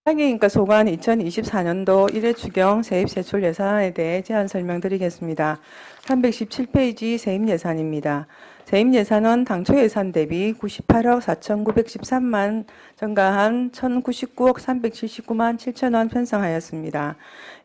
장애인과 소관 2024년도 1회 추경 세입세출 예산안에 대해 제안 설명드리겠습니다. 317페이지 세입예산입니다. 세입예산은 당초 예산 대비 98억 4,913만 증가한 1,099억 379만 7천 원 편성하였습니다.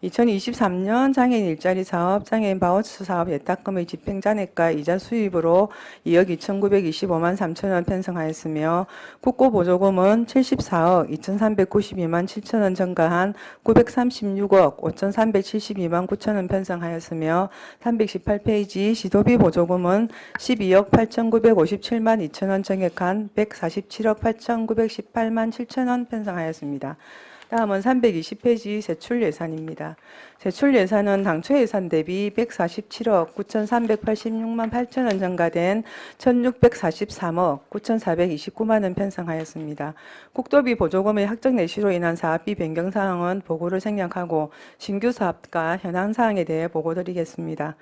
2023년 장애인 일자리 사업, 장애인 바우처 사업 예탁금의 집행잔액과 이자 수입으로 2억 2,925만 3천 원 편성하였으며 국고보조금은 74억 2,392만 7천 원 증가한 936억 5,372만 9천 원 편성하였으며 318페이지 시도비 보조금은 12억 8,957만 2천 원 증액한 147억 8,918만 7천 원 편성하였습니다. 다음은 320페이지 세출 예산입니다. 세출 예산은 당초 예산 대비 147억 9,386만 8천 원 증가된 1,643억 9,429만 원 편성하였습니다. 국도비 보조금의 확정 내시로 인한 사업비 변경 사항은 보고를 생략하고 신규 사업과 현황 사항에 대해 보고드리겠습니다.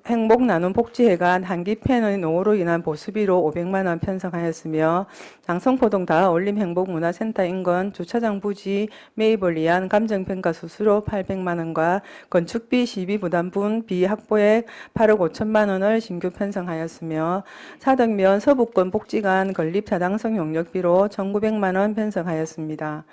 행복 나눔 복지회관 한기팬의 노후로 인한 보수비로 500만 원 편성하였으며 장성포동 다올림 행복문화센터 인근 주차장 부지 매입을 위한 감정평가 수수료 800만 원과 건축비 시비 부담분 비확보액 8억 5천만 원을 신규 편성하였으며 사덕면 서북권 복지관 건립 타당성 용역비로 1,900만 원 편성하였습니다.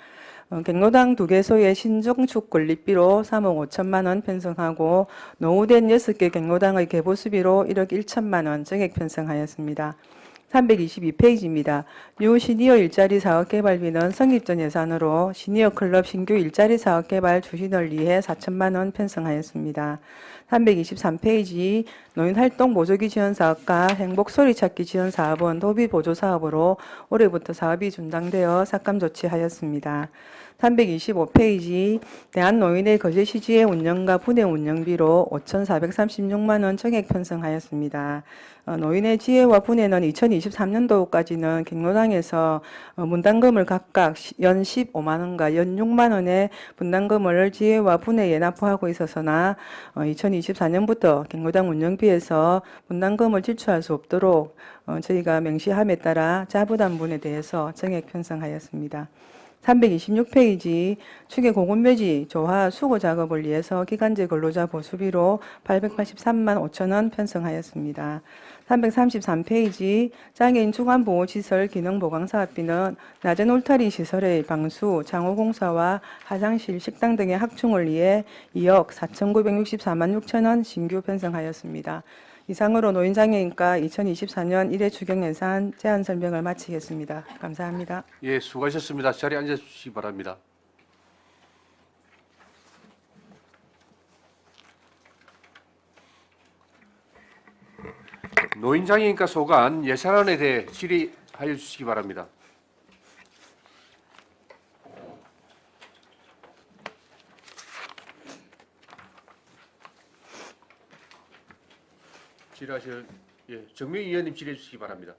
경로당 2개소의 신정축 건립비로 3억 5천만 원 편성하고 노후된 6개 경로당의 개보수비로 1억 1천만 원 증액 편성하였습니다. 322페이지입니다. 뉴 시니어 일자리 사업 개발비는 성립전 예산으로 시니어 클럽 신규 일자리 사업 개발 추진을 위해 4천만 원 편성하였습니다. 323페이지 노인활동 보조기 지원 사업과 행복 소리찾기 지원 사업은 도비 보조 사업으로 올해부터 사업이 중단되어 삭감 조치하였습니다. 325페이지 대한노인의 거제시지의 운영과 분해 운영비로 5,436만 원 증액 편성하였습니다. 노인의 지혜와 분해는 2023년도까지는 경로당에서 분담금을 각각 연 15만 원과 연 6만 원의 분담금을 지혜와 분해에 납부하고 있었으나 2024년부터 경로당 운영비에서 분담금을 지출할 수 없도록 저희가 명시함에 따라 자부담분에 대해서 증액 편성하였습니다. 326페이지 추계 공급묘지 조화 수거 작업을 위해서 기간제 근로자 보수비로 883만 5천 원 편성하였습니다. 333페이지 장애인 중환보호시설 기능보강사업비는 낮은 울타리 시설의 방수, 장호공사와 화장실, 식당 등의 확충을 위해 2억 4,964만 6천 원 신규 편성하였습니다. 이상으로 노인장애인과 2024년 1회 추경 예산 제안 설명을 마치겠습니다. 감사합니다. 예, 수고하셨습니다. 자리에 앉아주시기 바랍니다. 노인장애인과 소관 예산안에 대해 질의하여 주시기 바랍니다. 질의하실 정명희 의원님 질의해 주시기 바랍니다.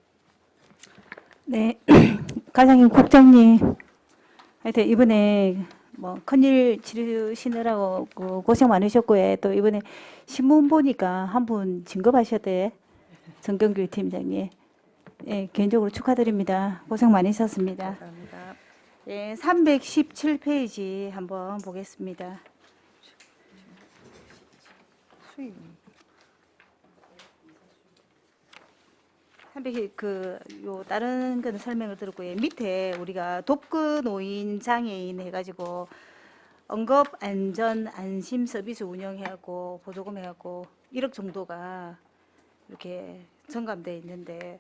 네, 과장님, 국장님, 하여튼 이번에 뭐 큰일 치르시느라고 고생 많으셨고요. 또 이번에 신문 보니까 한 분 진급하셨대, 정경규 팀장님. 예, 개인적으로 축하드립니다. 고생 많으셨습니다. 감사합니다. 예, 317페이지 한번 보겠습니다. 수익. 300요 다른 거는 설명을 들었고요. 밑에 우리가 독거 노인 장애인 해가지고 응급 안전 안심 서비스 운영해갖고 보조금 해갖고 1억 정도가 이렇게 정감돼 있는데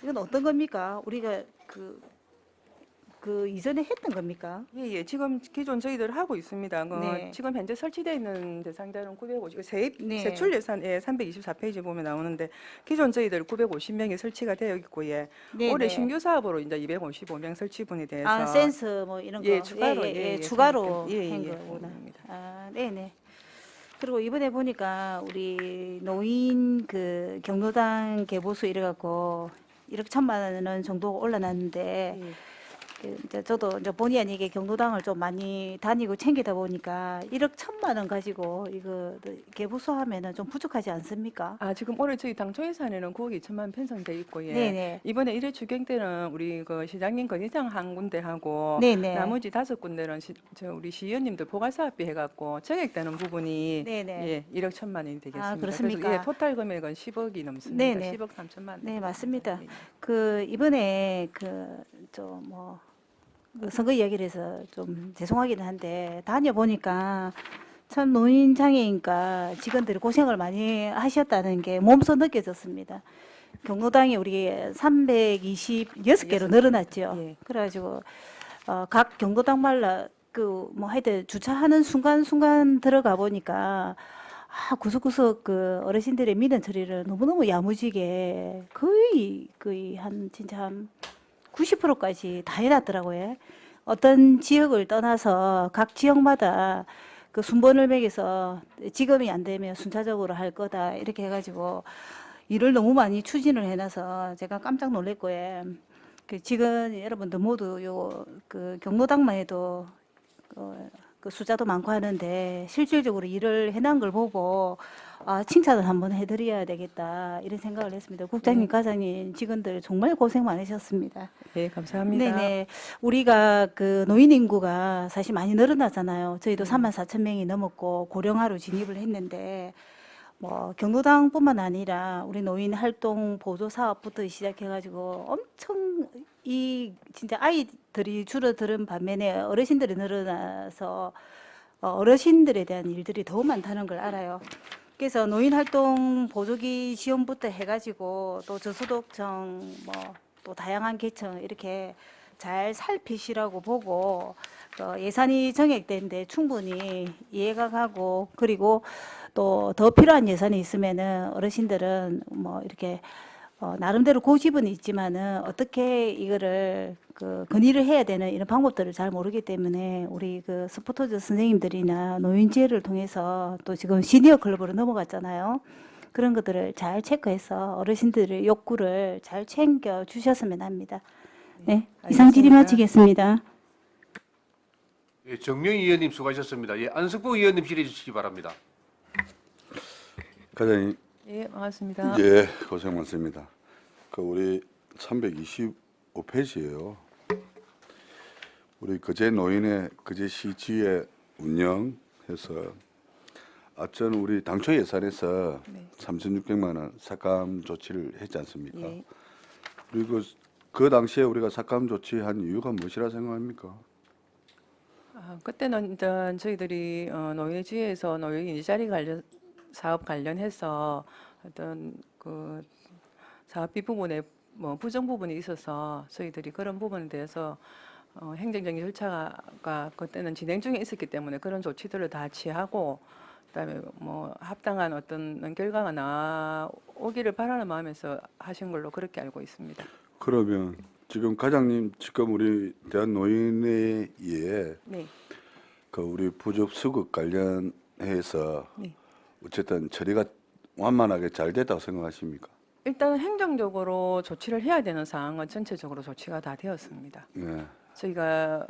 이건 어떤 겁니까? 우리가 그 이전에 했던 겁니까? 예, 지금 기존 저희들 하고 있습니다. 네. 지금 현재 설치되어 있는 대상자는 950, 네. 세출 예산에 324페이지 보면 나오는데 기존 저희들 950명이 설치가 되어 있고 네, 올해 네. 신규 사업으로 이제 255명 설치분에 대해서 아, 센스 뭐 이런 거. 예, 추가로 추가로 예, 한 예, 거구나. 그렇습니다. 아, 네네. 그리고 이번에 보니까 우리 노인 그 경로당 개보수 이래갖고 1억 1천만 원 정도 올라놨는데 예. 이제 저도 이제 본의 아니게 경로당을 좀 많이 다니고 챙기다 보니까 1억 1천만 원 가지고 이거 개부수하면은 좀 부족하지 않습니까? 아, 지금 올해 저희 당초 예산에는 9억 2천만 원 편성돼 있고, 예. 네네. 이번에 1회 추경 때는 우리 그 시장님 건의장 한 군데 하고, 네네. 나머지 5군데는 우리 시의원님들 포괄사업비 해갖고 정액되는 부분이 네네. 예, 1억 1천만 원이 되겠습니다. 그렇습니까? 그래서 예, 토탈 금액은 10억이 넘습니다. 네네. 10억 3천만 원. 네, 맞습니다. 예. 그 이번에 그저뭐 선거 이야기를 해서 좀 죄송하기는 한데 다녀보니까 참 노인 장애인과 직원들이 고생을 많이 하셨다는 게 몸소 느껴졌습니다. 경로당이 우리 326개로 늘어났죠. 예. 그래가지고 각 경로당마다 그뭐 하여튼 주차하는 순간순간 들어가 보니까 구석구석 그 어르신들의 민원 처리를 너무너무 야무지게 거의 한 진짜 한 90%까지 다 해놨더라고요. 어떤 지역을 떠나서 각 지역마다 그 순번을 매겨서 지금이 안 되면 순차적으로 할 거다 이렇게 해가지고 일을 너무 많이 추진을 해놔서 제가 깜짝 놀랐고요. 그 지금 여러분들 모두 요 그 경로당만 해도 그 숫자도 많고 하는데 실질적으로 일을 해놓은 걸 보고 칭찬을 한번 해드려야 되겠다 이런 생각을 했습니다. 국장님, 과장님, 직원들 정말 고생 많으셨습니다. 예, 감사합니다. 네네. 우리가 그 노인 인구가 사실 많이 늘어나잖아요. 저희도 34,000명이 넘었고 고령화로 진입을 했는데 뭐 경로당뿐만 아니라 우리 노인 활동 보조 사업부터 시작해가지고 엄청 이 진짜 아이들이 줄어드는 반면에 어르신들이 늘어나서 어르신들에 대한 일들이 더 많다는 걸 알아요. 그래서 노인 활동 보조기 지원부터 해가지고 또 저소득층 뭐 또 다양한 계층 이렇게 잘 살피시라고 보고 예산이 정액된데 충분히 이해가 가고 그리고 또 더 필요한 예산이 있으면은 어르신들은 뭐 이렇게 나름대로 고집은 있지만은 어떻게 이거를 그 건의를 해야 되는 이런 방법들을 잘 모르기 때문에 우리 그 스포터즈 선생님들이나 노인지회를 통해서 또 지금 시니어 클럽으로 넘어갔잖아요. 그런 것들을 잘 체크해서 어르신들의 욕구를 잘 챙겨 주셨으면 합니다. 네, 이상 질의 마치겠습니다. 예, 정명희 의원님 수고하셨습니다. 예, 안석보 의원님 질의해 주시기 바랍니다. 과장님, 예, 반갑습니다. 예, 고생 많습니다. 그 우리 325페이지예요. 우리 거제 노인의 거제 시지회 운영해서 앞전 우리 당초 예산에서 네. 3,600만 원 삭감 조치를 했지 않습니까? 예. 그리고 그 당시에 우리가 삭감 조치한 이유가 무엇이라 생각합니까? 그때는 일단 저희들이 노예지에서 노예 일자리 관련 사업 관련해서 어떤 그 사업비 부분에 뭐 부정 부분이 있어서 저희들이 그런 부분에 대해서 행정적인 절차가 그때는 진행 중에 있었기 때문에 그런 조치들을 다 취하고 그다음에 뭐 합당한 어떤 결과가 나오기를 바라는 마음에서 하신 걸로 그렇게 알고 있습니다. 그러면 지금 과장님 지금 우리 대한노인회에 네. 그 우리 부족 수급 관련해서 네. 어쨌든 처리가 완만하게 잘 됐다고 생각하십니까? 일단 행정적으로 조치를 해야 되는 사항은 전체적으로 조치가 다 되었습니다. 네. 저희가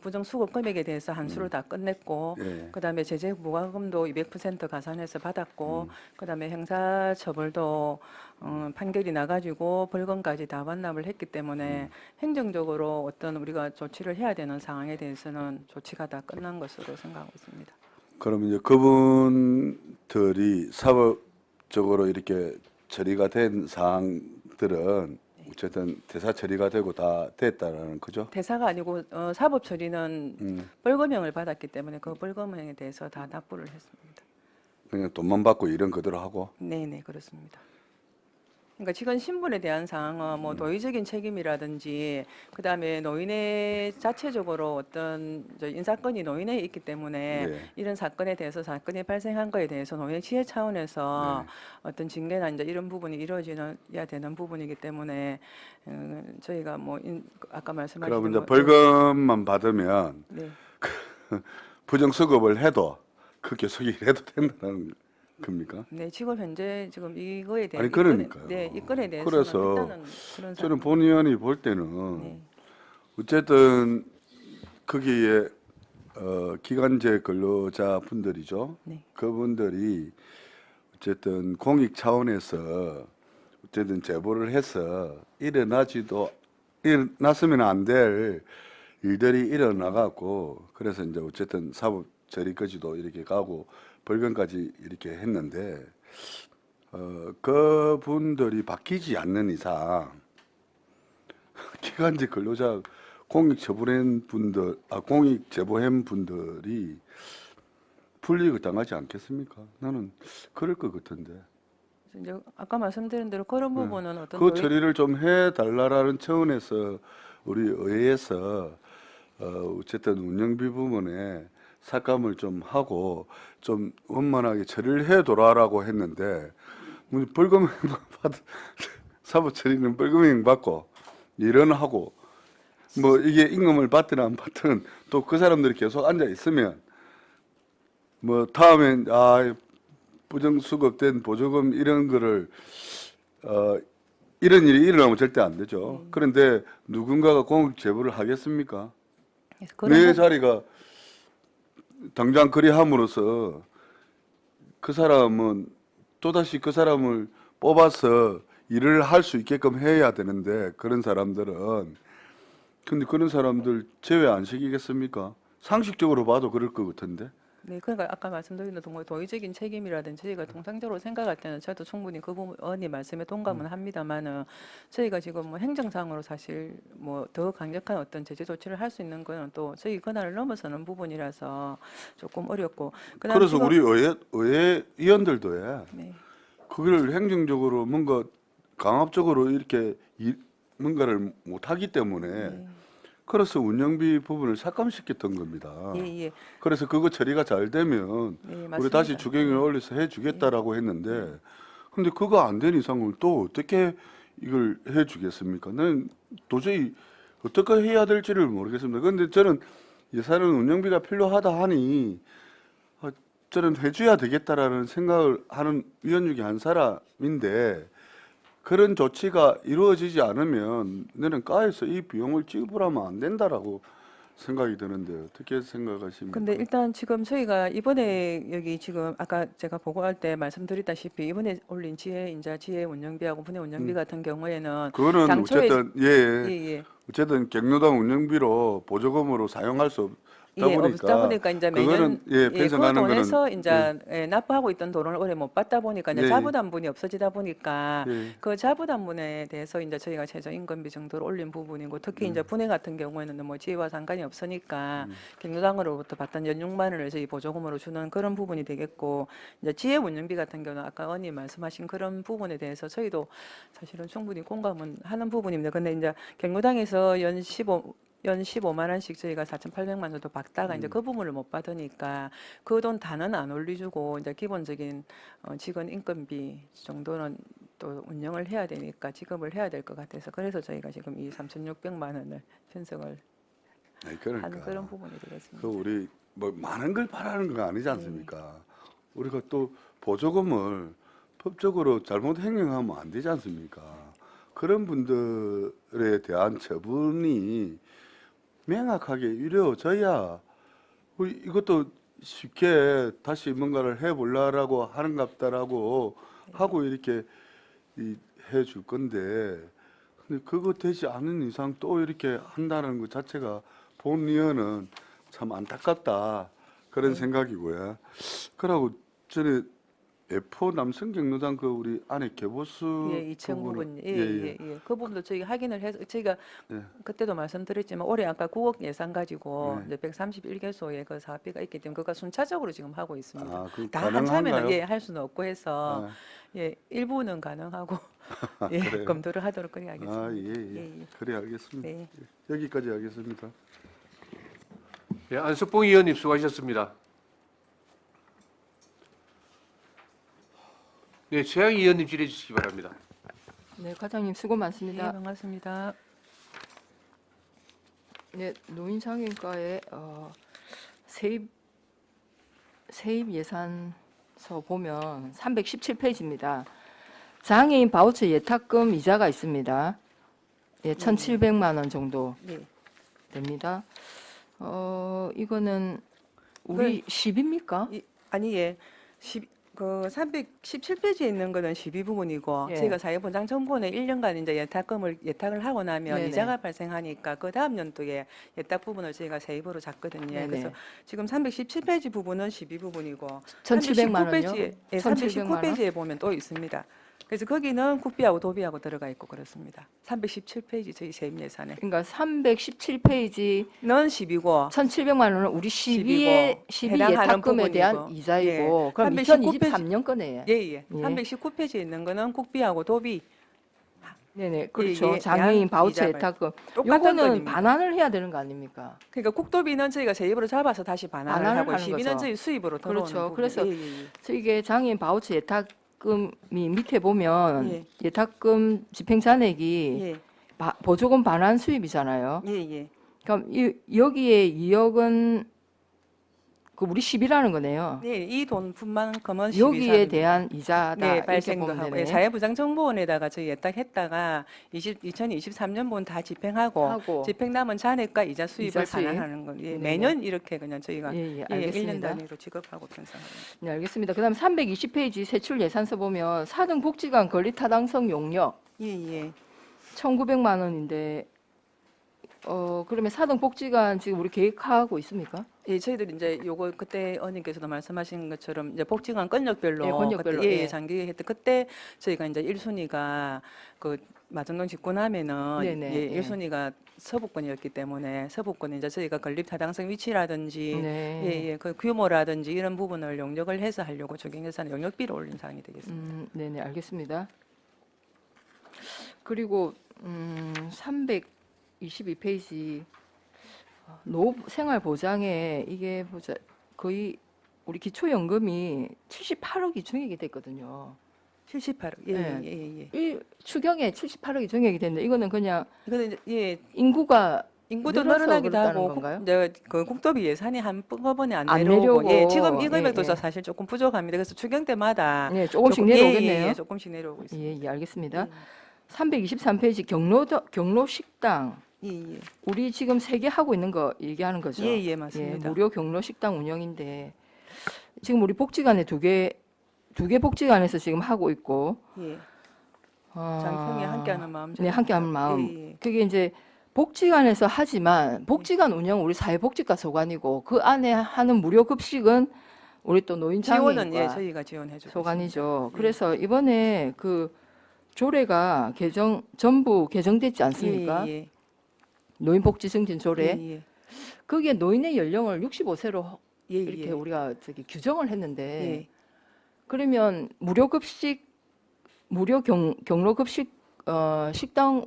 부정 수급 금액에 대해서 한수를 다 끝냈고 예. 그다음에 제재 부과금도 200% 가산해서 받았고 그다음에 형사 처벌도 판결이 나가지고 벌금까지 다 반납을 했기 때문에 행정적으로 어떤 우리가 조치를 해야 되는 상황에 대해서는 조치가 다 끝난 것으로 생각하고 있습니다. 그러면 이제 그분들이 사법적으로 이렇게 처리가 된 사항들은 어쨌든 대사 처리가 되고 다 됐다라는 거죠? 대사가 아니고 사법 처리는 벌금형을 받았기 때문에 그 벌금형에 대해서 다 납부를 했습니다. 그냥 돈만 받고 일은 그대로 하고. 네네 그렇습니다. 그러니까 직원 신분에 대한 사항은 뭐 도의적인 책임이라든지 그다음에 노인의 자체적으로 어떤 인사권이 노인에 있기 때문에 네. 이런 사건에 대해서 사건이 발생한 거에 대해서 노인 지혜 차원에서 네. 어떤 징계나 이제 이런 부분이 이루어져야 되는 부분이기 때문에 저희가 뭐 아까 말씀하신 그러면 이제 벌금만 받으면 네. 부정수급을 해도 그 계속 일해도 된다는 겁니까? 네, 지금 현재 지금 이거에 대한 아니, 그러니까요. 네, 이 건에 대해서는 그래서 일단은 그런 저는 본 의원이 볼 때는 네. 어쨌든 거기에 기간제 근로자 분들이죠. 네. 그분들이 어쨌든 공익 차원에서 어쨌든 제보를 해서 일어났으면 안 될 일들이 일어나갖고 그래서 이제 어쨌든 사법 처리까지도 이렇게 가고 벌금까지 이렇게 했는데 그분들이 바뀌지 않는 이상 기간제 근로자 공익 제보한 분들이 불이익을 당하지 않겠습니까? 나는 그럴 것 같은데. 이제 아까 말씀드린 대로 그런 부분은 어떤 그 도의- 처리를 좀 해달라는 차원에서 우리 의회에서 어쨌든 운영비 부분에 삭감을 좀 하고 좀 원만하게 처리를 해도라라고 했는데 뭐 벌금 사법 처리는 벌금 받고 일은 하고 뭐 이게 임금을 받든 안 받든 또 그 사람들이 계속 앉아 있으면 뭐 다음엔 부정수급된 보조금 이런 거를 이런 일이 일어나면 절대 안 되죠. 그런데 누군가가 공익 제보를 하겠습니까? 그런 내 부분- 자리가 당장 그리함으로써 그 사람은 또다시 그 사람을 뽑아서 일을 할 수 있게끔 해야 되는데 그런 사람들은 근데 그런 사람들 제외 안 시키겠습니까? 상식적으로 봐도 그럴 것 같은데. 네, 그러니까 아까 말씀드린 동의 도의적인 책임이라든지 저희가 통상적으로 생각할 때는 저도 충분히 그 부분 의원님 말씀에 동감은 합니다만은 저희가 지금 뭐 행정상으로 사실 뭐 더 강력한 어떤 제재 조치를 할 수 있는 거는 또 저희 권한을 넘어서는 부분이라서 조금 어렵고 그다음에 그래서 지금- 우리 의회 의원들도 해. 네, 그걸 행정적으로 뭔가 강압적으로 이렇게 뭔가를 못하기 때문에 그래서 운영비 부분을 삭감시켰던 겁니다. 예, 예, 그래서 그거 처리가 잘 되면 네, 우리 맞습니다. 다시 주경을 올려서 해주겠다라고 했는데 근데 그거 안 된 이상은 또 어떻게 이걸 해주겠습니까? 나는 도저히 어떻게 해야 될지를 모르겠습니다. 그런데 저는 예산은 운영비가 필요하다 하니 저는 해줘야 되겠다라는 생각을 하는 위원 중에 한 사람인데 그런 조치가 이루어지지 않으면 너는 까에서 이 비용을 지불하면 안 된다라고 생각이 드는데 어떻게 생각하십니까? 근데 일단 지금 저희가 이번에 여기 지금 아까 제가 보고할 때 말씀드렸다시피 이번에 올린 지혜 운영비하고 분해 운영비 같은 경우에는 그거는 당초에- 어쨌든 예. 어쨌든 경로당 운영비로 보조금으로 사용할 수 없다 예, 보니까 없다 보니까 이제 매년 그거는 그 편성하는 돈에서 거는 이제 납부하고 있던 돈을 올해 못 받다 보니까 이제 예, 예. 자부담분이 없어지다 보니까 예. 그 자부담분에 대해서 이제 저희가 최저임금비 정도를 올린 부분이고 특히 이제 분해 같은 경우에는 뭐 지혜와 상관이 없으니까 경로당으로부터 받던 연 6만 원을 저희 보조금으로 주는 그런 부분이 되겠고 이제 지혜 운영비 같은 경우는 아까 의원님 말씀하신 그런 부분에 대해서 저희도 사실은 충분히 공감은 하는 부분입니다. 근데 이제 경로당에서 연 15만 원씩 저희가 4,800만 정도 받다가 이제 그 부분을 못 받으니까 그 돈 다는 안 올려주고 이제 기본적인 직원 인건비 정도는 또 운영을 해야 되니까 지급을 해야 될 것 같아서 그래서 저희가 지금 이 3,600만 원을 편성을 아니, 하는 그런 부분이 되겠습니다. 그 우리 뭐 많은 걸 바라는 건 아니지 않습니까? 우리가 또 보조금을 법적으로 잘못 행정하면 안 되지 않습니까? 그런 분들에 대한 처분이 명확하게 이루어져야 이것도 쉽게 다시 뭔가를 해보려고 하는갑다라고 하고 이렇게 해줄 건데 근데 그거 되지 않은 이상 또 이렇게 한다는 것 자체가 본의원은 참 안타깝다 그런 생각이고요. 그러고 전에 F4 남성 경로당 그 우리 안에 개보수 예, 2층 부분, 부분은- 예. 그 부분도 저희가 확인을 해서 저희가 예. 그때도 말씀드렸지만 올해 아까 9억 예산 가지고 네. 이제 131개소의 그 사업비가 있기 때문에 그거 순차적으로 지금 하고 있습니다. 아, 그럼 다 한참에는 가능한가요? 할 수는 없고 해서 일부는 가능하고 그래요? 검토를 하도록 그래 하겠습니다. 아, 예. 그래 알겠습니다. 네. 여기까지 하겠습니다. 예, 안석봉 의원님 수고하셨습니다. 네, 최양 의원님 질의해 주시기 바랍니다. 네, 과장님 수고 네, 많습니다. 반갑습니다. 네, 노인장애인과의 세입 예산서 보면 317페이지입니다. 장애인 바우처 예탁금 이자가 있습니다. 예, 1,700만 원 정도. 네. 됩니다. 이거는 우리 10입니까? 아니 예. 317페이지에 있는 거는 12부분이고 예. 저희가 사회보장정보원에 1년간 이제 예탁을 하고 나면 네네. 이자가 발생하니까 그 다음 연도에 예탁 부분을 저희가 세입으로 잡거든요. 네네. 그래서 지금 317페이지 부분은 12부분이고 1,700만 원요? 예, 1,700만 원? 319페이지에 보면 또 있습니다. 그래서 거기는 국비하고 도비하고 들어가 있고 그렇습니다. 317페이지 저희 세입 예산에 그러니까 317페이지 는 10이고 1,700만 원은 우리 12의 해당하는 예탁금에 대한 부분이고. 이자이고 예. 그럼 319 2023년 거네요. 예예. 319페이지에 있는 거는 국비하고 도비 네네 그렇죠. 예, 장애인 바우처 이자 예탁금 똑같은 요거는 건입니다. 반환을 해야 되는 거 아닙니까? 그러니까 국도비는 저희가 세입으로 잡아서 다시 반환을 반환을 하고 하는 시비는 거죠. 저희 수입으로 들어오는 그렇죠. 부분. 그래서 예, 예, 예. 그래서 이게 장애인 바우처 예탁금이 밑에 보면 예. 예탁금 집행 잔액이 예, 보조금 반환 수입이잖아요. 예, 예. 그럼 여기에 2억은 그 우리 10이라는 거네요. 네, 이 돈뿐만큼은 여기에 12.3입니다. 대한 이자다 네, 이렇게 발생도 보면 하고 되네. 예, 사회보장정보원에다가 저희 예탁했다가 2023년분 다 집행하고 하고 집행 남은 잔액과 이자 수입을 이자 수입. 반환하는 건 예, 네네. 매년 이렇게 그냥 저희가 예, 예, 예, 알겠습니다. 1년 단위로 지급하고 편성합니다. 네, 알겠습니다. 그다음 320페이지 세출 예산서 보면 사등 복지관 건립 타당성 용역 예, 예. 1,900만 원인데 그러면 사등 복지관 지금 우리 계획하고 있습니까? 예, 저희들 이제 요거 그때 언님께서도 말씀하신 것처럼 이제 복지관 건역별로 예, 건역별로, 그때, 예. 장기했때 그때 저희가 이제 1순위가 그 마정동 짓고 나면은 네네, 예, 예. 1순위가 서부권이었기 때문에 서부권 이제 저희가 건립 타당성 위치라든지 네. 예, 예, 그 규모라든지 이런 부분을 용역을 해서 하려고 적용 예산 용역비를 올린 사항이 되겠습니다. 네네 알겠습니다. 그리고 322페이지 노 생활 보장에 이게 보자 거의 우리 기초연금이 78억이 증액이 됐거든요. 78억. 예, 네. 예, 예, 예. 이 추경에 78억이 증액이 됐는데 이거는 그냥 이거는 이제 예, 인구가 인구도 늘어서 늘어나기도 그렇다는 하고 건가요? 이제 그 국도비 예산이 한꺼번에 안 안 내려오고 내려오고, 예, 지금 이 예, 금액도 예. 사실 조금 부족합니다. 그래서 추경 때마다 네, 조금씩 조금- 내려오겠네요. 예, 예, 조금씩 내려오고 있습니다. 예, 예, 알겠습니다. 예. 323페이지 경로 식당 예, 예. 우리 지금 3개 하고 있는 거 얘기하는 거죠. 예, 예, 맞습니다. 무료 경로 식당 운영인데 지금 우리 복지관에 두 개 복지관에서 지금 하고 있고 예. 어, 장평에 함께하는 마음. 네, 함께하는 마음. 예, 예. 그게 이제 복지관에서 하지만 복지관 운영 우리 사회복지과 소관이고 그 안에 하는 무료 급식은 우리 또 노인 지원은 예, 장애인과 저희가 지원해 주고 소관이죠. 예. 그래서 이번에 그 조례가 전부 개정됐지 않습니까? 예, 예, 노인복지 증진 조례. 예, 예. 그게 노인의 연령을 65세로 예, 이렇게 예. 우리가 규정을 했는데 예. 그러면 무료 급식 무료 경로 급식 식당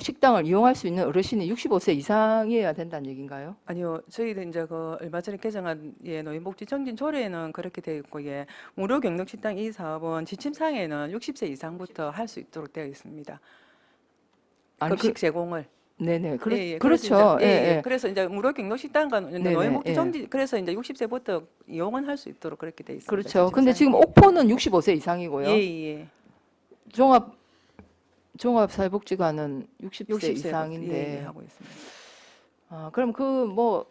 식당을 이용할 수 있는 어르신이 65세 이상이어야 된다는 얘기인가요? 아니요, 저희는 이제 그 얼마 전에 개정한 예, 노인복지 정진 조례에는 그렇게 되어 있고 예, 무료 경력식당 이 사업은 지침상에는 60세 이상부터 할 수 있도록 되어 있습니다. 아니, 급식 제공을. 네네 예, 예. 그렇죠. 그래서 예, 이제, 예. 그래서 이제 무료 경력식당과 네네, 노인복지 예. 정진 그래서 이제 60세부터 이용은 할 수 있도록 그렇게 되어 있습니다. 그렇죠. 근데 지침상에. 지금 옥포는 65세 이상이고요. 예, 예. 종합사회복지관은 60세 60세 이상인데 예, 하고 있습니다. 그럼 그 뭐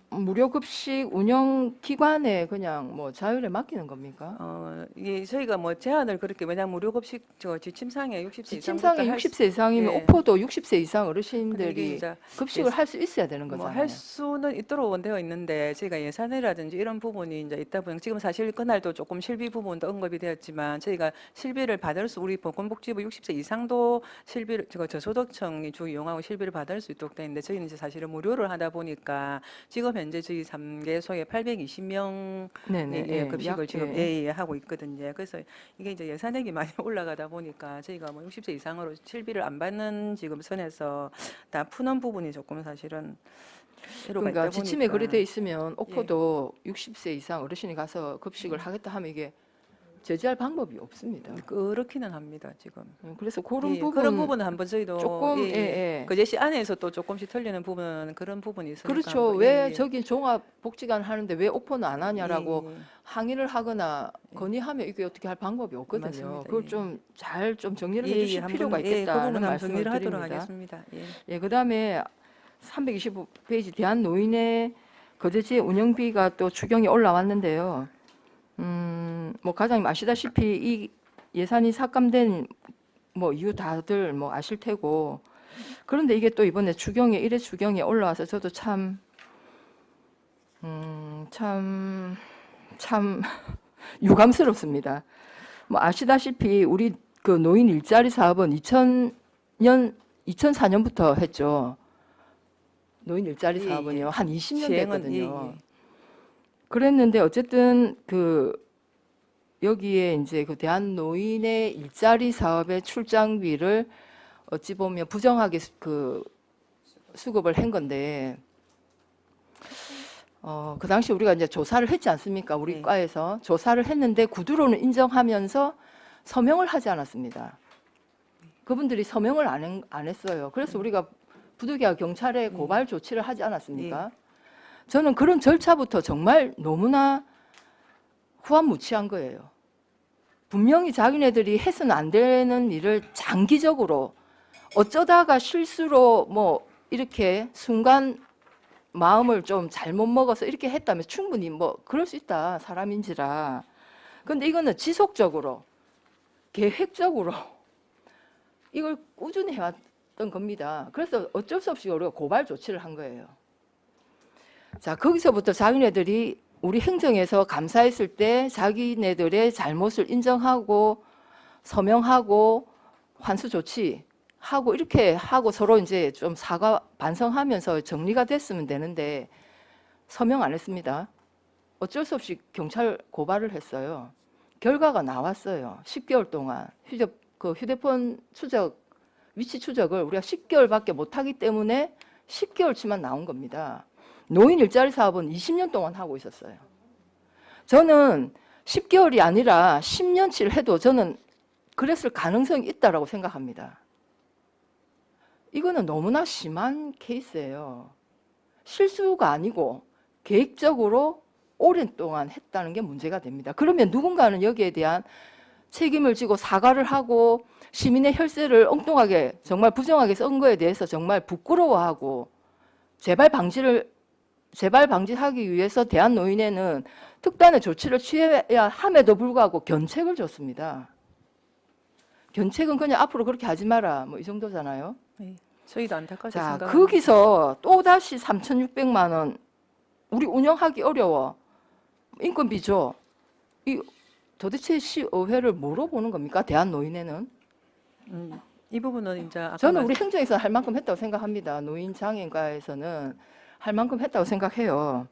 무료 급식 운영 기관에 그냥 뭐 자율에 맡기는 겁니까? 예, 저희가 뭐 제한을 그렇게 왜냐면 무료 급식 저 지침상에 60세 지침상에 이상부터 할 수- 60세 이상이면 예. 옥포도 60세 이상 근데 이게 어르신들이 이제 급식을 할 수 있어야 되는 뭐 거잖아요. 할 수는 있도록 되어 있는데 저희가 예산이라든지 이런 부분이 이제 있다 보니 지금 사실 그날도 조금 실비 부분도 언급이 되었지만 저희가 실비를 받을 수 우리 보건복지부 60세 이상도 실비를 저소득층이 주 이용하고 실비를 받을 수 있도록 되어 있는데 저희는 이제 사실은 무료를 하다 보니까 지금 현재 저희 3개소에 820명 네네. 예, 급식을 약, 지금 예. 예, 하고 있거든요. 그래서 이게 이제 예산액이 많이 올라가다 보니까 저희가 뭐 60세 이상으로 실비를 안 받는 지금 선에서 다 푸는 부분이 조금 사실은 필요가 그러니까 있다 지침에 보니까. 그래 돼 있으면 옥포도 60세 이상 어르신이 가서 급식을 하겠다 하면 이게 제재할 방법이 없습니다. 그렇기는 합니다 지금. 그래서 그런 예, 부분 그런 부분은 한번 저희도 조금 예, 예. 그 제시 안에서 또 조금씩 틀리는 부분 그런 부분이 있으니까 그렇죠. 한번, 왜 예, 예. 저기 종합복지관 하는데 왜 오퍼는 안 하냐라고 예, 예. 항의를 하거나 건의하면 이게 어떻게 할 방법이 없거든요. 맞습니다. 그걸 예. 좀 잘 좀 정리를 예, 해주실 한번, 필요가 예, 그 있겠다는 부분 한번 말씀을 정리를 하도록 드립니다. 하겠습니다. 예. 예, 그다음에 325페이지 대한노인의 거제지 운영비가 또 추경이 올라왔는데요. 뭐 가장 아시다시피 이 예산이 삭감된 뭐 이유 다들 뭐 아실 테고 그런데 이게 또 이번에 추경에 1회 추경에 올라와서 저도 참 유감스럽습니다. 뭐 아시다시피 우리 그 노인 일자리 사업은 2004년부터 했죠. 노인 일자리 예, 사업은요. 예. 한 20년 시행은, 됐거든요. 예, 예. 그랬는데 어쨌든 그 여기에 이제 그 대한노인의 일자리 사업의 출장비를 어찌 보면 부정하게 그 수급을 한 건데 그 당시 우리가 이제 조사를 했지 않습니까? 우리 네. 과에서 조사를 했는데 구두로는 인정하면서 서명을 하지 않았습니다. 그분들이 서명을 안 했어요. 그래서 우리가 부득이하게 경찰에 고발 조치를 하지 않았습니까? 저는 그런 절차부터 정말 너무나 후한무치한 거예요. 분명히 자기네들이 해서는 안 되는 일을 장기적으로 어쩌다가 실수로 뭐 이렇게 순간 마음을 좀 잘못 먹어서 이렇게 했다면 충분히 뭐 그럴 수 있다 사람인지라. 근데 이거는 지속적으로 계획적으로 이걸 꾸준히 해왔던 겁니다. 그래서 어쩔 수 없이 우리가 고발 조치를 한 거예요. 자, 거기서부터 자기네들이 우리 행정에서 감사했을 때 자기네들의 잘못을 인정하고 서명하고 환수 조치하고 이렇게 하고 서로 이제 좀 사과 반성하면서 정리가 됐으면 되는데 서명 안 했습니다. 어쩔 수 없이 경찰 고발을 했어요. 결과가 나왔어요. 10개월 동안 휴대폰 추적, 위치 추적을 우리가 10개월밖에 못하기 때문에 10개월치만 나온 겁니다. 노인 일자리 사업은 20년 동안 하고 있었어요. 저는 10개월이 아니라 10년치를 해도 저는 그랬을 가능성이 있다고 생각합니다. 이거는 너무나 심한 케이스예요. 실수가 아니고 계획적으로 오랜 동안 했다는 게 문제가 됩니다. 그러면 누군가는 여기에 대한 책임을 지고 사과를 하고 시민의 혈세를 엉뚱하게 정말 부정하게 쓴 거에 대해서 정말 부끄러워하고 재발 방지하기 위해서 대한노인회는 특단의 조치를 취해야 함에도 불구하고 견책을 줬습니다. 견책은 그냥 앞으로 그렇게 하지 마라 뭐 이 정도잖아요. 네. 저희도 안타깝게 자, 생각합니다. 거기서 또다시 3,600만 원 우리 운영하기 어려워. 인건비죠. 도대체 시의회를 뭐로 보는 겁니까? 대한노인회는? 이 부분은 이제 아까 저는 우리 행정에서 할 만큼 했다고 생각합니다. 노인장애인과에서는 할 만큼 했다고 생각해요.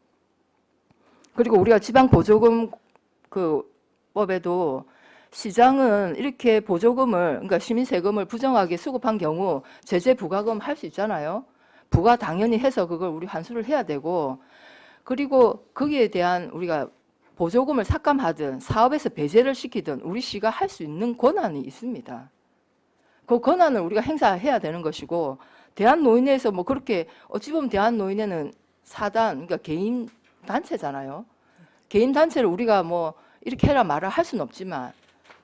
그리고 우리가 지방보조금 그 법에도 시장은 이렇게 보조금을 그러니까 시민세금을 부정하게 수급한 경우 제재 부과금 할 수 있잖아요. 부과 당연히 해서 그걸 우리 환수를 해야 되고 그리고 거기에 대한 우리가 보조금을 삭감하든 사업에서 배제를 시키든 우리 시가 할 수 있는 권한이 있습니다. 그 권한을 우리가 행사해야 되는 것이고 대한노인회에서 뭐 그렇게 어찌 보면 대한노인회는 사단 그러니까 개인 단체잖아요. 개인 단체를 우리가 뭐 이렇게 해라 말아 할 수는 없지만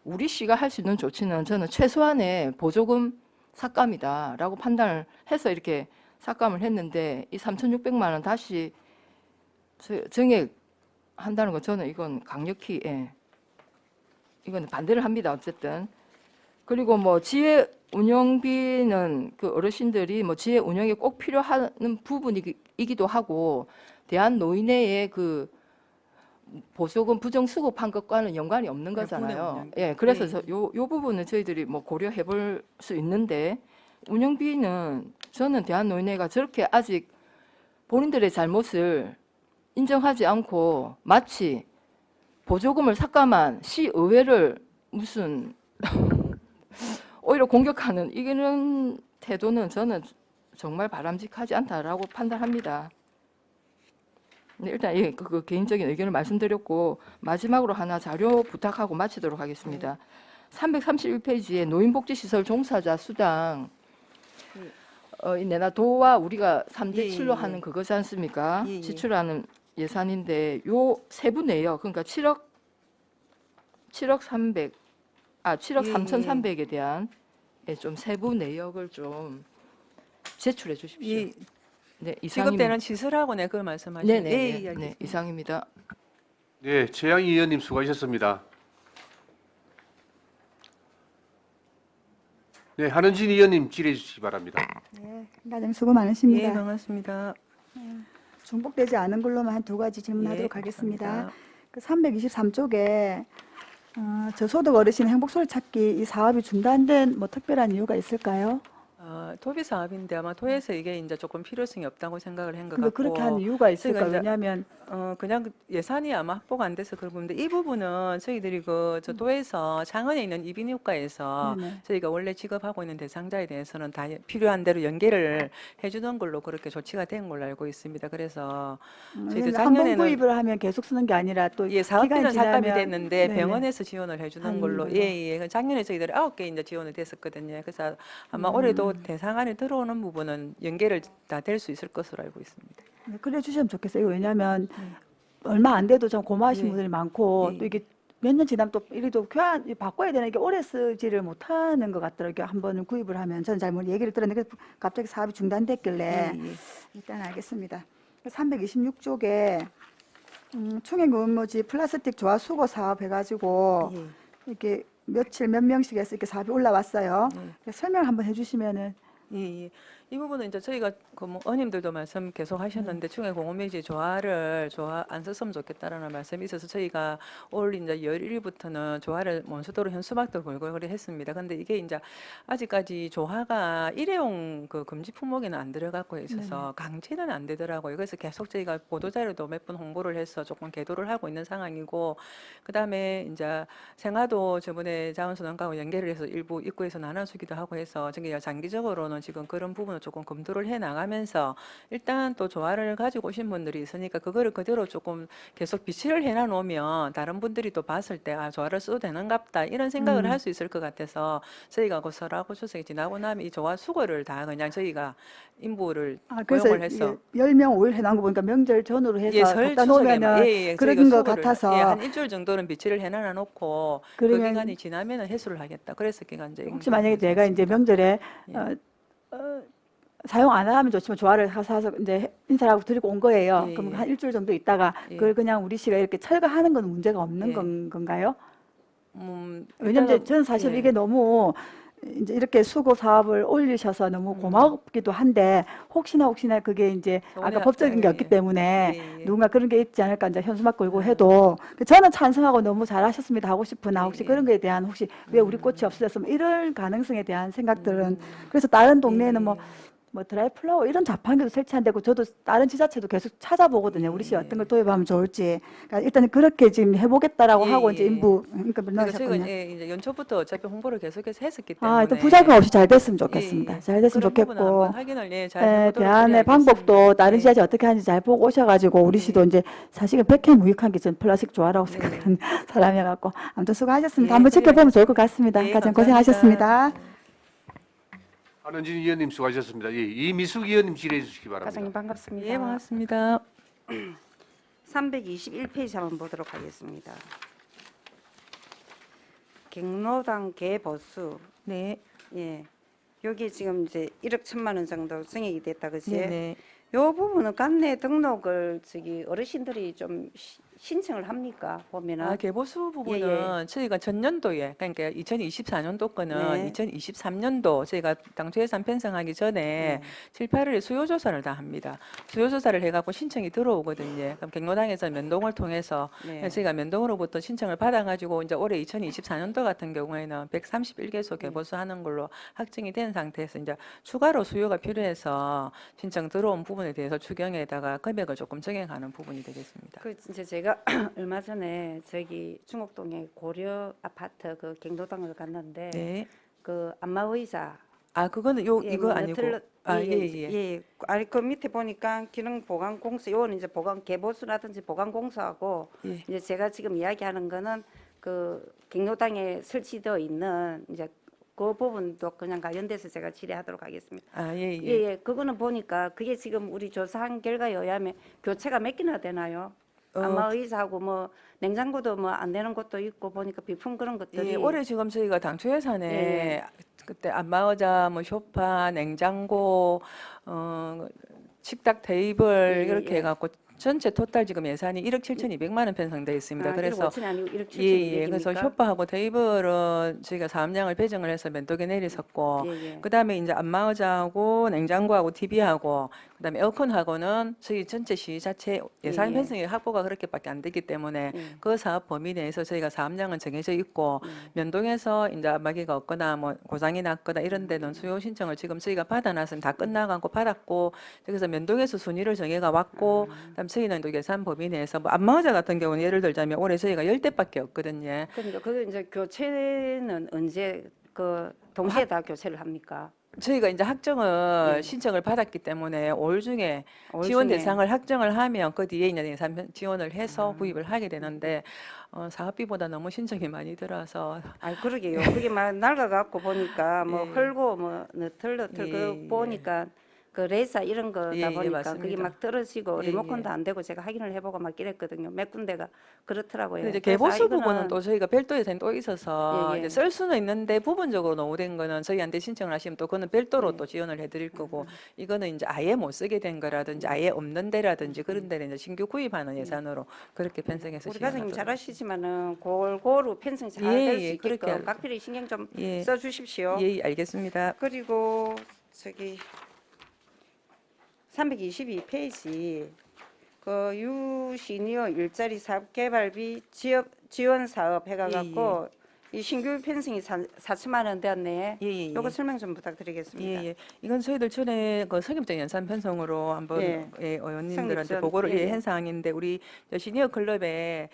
우리 시가 할 수 있는 조치는 저는 최소한의 보조금 삭감이다라고 판단을 해서 이렇게 삭감을 했는데 이 3,600만 원 다시 정액한다는 거 저는 이건 강력히 이건 반대를 합니다. 어쨌든 그리고 뭐 지회 운영비는 그 어르신들이 뭐 지회 운영에 꼭 필요한 부분이기도 하고 대한노인회의 그 보조금 부정 수급한 것과는 연관이 없는 거잖아요. 운영비. 예, 그래서 네. 요 부분은 저희들이 뭐 고려해 볼 수 있는데 운영비는 저는 대한노인회가 저렇게 아직 본인들의 잘못을 인정하지 않고 마치 보조금을 삭감한 시의회를 무슨 오히려 공격하는 이런 태도는 저는 정말 바람직하지 않다라고 판단합니다. 네, 일단 예, 그 개인적인 의견을 말씀드렸고 마지막으로 하나 자료 부탁하고 마치도록 하겠습니다. 331페이지에 노인복지시설 종사자 수당 이 내나도와 우리가 3대 예, 7로 예. 하는 그거지 않습니까? 예, 예. 지출하는 예산인데 요 세부 내역 그러니까 7억 300 7억 예, 3,300에 대한 좀 세부 내역을 좀 제출해 주십시오. 이 네, 지급되는 시설하고 네, 그걸 말씀하시는 네네 예, 네, 예, 네, 알겠습니다. 이상입니다. 네, 최양희 의원님 수고하셨습니다. 네, 한은진 의원님 질의해 주시기 바랍니다. 네, 과장 수고 많으십니다. 예, 반갑습니다. 중복되지 않은 걸로만 한 두 가지 질문하도록 예, 하겠습니다. 감사합니다. 그 323쪽에 저소득 어르신 행복소를 찾기 이 사업이 중단된 뭐 특별한 이유가 있을까요? 토비 사업인데 아마 토에서 이게 이제 조금 필요성이 없다고 생각을 한 것 근데 같고 그렇게 한 이유가 있을까요? 이제 왜냐하면 그냥 예산이 아마 확보가 안 돼서 그런 부분인데 이 부분은 저희들이 저 도에서 창원에 있는 이비인후과에서 네네. 저희가 원래 지급하고 있는 대상자에 대해서는 다 필요한 대로 연계를 해주던 걸로 그렇게 조치가 된 걸로 알고 있습니다. 그래서 저희들 한번 작년에는 구입을 하면 계속 쓰는 게 아니라 또 예, 사업비는 기간이 삭감이 지나면- 됐는데 네네. 병원에서 지원을 해주는 하는 걸로 걸로. 예. 작년에 저희들이 9개 이제 지원이 됐었거든요. 그래서 아마 올해도 대상 안에 들어오는 부분은 연계를 다 될 수 있을 것으로 알고 있습니다. 네, 그래 주시면 좋겠어요. 왜냐하면 얼마 안 돼도 좀 고마우신 예. 분들이 많고 예. 또 이게 몇 년 지나면 또 이래도 교환 바꿔야 되는 게 오래 쓰지를 못하는 것 같더라고요. 한 번은 구입을 하면 저는 잘 얘기를 들었는데 갑자기 사업이 중단됐길래 예. 일단 알겠습니다. 326쪽에 총액 의무지 플라스틱 조화 수거 사업 해가지고 예. 이렇게 며칠 몇 명씩 해서 이렇게 사업이 올라왔어요. 설명 한번 해주시면은. 예. 이 부분은 이제 저희가 그뭐 의원님들도 말씀 계속 하셨는데 충해 공홈매지 조화를 안 썼으면 좋겠다라는 말씀이 있어서 저희가 올 이제 11일부터는 조화를 원수도로 현수막도 걸고 그래 했습니다. 근데 이게 이제 아직까지 조화가 일회용 그 금지 품목에는 안 들어가고 있어서 강제는 안 되더라고요. 그래서 계속 저희가 보도자료도 몇 번 홍보를 해서 조금 계도를 하고 있는 상황이고 그다음에 이제 생화도 저번에 자원순환과하고 연계를 해서 일부 입구에서 나눠주기도 하고 해서 저기 장기적으로는 지금 그런 부분을 조금 검토를 해 나가면서 일단 또 조화를 가지고 오신 분들이 있으니까 그거를 그대로 조금 계속 비치를 해놔 놓으면 다른 분들이 또 봤을 때 조화를 써도 되는갑다 이런 생각을 할 수 있을 것 같아서 저희가 그 설하고 추석이 지나고 나면 이 조화 수거를 다 그냥 저희가 인부를 그래서 고용을 해서 10명 5일 해놓은 거 보니까 명절 전후로 해서 예, 설 갖다 추석에 놓으면은 그런 저희가 것 수거를 같아서 한 일주일 정도는 비치를 해놔 놓고 그 그러면 기간이 지나면은 해소를 하겠다. 그래서 기간 혹시 만약에 내가 이제 명절에 예. 사용 안 하면 좋지만 조화를 사서 이제 인사를 하고 드리고 온 거예요. 예, 그럼 예. 한 일주일 정도 있다가 예. 그걸 그냥 우리 씨가 이렇게 철거하는 건 문제가 없는 예. 건가요? 왜냐면 왜냐면 저는 사실 이게 너무 이제 이렇게 수거 사업을 올리셔서 너무 고맙기도 한데 혹시나 그게 이제 아까 법적인 게 없기 때문에 누군가 그런 게 있지 않을까 이제 현수막 걸고 해도 저는 찬성하고 너무 잘하셨습니다 하고 싶으나 혹시 그런 거에 대한 혹시 왜 우리 꽃이 없어졌으면 이럴 가능성에 대한 생각들은 그래서 다른 동네에는 뭐 드라이플라워 이런 자판기도 설치 안 되고 저도 다른 지자체도 계속 찾아보거든요. 우리 시 어떤 걸 도입하면 좋을지. 그러니까 일단 그렇게 지금 해보겠다라고 하고 이제 인부 그러니까 그래서 저희가 넣으셨거든요. 이제 연초부터 어차피 홍보를 계속해서 했었기 때문에 일단 부작용 없이 잘 됐으면 좋겠습니다. 잘 됐으면 그런 부분은 좋겠고. 한번 확인을 잘 네, 해보도록 대안의 그래야겠습니다. 방법도 다른 예. 지자체 어떻게 하는지 잘 보고 오셔가지고 우리 시도 이제 사실은 백해무익한 게 전 플라스틱 좋아라고 생각하는 사람이어갖고 아무튼 수고하셨습니다. 예, 한번 그래요. 지켜보면 좋을 것 같습니다. 예, 가장 감사합니다. 고생하셨습니다. 한은진 의원님 수고하셨습니다. 예, 이미숙 의원님 질의해 주시기 바랍니다. 과장님 반갑습니다. 예, 반갑습니다. 321페이지 한번 보도록 하겠습니다. 경로당 개보수. 네, 예. 여기 지금 이제 1억 1천만 원 정도 증액이 됐다 그지? 네. 요 부분은 관내 등록을 어르신들이 좀 신청을 합니까? 보면은 개보수 부분은 저희가 전년도에 그러니까 2024년도 거는 네. 2023년도 저희가 당초 예산 편성하기 전에 7, 8월에 수요조사를 다 합니다. 수요조사를 해갖고 신청이 들어오거든요. 그럼 경로당에서 면동을 통해서 네. 저희가 면동으로부터 신청을 받아가지고 이제 올해 2024년도 같은 경우에는 131개소 개보수하는 걸로 확정이 된 상태에서 이제 추가로 수요가 필요해서 신청 들어온 부분에 대해서 추경에다가 금액을 조금 정액하는 부분이 되겠습니다. 그 이제 제가 얼마 전에 저기 중곡동에 고려 아파트 그 경로당을 갔는데 네, 그 안마의자 아, 그거는 요 예, 이거 뭐 아니고. 너틀러- 아, 예, 예. 예. 아니 그 밑에 보니까 기능 보강 공사 요거는 이제 보강 개보수라든지 보강 공사하고 예. 이제 제가 지금 이야기하는 거는 그 경로당에 설치되어 있는 이제 그 부분도 그냥 관련돼서 제가 질의하도록 하겠습니다. 아, 예, 예, 예. 예. 그거는 보니까 그게 지금 우리 조사한 결과에 의하면 교체가 몇 개나 되나요? 안마 의자하고 뭐 냉장고도 뭐 안 되는 것도 있고 보니까 비품 그런 것들이 예, 올해 지금 저희가 당초 예산에 예, 그때 안마의자, 뭐 소파, 냉장고, 식탁 테이블 예, 예, 이렇게 예. 해갖고 전체 토탈 지금 예산이 1억 7,200만 원 편성되어 있습니다. 아, 1억 그래서 5천이 아니고 1억 예, 예. 그래서 7,200입니까? 소파하고 테이블은 저희가 사업량을 배정을 해서 면도기 내리섰고, 예, 예. 그다음에 이제 안마의자하고 냉장고하고 TV하고, 그다음에 에어컨하고는 저희 전체 시 자체 예산 예, 예. 편성이 확보가 그렇게밖에 안 되기 때문에 예. 그 사업 범위 내에서 저희가 사업량은 정해져 있고, 면동에서 이제 안마기가 없거나 뭐 고장이 났거나 이런 데는 수요 신청을 지금 저희가 받아놨으면 다 끝나가고 받았고, 그래서 면동에서 순위를 정해가 왔고, 그다음 저희는 또 예산 범위 내에서 뭐 안마의자 같은 경우는 예를 들자면 올해 저희가 10대밖에 없거든요. 그러니까 그 이제 교체는 언제 그 동시에 다 교체를 합니까? 저희가 이제 학정을 예. 신청을 받았기 때문에 올 중에 올 지원 중에. 대상을 확정을 하면 그 뒤에 이제 예산 지원을 해서 구입을 하게 되는데 사업비보다 너무 신청이 많이 들어서 아, 그러게요. 그게 막 낡아갖고 보니까 뭐 예. 헐고 뭐 너틀너틀 예, 그 예. 보니까 그 레이사 이런 거다 예, 예, 보니까 그게 맞습니다. 막 떨어지고 예, 리모컨도 예. 안 되고 제가 확인을 해보고 막 이랬거든요. 몇 군데가 그렇더라고요. 근데 이제 그래서 개보수 이거는 부분은 또 저희가 별도 예산이 또 있어서 예, 예. 이제 쓸 수는 있는데 부분적으로 노후된 거는 저희한테 신청을 하시면 또 그거는 별도로 또 지원을 해드릴 거고 이거는 이제 아예 못 쓰게 된 거라든지 아예 없는 데라든지 그런 데는 이제 신규 구입하는 예산으로 그렇게 편성해서 우리 과장님 지원하도록. 잘 아시지만은 골고루 편성 잘 예, 될 수 예, 그렇게 있게끔 할- 각별히 신경 좀 예. 써주십시오. 예, 예, 알겠습니다. 그리고 저기 322페이지 그 유시니어 일자리 사업 개발비 지원 사업 해가갖고 이 신규 편성이 4천만 원 되었네. 예, 예, 예. 요거 설명 좀 부탁드리겠습니다. 예, 예. 이건 저희들 전에 그 성립적 연산 편성으로 한번 예. 의원님들한테 성립전. 보고를 예, 예. 한 사항인데 우리 시니어 클럽에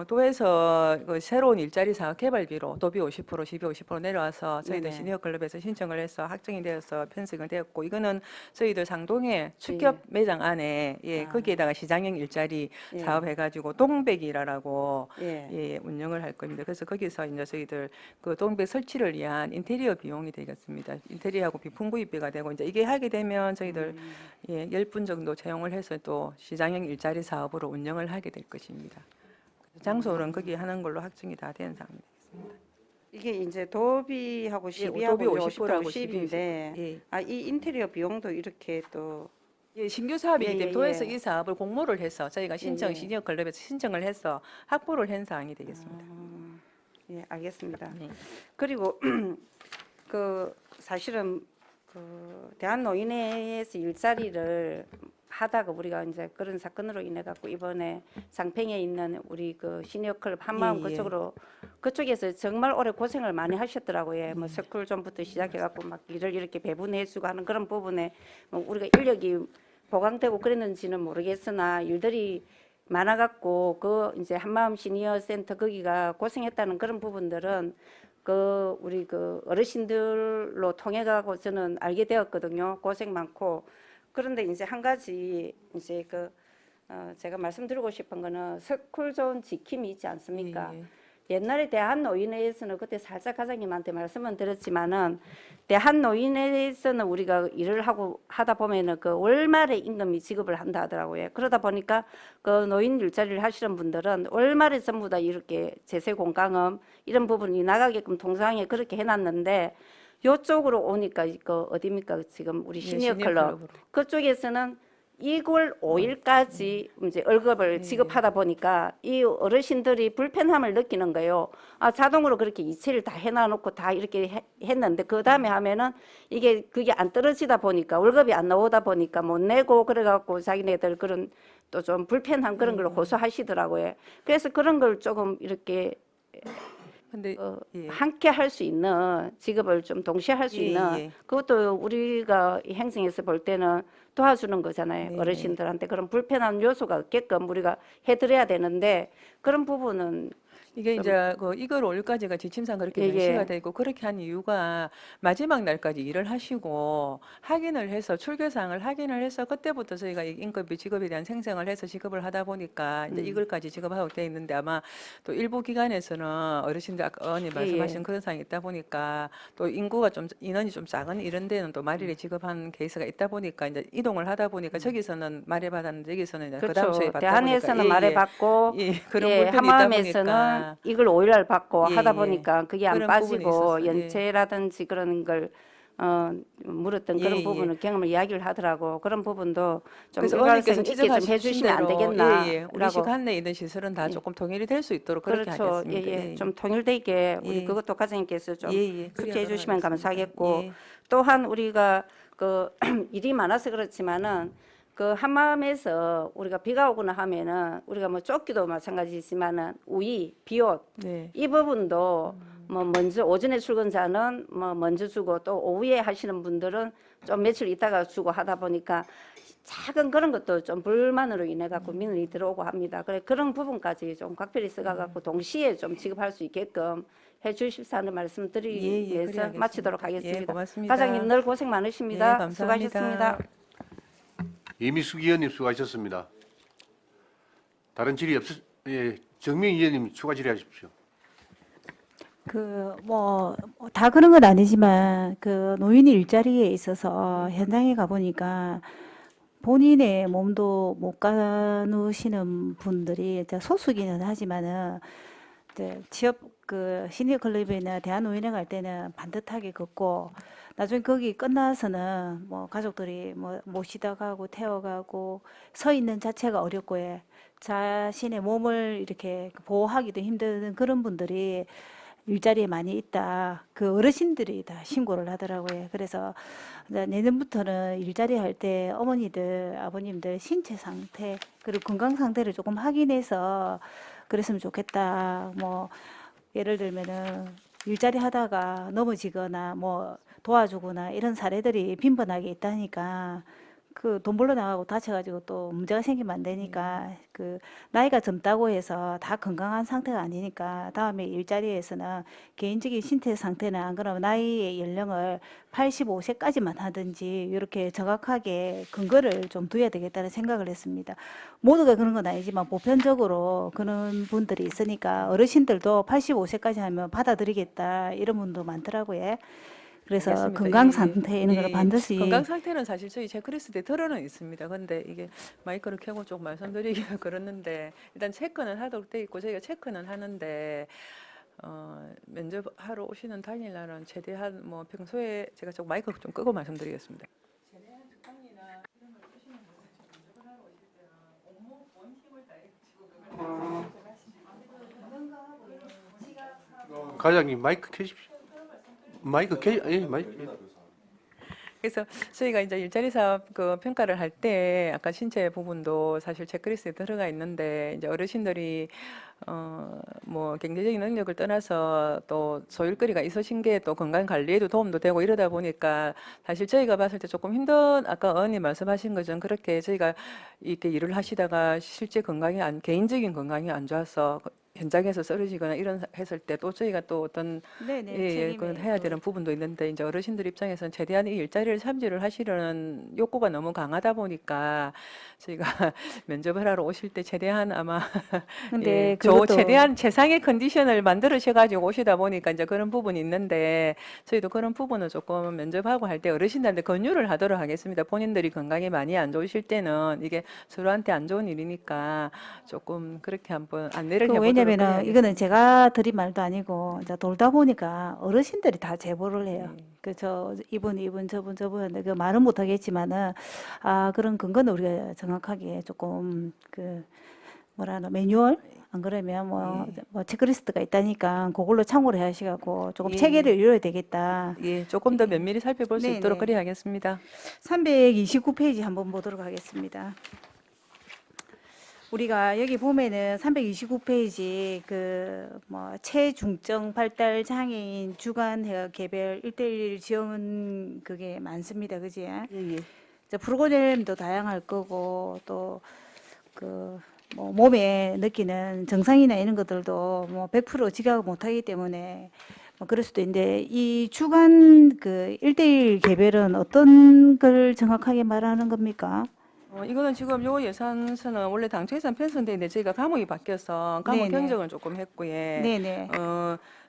도에서 그 새로운 일자리 사업 개발비로 도비 50%, 시비 50% 내려와서 저희들 네네. 시니어 클럽에서 신청을 해서 확정이 되어서 편성을 되었고 이거는 저희들 상동에 축협 매장 안에 아. 거기에다가 시장형 일자리 예. 사업 해가지고 동백이라고 예. 예, 운영을 할 겁니다. 그래서 거기서 이제 저희들 그 동백 설치를 위한 인테리어 비용이 되겠습니다. 인테리어하고 비품 구입비가 되고 이제 이게 하게 되면 저희들 예, 10분 정도 채용을 해서 또 시장형 일자리 사업으로 운영을 하게 될 것입니다. 장소는 거기 하는 걸로 확정이 다 된 상황입니다. 이게 이제 도비하고 시비하고 도비 50%하고 50%하고 10인데 예. 아, 이 인테리어 비용도 이렇게 또 예, 신규 사업이기 예, 때문에 예, 도에서 예. 이 사업을 공모를 해서 저희가 신청 예. 시니어 클럽에서 신청을 해서 확보를 한 사항이 되겠습니다. 예, 알겠습니다. 네. 그리고 그 사실은 그 대한노인회에서 일자리를 하다가 우리가 이제 그런 사건으로 인해 갖고 이번에 상평에 있는 우리 그 시니어 클럽 한마음 예, 예. 그쪽으로 그쪽에서 정말 오래 고생을 많이 하셨더라고요. 뭐 스쿨 존부터 시작해 갖고 막 일을 이렇게 배분해주고 하는 그런 부분에 뭐 우리가 인력이 보강되고 그랬는지는 모르겠으나 일들이 많아갖고 그 이제 한마음 시니어 센터 거기가 고생했다는 그런 부분들은 그 우리 그 어르신들로 통해 가고 저는 알게 되었거든요. 고생 많고 그런데 이제 한 가지 이제 그 제가 말씀드리고 싶은 거는 스쿨존 지킴이 있지 않습니까? 예, 예. 옛날에 대한노인회에서는 그때 살짝 과장님한테 말씀은 드렸지만은 대한노인회에서는 우리가 일을 하고 하다 보면은 그 월말에 임금이 지급을 한다 하더라고요. 그러다 보니까 그 노인 일자리를 하시는 분들은 월말에 전부 다 이렇게 제세 공강음 이런 부분이 나가게끔 통장에 그렇게 해놨는데 요쪽으로 오니까 그 어디입니까 지금 우리 시니어 클럽 클럽으로. 그쪽에서는 2월 5일까지 이제 월급을 지급하다 보니까 이 어르신들이 불편함을 느끼는 거예요. 아, 자동으로 그렇게 이체를 다 해놔놓고 다 이렇게 했는데 그 다음에 하면은 이게 그게 안 떨어지다 보니까 월급이 안 나오다 보니까 못 내고 그래갖고 자기네들 그런 또 좀 불편한 그런 걸 호소하시더라고요. 그래서 그런 걸 조금 이렇게 근데 예. 함께 할 수 있는 직업을 좀 동시에 할 수 예, 있는 예. 그것도 우리가 이 행정에서 볼 때는 도와주는 거잖아요. 네, 어르신들한테 그런 불편한 요소가 없게끔 우리가 해드려야 되는데 그런 부분은 이게 이제 이걸 5일까지가 지침상 그렇게 예, 명시가 예. 돼 있고 그렇게 한 이유가 마지막 날까지 일을 하시고 확인을 해서 출결사항을 확인을 해서 그때부터 저희가 이 인건비 지급에 대한 생성을 해서 지급을 하다 보니까 이제 이걸까지 지급하고 돼 있는데 아마 또 일부 기관에서는 어르신들 아까 의원님 예, 말씀하신 예. 그런 사항이 있다 보니까 또 인구가 좀 인원이 좀 작은 이런 데는 또 말일에 지급한 케이스가 있다 보니까 이제 이동을 하다 보니까 저기서는 말해 받았는데 여기서는 이제 그다음 저희 그렇죠. 받다 대한에서는 보니까 말해 받고 예, 그런 예, 불편이 있다 하마음에서는 보니까 이걸 5일날 받고 예, 하다 예. 보니까 그게 안 그런 부분이 빠지고 있었어요. 예. 연체라든지 그런 걸 물었던 예, 그런 예. 부분을 경험을 이야기를 하더라고. 그런 부분도 좀 그래서 일관성 의원님께서 있게 좀 지적하신 해주시면 안 대로 되겠나? 예, 예. 우리 라고. 시간내에 있는 시설은 다 예. 조금 통일이 될 수 있도록 그렇게 그렇죠. 하겠습니다. 예, 예. 좀 통일되게 우리 예. 그것도 과장님께서 좀 예, 예. 숙지해 그리하도록 주시면 하겠습니다. 감사하겠고 예. 또한 우리가 그 일이 많아서 그렇지만은 그 한마음에서 우리가 비가 오거나 하면은 우리가 뭐 조끼도 마찬가지지만은 우의, 비옷 네. 이 부분도 뭐 먼저 오전에 출근자는 뭐 먼저 주고 또 오후에 하시는 분들은 좀 며칠 있다가 주고 하다 보니까 작은 그런 것도 좀 불만으로 인해 갖고 민원이 들어오고 합니다. 그래 그런 부분까지 좀 각별히 써가 갖고 동시에 좀 지급할 수 있게끔 해 주십사는 말씀드리기 예, 예, 위해서 그래야겠습니다. 마치도록 예, 하겠습니다. 고맙습니다. 과장님 늘 고생 많으십니다. 예, 감사합니다. 수고하셨습니다. 이미숙 의원님 수고하셨습니다. 다른 질의 예, 정명 의원님 추가 질의하십시오. 다 그런 건 아니지만 그 노인이 일자리에 있어서 현장에 가 보니까 본인의 몸도 못 가누시는 분들이 이제 소수기는 하지만은 이제 취업 그 시니어 클럽이나 대한노인회 갈 때는 반듯하게 걷고 나중에 거기 끝나서는 뭐 가족들이 뭐 모시다 가고 태워가고 서 있는 자체가 어렵고 해 자신의 몸을 이렇게 보호하기도 힘든 그런 분들이 일자리에 많이 있다. 그 어르신들이 다 신고를 하더라고요. 그래서 이제 내년부터는 일자리 할 때 어머니들, 아버님들 신체 상태 그리고 건강 상태를 조금 확인해서 그랬으면 좋겠다. 뭐 예를 들면은 일자리 하다가 넘어지거나 뭐 도와주거나 이런 사례들이 빈번하게 있다니까 그 돈 벌러 나가고 다쳐가지고 또 문제가 생기면 안 되니까 그 나이가 젊다고 해서 다 건강한 상태가 아니니까 다음에 일자리에서는 개인적인 신체 상태는 안 그러면 나이의 연령을 85세까지만 하든지 이렇게 정확하게 근거를 좀 둬야 되겠다는 생각을 했습니다. 모두가 그런 건 아니지만 보편적으로 그런 분들이 있으니까 어르신들도 85세까지 하면 받아들이겠다 이런 분도 많더라고요. 그래서 알겠습니다. 건강 예, 예. 상태 이런 걸 예, 반드시 건강 상태는 사실 저희 체크리스트에 들어는 있습니다. 근데 이게 마이크를 켜고 좀 말씀드리기가 그렇는데 일단 체크는 하도록 돼 있고 저희가 체크는 하는데 면접하러 오시는 당일 날은 최대한 뭐 평소에 제가 좀 마이크 좀 끄고 말씀드리겠습니다. 과장님 마이크 켜십시오. 마이크 켜, 예, 마이크. 그래서 저희가 이제 일자리 사업 그 평가를 할 때 아까 신체 부분도 사실 체크리스트에 들어가 있는데 이제 어르신들이 뭐 경제적인 능력을 떠나서 또 소일거리가 있으신 게 또 건강 관리에도 도움도 되고 이러다 보니까 사실 저희가 봤을 때 조금 힘든 아까 의원님 말씀하신 것처럼 그렇게 저희가 이렇게 일을 하시다가 실제 건강이 개인적인 건강이 안 좋아서 현장에서 쓰러지거나 이런 했을 때 또 저희가 또 어떤 네네 예, 그건 해야 되는 부분도 있는데 이제 어르신들 입장에서는 최대한 이 일자리를 참지를 하시려는 욕구가 너무 강하다 보니까 저희가 면접을 하러 오실 때 최대한 아마 근데 예, 최대한 최상의 컨디션을 만들으셔가지고 오시다 보니까 이제 그런 부분이 있는데 저희도 그런 부분은 조금 면접하고 할 때 어르신들한테 권유를 하도록 하겠습니다. 본인들이 건강이 많이 안 좋으실 때는 이게 서로한테 안 좋은 일이니까 조금 그렇게 한번 안내를 해보도록 왜냐면은 해야겠습니다. 이거는 제가 드린 말도 아니고 이제 돌다 보니까 어르신들이 다 제보를 해요. 그저 이분 저분 그 말은 못 하겠지만은 그런 근거는 우리가 정확하게 조금 그 뭐라나 매뉴얼 안 그러면 뭐 체크리스트가 있다니까 그걸로 참고를 하시고 조금 예, 체계를 이뤄야 되겠다. 예, 조금 더 면밀히 살펴볼 수 네네. 있도록 그래야 하겠습니다. 329페이지 한번 보도록 하겠습니다. 우리가 여기 보면은 329페이지 그 뭐 체중증 발달 장애인 주간 개별 1:1 지원 그게 많습니다. 그지? 예, 예. 이제 프로그램도 다양할 거고 또 그 뭐 몸에 느끼는 증상이나 이런 것들도 뭐 100% 지각을 못하기 때문에 뭐 그럴 수도 있는데 이 주간 그 1대1 개별은 어떤 걸 정확하게 말하는 겁니까? 이거는 지금 요 예산서는 원래 당초 예산 편성돼 있는데 저희가 과목이 바뀌어서 과목 네네. 변경을 조금 했고요. 네네.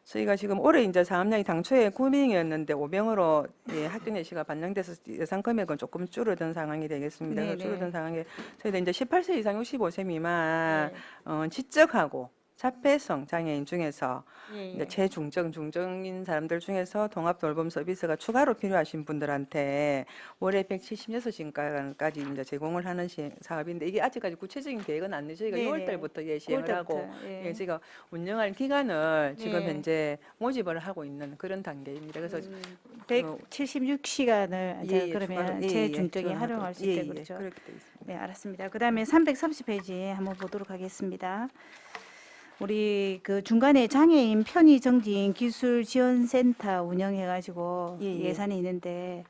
저희가 지금 올해 이제 사업량이 당초에 9명이었는데 5명으로 학교 내시가 반영돼서 예산 금액은 조금 줄어든 상황이 되겠습니다. 그래서 네네. 줄어든 상황에 저희도 이제 18세 이상 65세 미만 네. 지적하고 자폐성 장애인 중에서 예, 이제 예. 최중증, 중증인 사람들 중에서 통합 돌봄 서비스가 추가로 필요하신 분들한테 월에 176시간까지 이제 제공을 하는 사업인데 이게 아직까지 구체적인 계획은 안 내요. 저희가 네네. 6월 달부터 시행을 하고 9월 달부터, 예. 저희가 운영할 기간을 지금 네. 현재 모집을 하고 있는 그런 단계입니다. 그래서 176시간을 이제 그러면 최중증에 활용할 수 있게 그렇죠. 그렇게 돼 있습니다. 네, 알았습니다. 그다음에 330페이지 한번 보도록 하겠습니다. 우리 그 중간에 장애인 편의 정진 기술 지원 센터 운영해가지고 예산이 있는데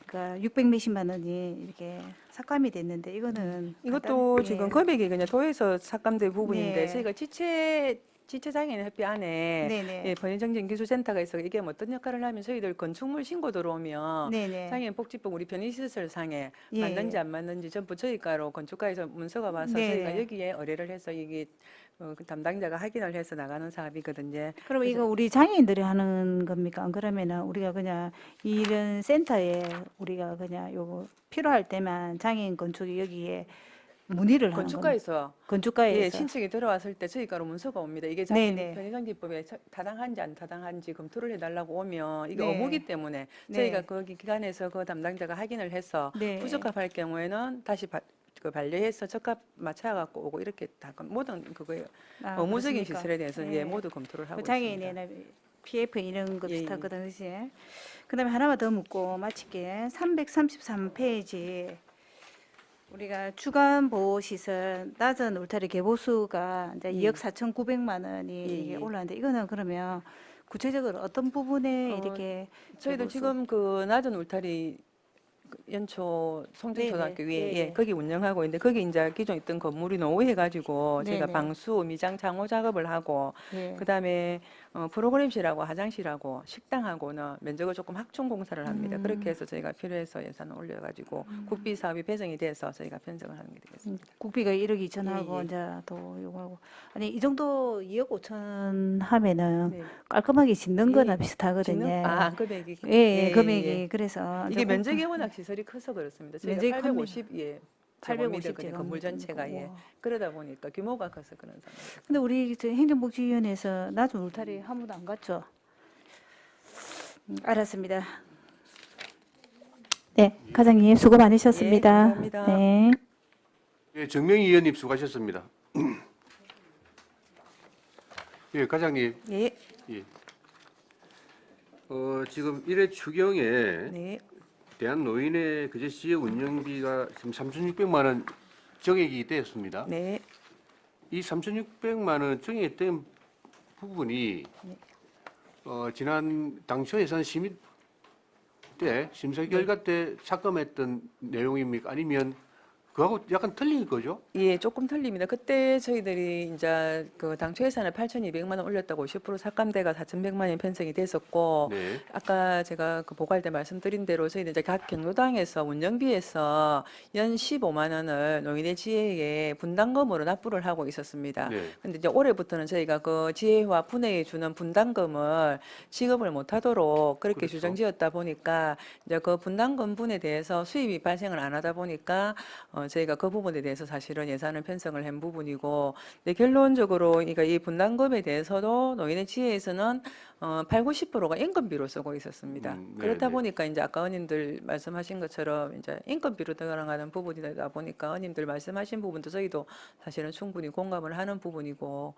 그러니까 600 몇십만 원이 이렇게 삭감이 됐는데 이거는 이것도 간단- 지금 예. 금액이 그냥 도에서 삭감된 부분인데 네. 저희가 지체장애인 협회 안에 네네. 편의정진 기술센터가 있어 이게 뭐 어떤 역할을 하면 저희들 건축물 신고 들어오면 네네. 장애인 복지법 우리 편의시설 상에 예, 맞는지 예. 안 맞는지 전부 저희가로 건축가에서 문서가 와서 네. 저희가 여기에 의뢰를 해서 이게 그 담당자가 확인을 해서 나가는 사업이거든요. 그럼 이거 우리 장애인들이 하는 겁니까? 안 그러면은 우리가 그냥 이런 센터에 우리가 그냥 요거 필요할 때만 장애인 건축이 여기에 문의를 하는 겁니까? 건축가에서 건축가에서 신청이 들어왔을 때 저희가로 문서가 옵니다. 이게 네네. 장애인 편의정지법에 타당한지 안 타당한지 검토를 해달라고 오면 이게 네. 업무기 때문에 네. 저희가 거기 기관에서 그 담당자가 확인을 해서 네. 부적합할 경우에는 다시 그 반려해서 적합 맞춰갖고 오고 이렇게 다 모든 그거에 아, 업무적인 그렇습니까? 시설에 대해서 예. 모두 검토를 하고 그 있습니다. 장애인에는 PF 이런 거 예, 비슷하거든, 그지? 그다음에 하나만 더 묻고 마칠게. 333페이지 우리가 주간 보호 시설 낮은 울타리 개보수가 이제 2억 4,900만 원이 예, 이게 예. 올라왔는데 이거는 그러면 구체적으로 어떤 부분에 이렇게 저희들 개보수? 지금 그 낮은 울타리 그 연초 송정초등학교 네네. 위에 예, 예. 거기 운영하고 있는데 거기 이제 기존 있던 건물이 노후해가지고 저희가 네네. 방수 미장 창호 작업을 하고 예. 그다음에 프로그램실하고 화장실하고 식당하고는 면적을 조금 확충 공사를 합니다. 그렇게 해서 저희가 필요해서 예산을 올려가지고 국비 사업이 배정이 돼서 저희가 편성을 하는 게 되겠습니다. 국비가 1억 2천 하고 예. 이제 또 요거하고 아니 이 정도 2억 5천 하면은 네. 깔끔하게 짓는 거나 예. 비슷하거든요. 금액이 예, 금액이 그래서 이게 이제 면적이 워낙 시설이 커서 그렇습니다. 저희가 면적이 850 850 그냥 건물 전체가 제곱미터. 그러다 보니까 규모가 커서 그런 상황. 근데 우리 저 행정복지위원회에서 낮은 울타리 한 번도 안 갔죠? 알았습니다. 네, 과장님 수고 많으셨습니다. 예, 감사합니다. 네. 예, 정명희 의원님 수고하셨습니다. 예, 과장님. 예, 예. 지금 1회 추경에 네, 대한노인의 그제 시의 운영비가 지금 3,600만 원 정액이 되었습니다. 네. 이 3,600만 원 정액된 부분이 지난 당초 예산 심의 때 심사 결과 때 삭감했던 내용입니까? 아니면 그하고 약간 틀린 거죠? 예, 조금 틀립니다. 그때 저희들이 이제 그 당초 예산을 8,200만 원 올렸다고 50% 삭감대가 4,100만 원 편성이 됐었고 네. 아까 제가 그 보고할 때 말씀드린 대로 저희는 이제 각 경로당에서 운영비에서 연 15만 원을 노인의 지혜에 분담금으로 납부를 하고 있었습니다. 네. 근데 이제 올해부터는 저희가 그 지혜와 분회에 주는 분담금을 지급을 못하도록 그렇게 그렇죠. 규정지었다 보니까 이제 그 분담금 분에 대해서 수입이 발생을 안 하다 보니까 저희가 그 부분에 대해서 사실은 예산을 편성을 한 부분이고, 근데 결론적으로 그러니까 이 분담금에 대해서도 노인의 지혜에서는 8, 90%가 인건비로 쓰고 있었습니다. 네, 그렇다 네. 보니까 이제 아까 의원님들 말씀하신 것처럼 이제 인건비로 들어가는 부분이다 보니까 의원님들 말씀하신 부분도 저희도 사실은 충분히 공감을 하는 부분이고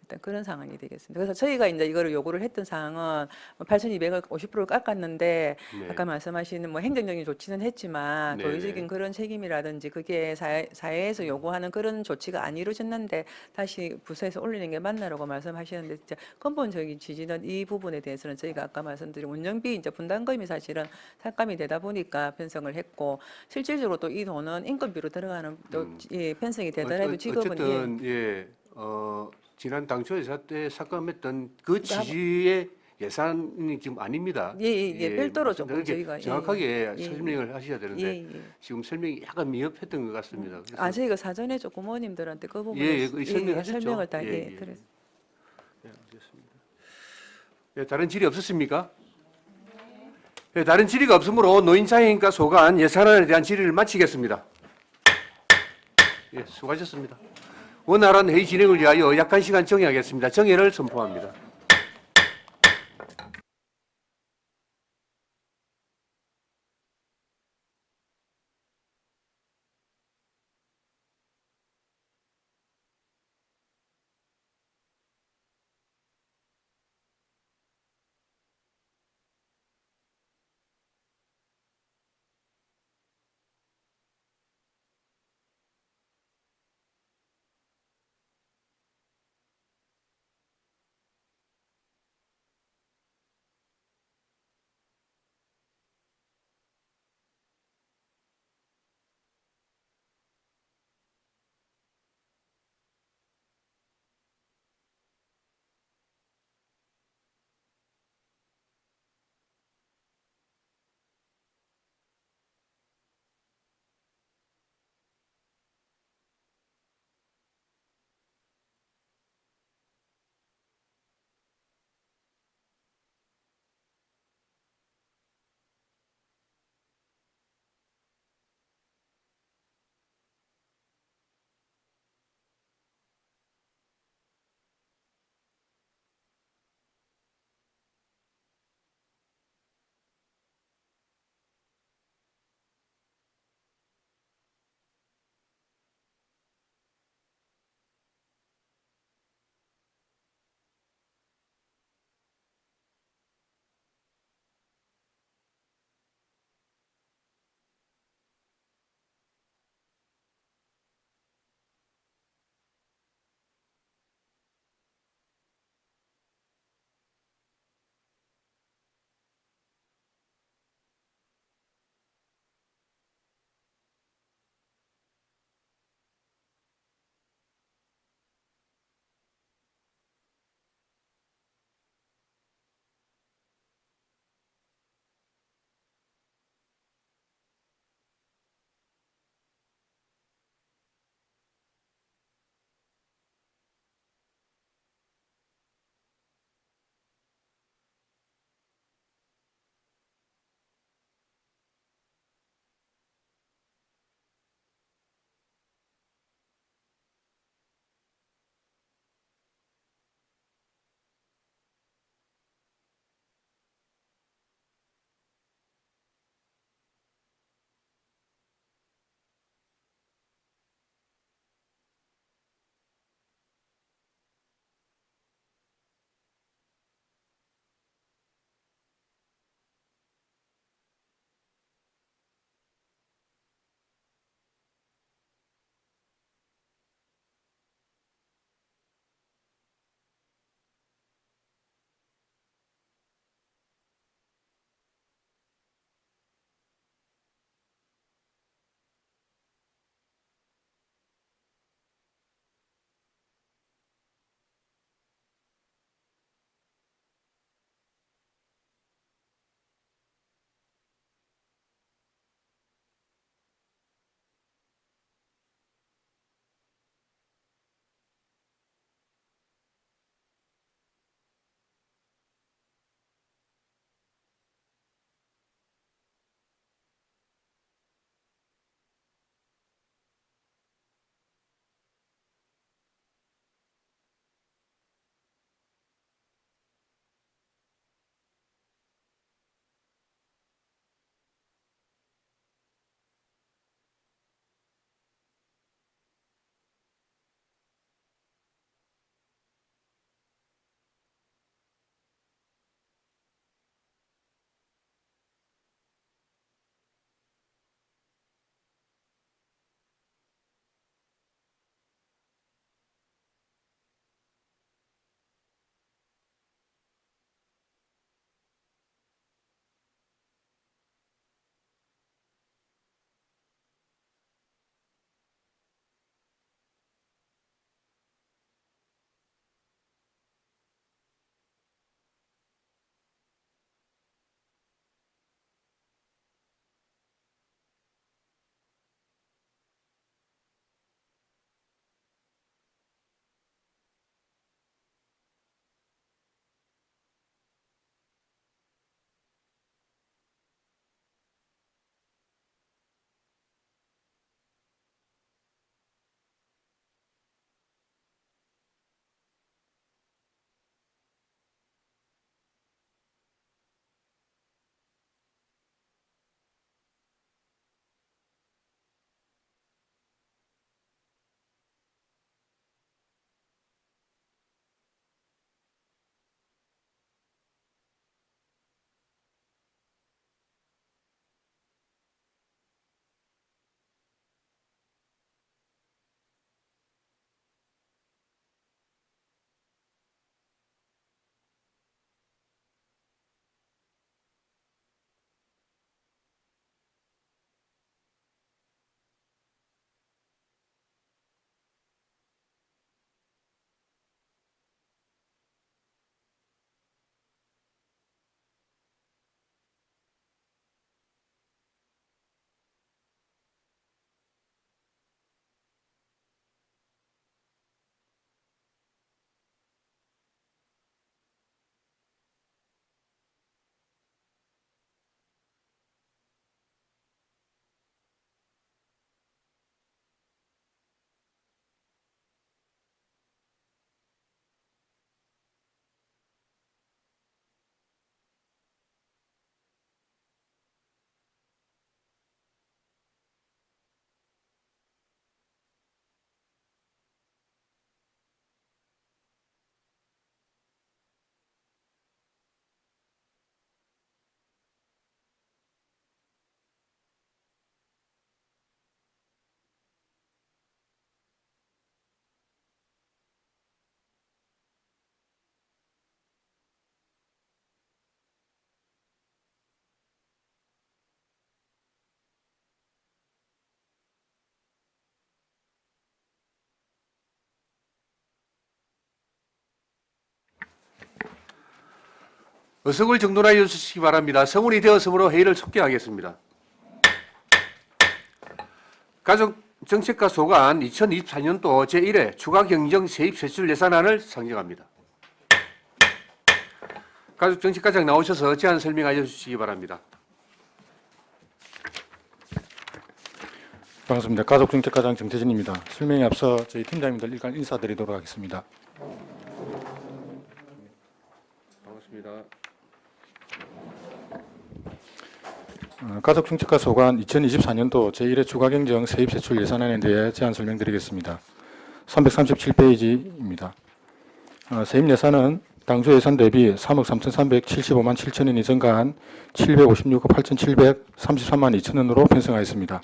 일단 그런 상황이 되겠습니다. 그래서 저희가 이제 이거를 요구를 했던 사항은 8,200을 50% 깎았는데 네. 아까 말씀하시는 뭐 행정적인 조치는 했지만 네, 도의적인 네. 그런 책임이라든지 그게 사회에서 요구하는 그런 조치가 안 이루어졌는데 다시 부서에서 올리는 게 맞나라고 말씀하시는데 진짜 근본적인 취지는 이 이 부분에 대해서는 저희가 아까 말씀드린 운영비 이제 분담금이 사실은 삭감이 되다 보니까 편성을 했고 실질적으로 또 이 돈은 인건비로 들어가는 또 예, 편성이 되더라도 지금은 예. 어쨌든 지난 당초 예산 때 삭감했던 그 취지의 예산이 지금 아닙니다. 예, 예, 별도로 조금 그렇게 저희가, 예, 정확하게 예, 설명을 하셔야 되는데 예, 예. 지금 설명이 약간 미흡했던 것 같습니다. 그래서 저희가 사전에 조금 의원님들한테 그 부분에 그 설명하셨죠. 설명을 다 예, 예. 드렸습니다. 예, 알겠습니다. 예, 다른 질의 없었습니까? 예, 다른 질의가 없으므로 노인장애인과 소관 예산안에 대한 질의를 마치겠습니다. 예, 수고하셨습니다. 원활한 회의 진행을 위하여 약한 시간 정의하겠습니다. 정회를 선포합니다. 의석을 정돈하여 주시기 바랍니다. 성운이 되었으므로 회의를 속기하겠습니다. 가족정책과 소관 2024년도 제1회 추가경정 세입세출 예산안을 상정합니다. 가족정책과장 나오셔서 제안 설명 알려주시기 바랍니다. 반갑습니다. 가족정책과장 정태진입니다. 설명에 앞서 저희 팀장님들 일단 인사드리도록 하겠습니다. 반갑습니다. 가족정책과 소관 2024년도 제1회 추가경정 세입세출 예산안에 대해 제안 설명드리겠습니다. 337페이지입니다. 세입 예산은 당초 예산 대비 3억 3,375만 7천원이 증가한 756억 8,733만 2천원으로 편성하였습니다.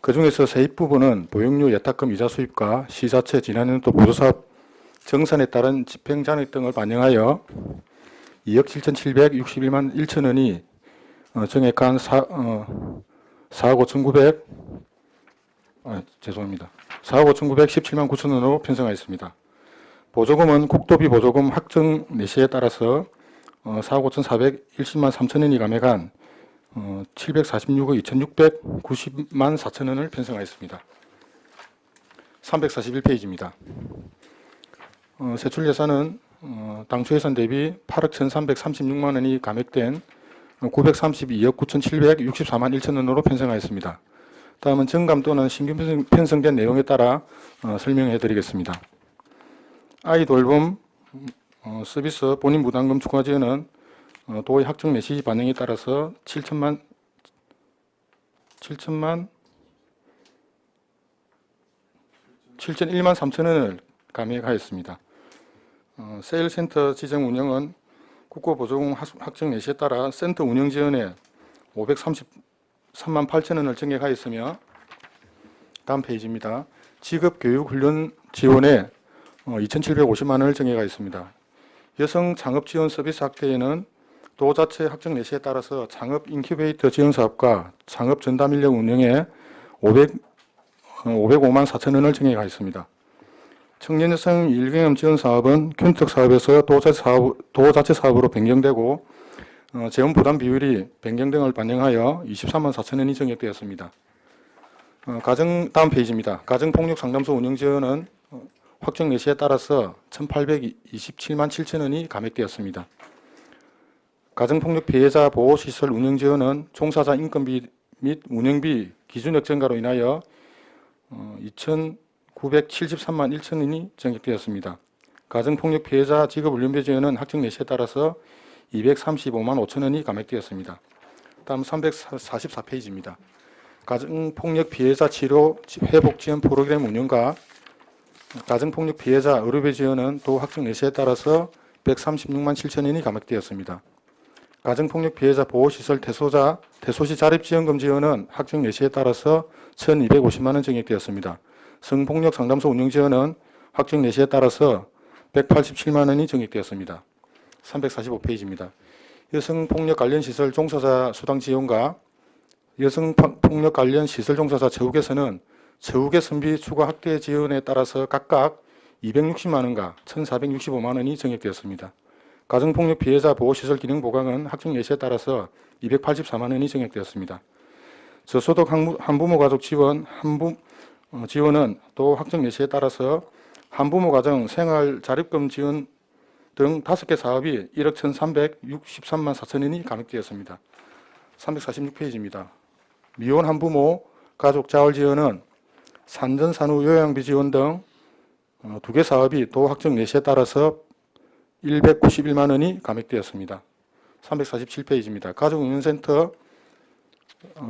그중에서 세입 부분은 보육료 예탁금 이자 수입과 시자체 지난해도 보조사업 정산에 따른 집행잔액 등을 반영하여 2억 7,761만 1천원이 정액한 4억 5,917만 9천원으로 편성하였습니다. 보조금은 국도비 보조금 확정 내시에 따라서 4억 5,410만 3천원이 감액한 746억 2,690만 4천원을 편성하였습니다. 341페이지입니다. 세출 예산은 당초 예산 대비 8억 1,336만 원이 감액된 932억 9,764만 1천원으로 편성하였습니다. 다음은 정감 또는 신규 편성된 내용에 따라 설명해 드리겠습니다. 아이 돌봄 서비스 본인 부담금 추가 지원은 도의 확정 내시 반영에 따라서 7천만 7,001만 3천원을 감액하였습니다. 세일센터 지정 운영은 국고보조금 확정 내시에 따라 센터 운영 지원에 533만 8천원을 증액하였으며 다음 페이지입니다. 직업 교육 훈련 지원에 2,750만 원을 증액하였습니다. 여성 창업 지원 서비스 확대에는 도 자체 확정 내시에 따라서 창업 인큐베이터 지원 사업과 창업 전담 인력 운영에 505만 4천 원을 증액하였습니다. 청년 여성 일경험 지원 사업은 균특 사업에서 도 자체 사업으로 변경되고 재원 부담 비율이 변경 등을 반영하여 23만 4천 원이 증액되었습니다. 다음 페이지입니다. 가정폭력 상담소 운영 지원은 확정 내시에 따라서 1,827만 7천 원이 감액되었습니다. 가정폭력 피해자 보호시설 운영 지원은 종사자 인건비 및 운영비 기준액 증가로 인하여 2,973만 1천 원이 증액되었습니다. 가정폭력 피해자 직업훈련비 지원은 확정 내시에 따라서 235만 5천 원이 감액되었습니다. 다음 344페이지입니다. 가정폭력 피해자 치료 회복 지원 프로그램 운영과 가정폭력 피해자 의료비 지원은 도 확정 내시에 따라서 136만 7천 원이 감액되었습니다. 가정폭력 피해자 보호시설 대소시 자립지원금 지원은 확정 내시에 따라서 1,250만 원 증액되었습니다. 성폭력 상담소 운영 지원은 확정 내시에 따라서 187만 원이 증액되었습니다. 345페이지입니다. 여성폭력 관련 시설 종사자 수당 지원과 여성폭력 관련 시설 종사자 체육에서는 체육의 선비 추가 확대 지원에 따라서 각각 260만 원과 1,465만 원이 증액되었습니다. 가정폭력 피해자 보호시설 기능 보강은 확정 내시에 따라서 284만 원이 증액되었습니다. 저소득 한부모 가족 지원은 또 확정 내시에 따라서 한부모 가정 생활 자립금 지원 등 5개 사업이 1억 1,363만 4천 원이 감액되었습니다. 346페이지입니다. 미혼 한부모 가족 자활 지원은 산전 산후 요양비 지원 등 2개 사업이 도 확정 내시에 따라서 191만 원이 감액되었습니다. 347페이지입니다. 가족운영센터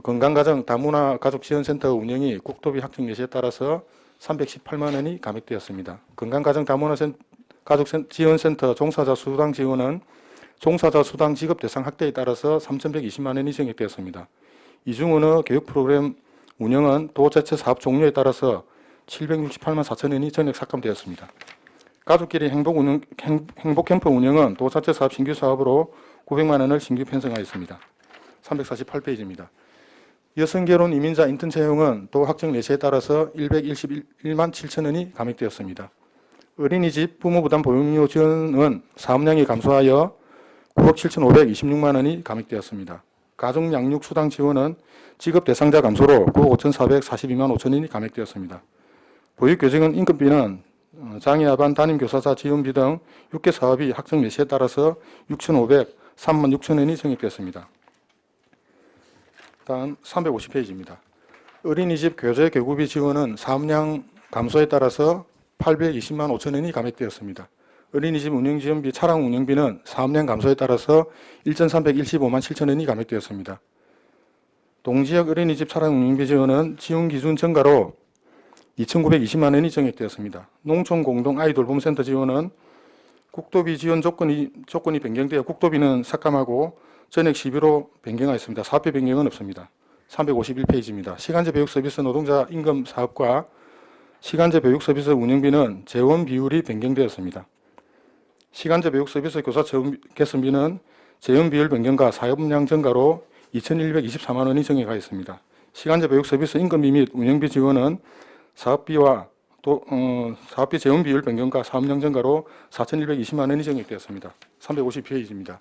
건강가정 다문화 가족지원센터 운영이 국도비 확정 내시에 따라서 318만 원이 감액되었습니다. 건강가정 다문화 가족지원센터 종사자 수당 지원은 종사자 수당 지급 대상 확대에 따라서 3,120만 원이 증액되었습니다. 이중언어 교육 프로그램 운영은 도 자체 사업 종료에 따라서 768만 4천 원이 전액 삭감되었습니다. 가족끼리 행복 캠프 운영은 도 자체 사업 신규 사업으로 900만 원을 신규 편성하였습니다. 348페이지입니다. 여성 결혼 이민자 인턴 채용은 도 확정 내시에 따라서 121만 7천 원이 감액되었습니다. 어린이집 부모 부담 보육료 지원은 사업량이 감소하여 9억 7,526만 원이 감액되었습니다. 가족 양육 수당 지원은 지급 대상자 감소로 9억 5,442만 5천 원이 감액되었습니다. 보육교직원 인건비는 장애아반 담임교사자 지원비 등 6개 사업이 학정 매시에 따라서 6,503만 6천 원이 증액되었습니다. 다음 350페이지입니다. 어린이집 교재 교구비 지원은 사업량 감소에 따라서 820만 5천 원이 감액되었습니다. 어린이집 운영지원비, 차량 운영비는 사업량 감소에 따라서 1,315만 7천 원이 감액되었습니다. 동지역 어린이집 차량 운영비 지원은 지원 기준 증가로 2,920만 원이 증액되었습니다. 농촌 공동 아이돌봄센터 지원은 국도비 지원 조건이 변경되어 국도비는 삭감하고 전액 시비로 변경하였습니다. 사업비 변경은 없습니다. 351페이지입니다. 시간제 교육 서비스 노동자 임금 사업과 시간제 교육 서비스 운영비는 재원 비율이 변경되었습니다. 시간제 교육 서비스 교사 개선비는 재원 비율 변경과 사업량 증가로 2,124만 원이 증액하였습니다. 시간제 교육 서비스 임금비 및 운영비 지원은 사업비 재원 비율 변경과 사업량 증가로 4,120만 원이 증액되었습니다. 350페이지입니다.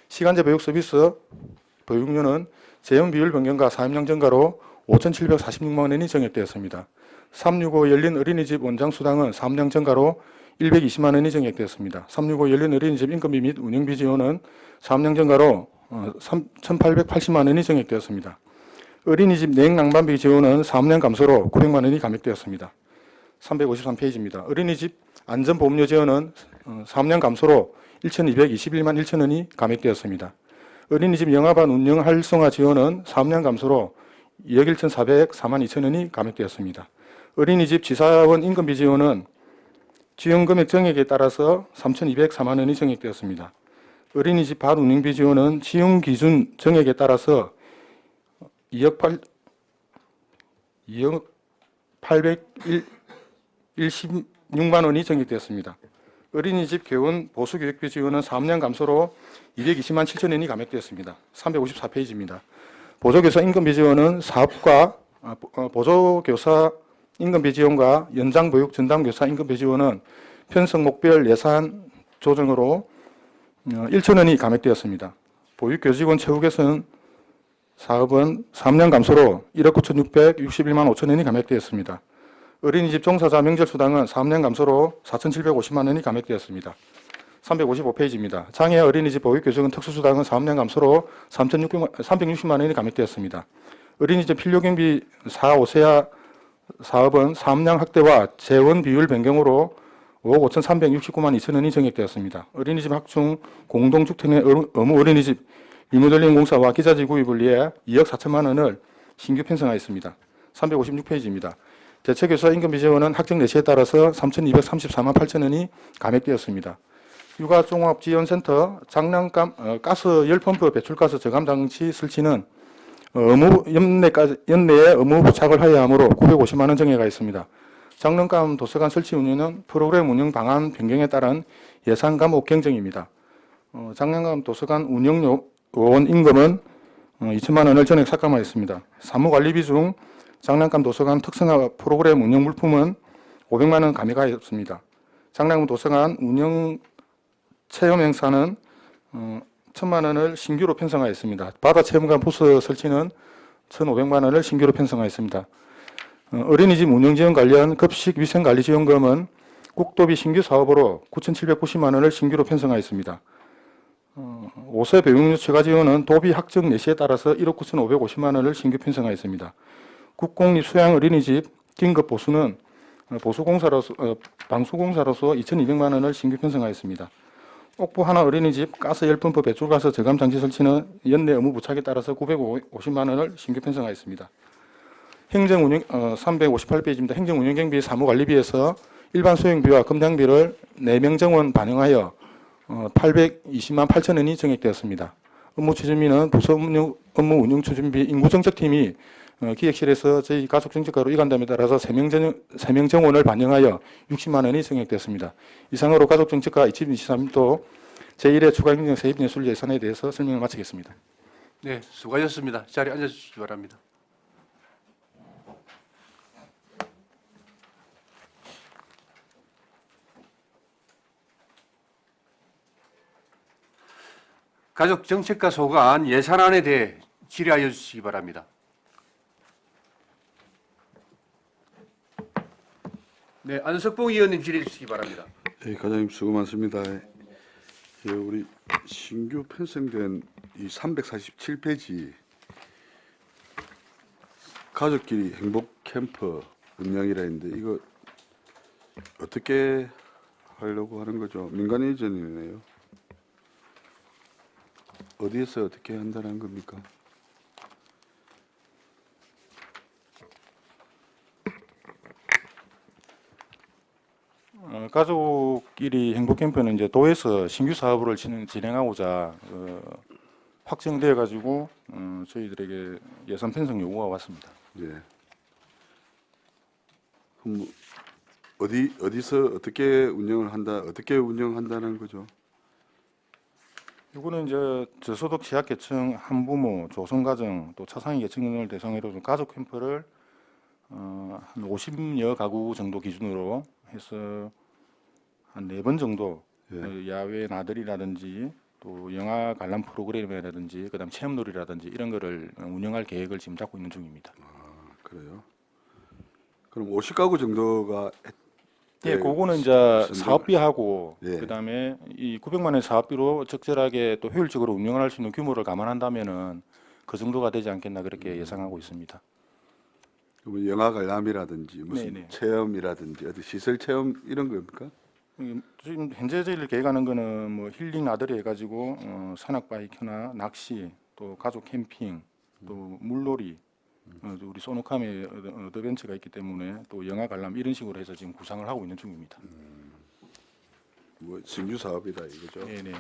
시간제 교육 서비스 보육료는 재원 비율 변경과 사업량 증가로 5,746만 원이 증액되었습니다. 365 열린 어린이집 원장 수당은 사업량 증가로 120만 원이 증액되었습니다. 365 열린 어린이집 인건비 및 운영비 지원은 사업량 증가로 1,880만 원이 증액되었습니다. 어린이집 냉난방비 지원은 사업량 감소로 900만 원이 감액되었습니다. 353페이지입니다. 어린이집 안전보험료 지원은 사업량 감소로 1,221만 1천 원이 감액되었습니다. 어린이집 영아반 운영 활성화 지원은 사업량 감소로 2억 1,404만 2천 원이 감액되었습니다. 어린이집 지사원 임금비 지원은 지원금액 정액에 따라서 3,204만 원이 정액되었습니다. 어린이집 반 운영비 지원은 지원 기준 정액에 따라서 2억 816만 원이 정액되었습니다. 어린이집 개원 보수 교육비 지원은 사업량 감소로 220만 7천 원이 감액되었습니다. 354페이지입니다. 보조교사 임금비 지원은 사업과 보조교사 임금비 지원과 연장보육 전담교사 임금비 지원은 편성 목별 예산 조정으로 1천 원이 감액되었습니다. 보육교직원 처우 개선 사업은 3년 감소로 1억 9,661만 5천 원이 감액되었습니다. 어린이집 종사자 명절수당은 3년 감소로 4,750만 원이 감액되었습니다. 355페이지입니다. 장애 어린이집 보육교직원 특수수당은 3년 감소로 360만 원이 감액되었습니다. 어린이집 필요경비 4, 5세야 사업은 사업량 확대와 재원 비율 변경으로 5억 5,369만 2천 원이 증액되었습니다. 어린이집 학중 공동주택 내 의무 어린이집 리모델링 공사와 기자재 구입을 위해 2억 4천만 원을 신규 편성하였습니다. 356페이지입니다. 대체교사 임금비 지원은 학정 내시에 따라서 3,234만 8천 원이 감액되었습니다. 육아종합지원센터 장난감 가스 열펌프 배출가스 저감 장치 설치는 연내에 의무 부착을 하여야 하므로 950만 원 정액가 있습니다. 장난감 도서관 설치 운영은 프로그램 운영 방안 변경에 따른 예산 감목 경정입니다. 장난감 도서관 운영 요원 임금은 2천만 원을 전액 삭감하였습니다. 사무관리비 중 장난감 도서관 특성화 프로그램 운영 물품은 500만 원 감액하였습니다. 장난감 도서관 운영 체험 행사는 1,000만 원을 신규로 편성하였습니다. 바다 체험관 부스 설치는 1,500만 원을 신규로 편성하였습니다. 어린이집 운영지원 관련 급식 위생관리 지원금은 국도비 신규 사업으로 9,790만 원을 신규로 편성하였습니다. 5세 배육료 추가 지원은 도비 학정 내시에 따라서 1억 9,550만 원을 신규 편성하였습니다. 국공립 수양 어린이집 긴급 보수는 방수공사로서 2,200만 원을 신규 편성하였습니다. 옥부 하나 어린이집 가스 열펌프 배출가스 저감 장치 설치는 연내 의무 부착에 따라서 950만 원을 신규 편성하였습니다. 행정운영 358페이지입니다. 행정운영경비 사무관리비에서 일반 수행비와 검장비를 4명 정원 반영하여 820만 8천 원이 정액되었습니다. 업무 추진비는 부서 업무 운영 추진비 인구정책팀이 기획실에서 저희 가족정책과로 이관됨에 따라서 3명 정원을 반영하여 60만 원이 정액되었습니다. 이상으로 가족정책과 2023도 제1회 추가행정 세입예술 예산에 대해서 설명을 마치겠습니다. 네, 수고하셨습니다. 자리에 앉아주시기 바랍니다. 가족정책과 소관 예산안에 대해 질의하여 주시기 바랍니다. 네, 안석봉 의원님 질의해 주시기 바랍니다. 예, 과장님 수고 많습니다. 예, 우리 신규 편성된 이 347페이지 가족끼리 행복 캠프 운영이라 했는데 이거 어떻게 하려고 하는 거죠? 민간 예전이네요. 어디에서 어떻게 한다는 겁니까? 가족끼리 행복 캠프는 이제 도에서 신규 사업을 진행하고자 확정되어 가지고 저희들에게 예산 편성 요구가 왔습니다. 예. 그럼 뭐 어디서 어떻게 운영을 한다, 어떻게 운영한다는 거죠? 이거는 이제 저소득 취약계층, 한부모, 조성가정, 또 차상위 계층을 대상으로 좀 가족 캠프를 한 50여 가구 정도 기준으로 해서 한 4번 정도 예. 야외 나들이라든지 또 영화 관람 프로그램이라든지 그다음 체험놀이라든지 이런 거를 운영할 계획을 지금 잡고 있는 중입니다. 그래요? 그럼 50가구 정도가 예, 그거는 이제 선정- 사업비하고 예. 그다음에 이 900만 원 사업비로 적절하게 또 효율적으로 운영할 수 있는 규모를 감안한다면은 그 정도가 되지 않겠나 그렇게 예상하고 있습니다. 그러면 영화 관람이라든지 무슨 네네. 체험이라든지 어디 시설 체험 이런 겁니까? 지금 현재 저희를 계획하는 거는 뭐 힐링 나들이 해가지고 산악 바이크나 낚시 또 가족 캠핑 또 물놀이 또 우리 소노카메 어드벤처가 있기 때문에 또 영화 관람 이런 식으로 해서 지금 구상을 하고 있는 중입니다. 뭐 신규 사업이다 이거죠. 네네.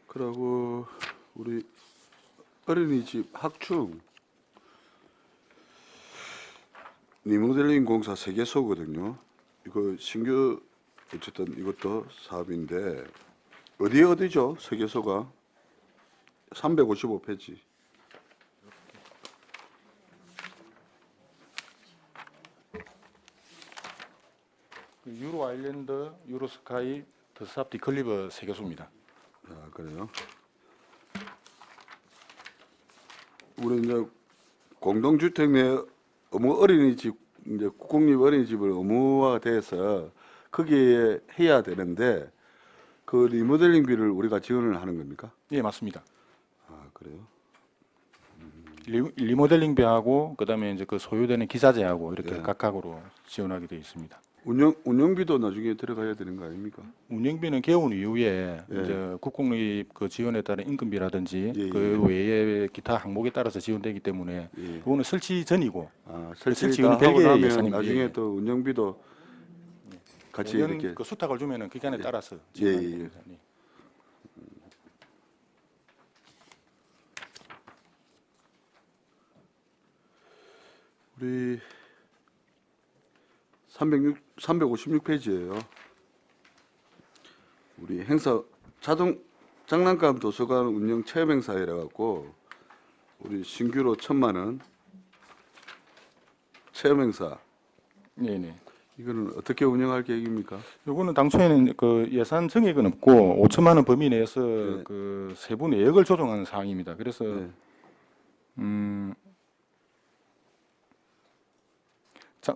그리고 우리 어린이집 학충 리모델링 공사 세계소거든요. 이거 신규 어쨌든 이것도 사업인데 어디죠? 세계소가 355페이지. 유로 아일랜드, 유로 스카이, 더샵 디클리버 세계소입니다. 아, 그래요? 우리 이제 공동주택 내 어무 어린이집 이제 국공립 어린이집을 의무화가 돼서 거기에 해야 되는데 그 리모델링비를 우리가 지원을 하는 겁니까? 예, 맞습니다. 아, 그래요? 리모델링비하고 그다음에 이제 그 소요되는 기자재하고 이렇게 예. 각각으로 지원하게 되어 있습니다. 운영비도 나중에 들어가야 되는 거 아닙니까? 운영비는 개원 이후에 예. 이제 국공립 그 지원에 따른 임금비라든지 예, 그 예. 외에 기타 항목에 따라서 지원되기 때문에 예. 그거는 설치 전이고 아, 설치는 설치가 하고 별개의 나면 예산입니다. 나중에 예. 또 운영비도 같이 5년 이렇게 그 수탁을 주면은 그 기간에 따라서 예, 지원하게 예. 됩니다. 예. 우리 356페이지예요. 우리 행사 자동 장난감 도서관 운영 체험 행사이라 갖고 우리 신규로 1,000만 원 체험 행사 네네. 이거는 어떻게 운영할 계획입니까? 요거는 당초에는 그 예산 정액은 없고 5천만 원 범위 내에서 네. 그 세부 내역을 조정하는 사항입니다. 그래서 네.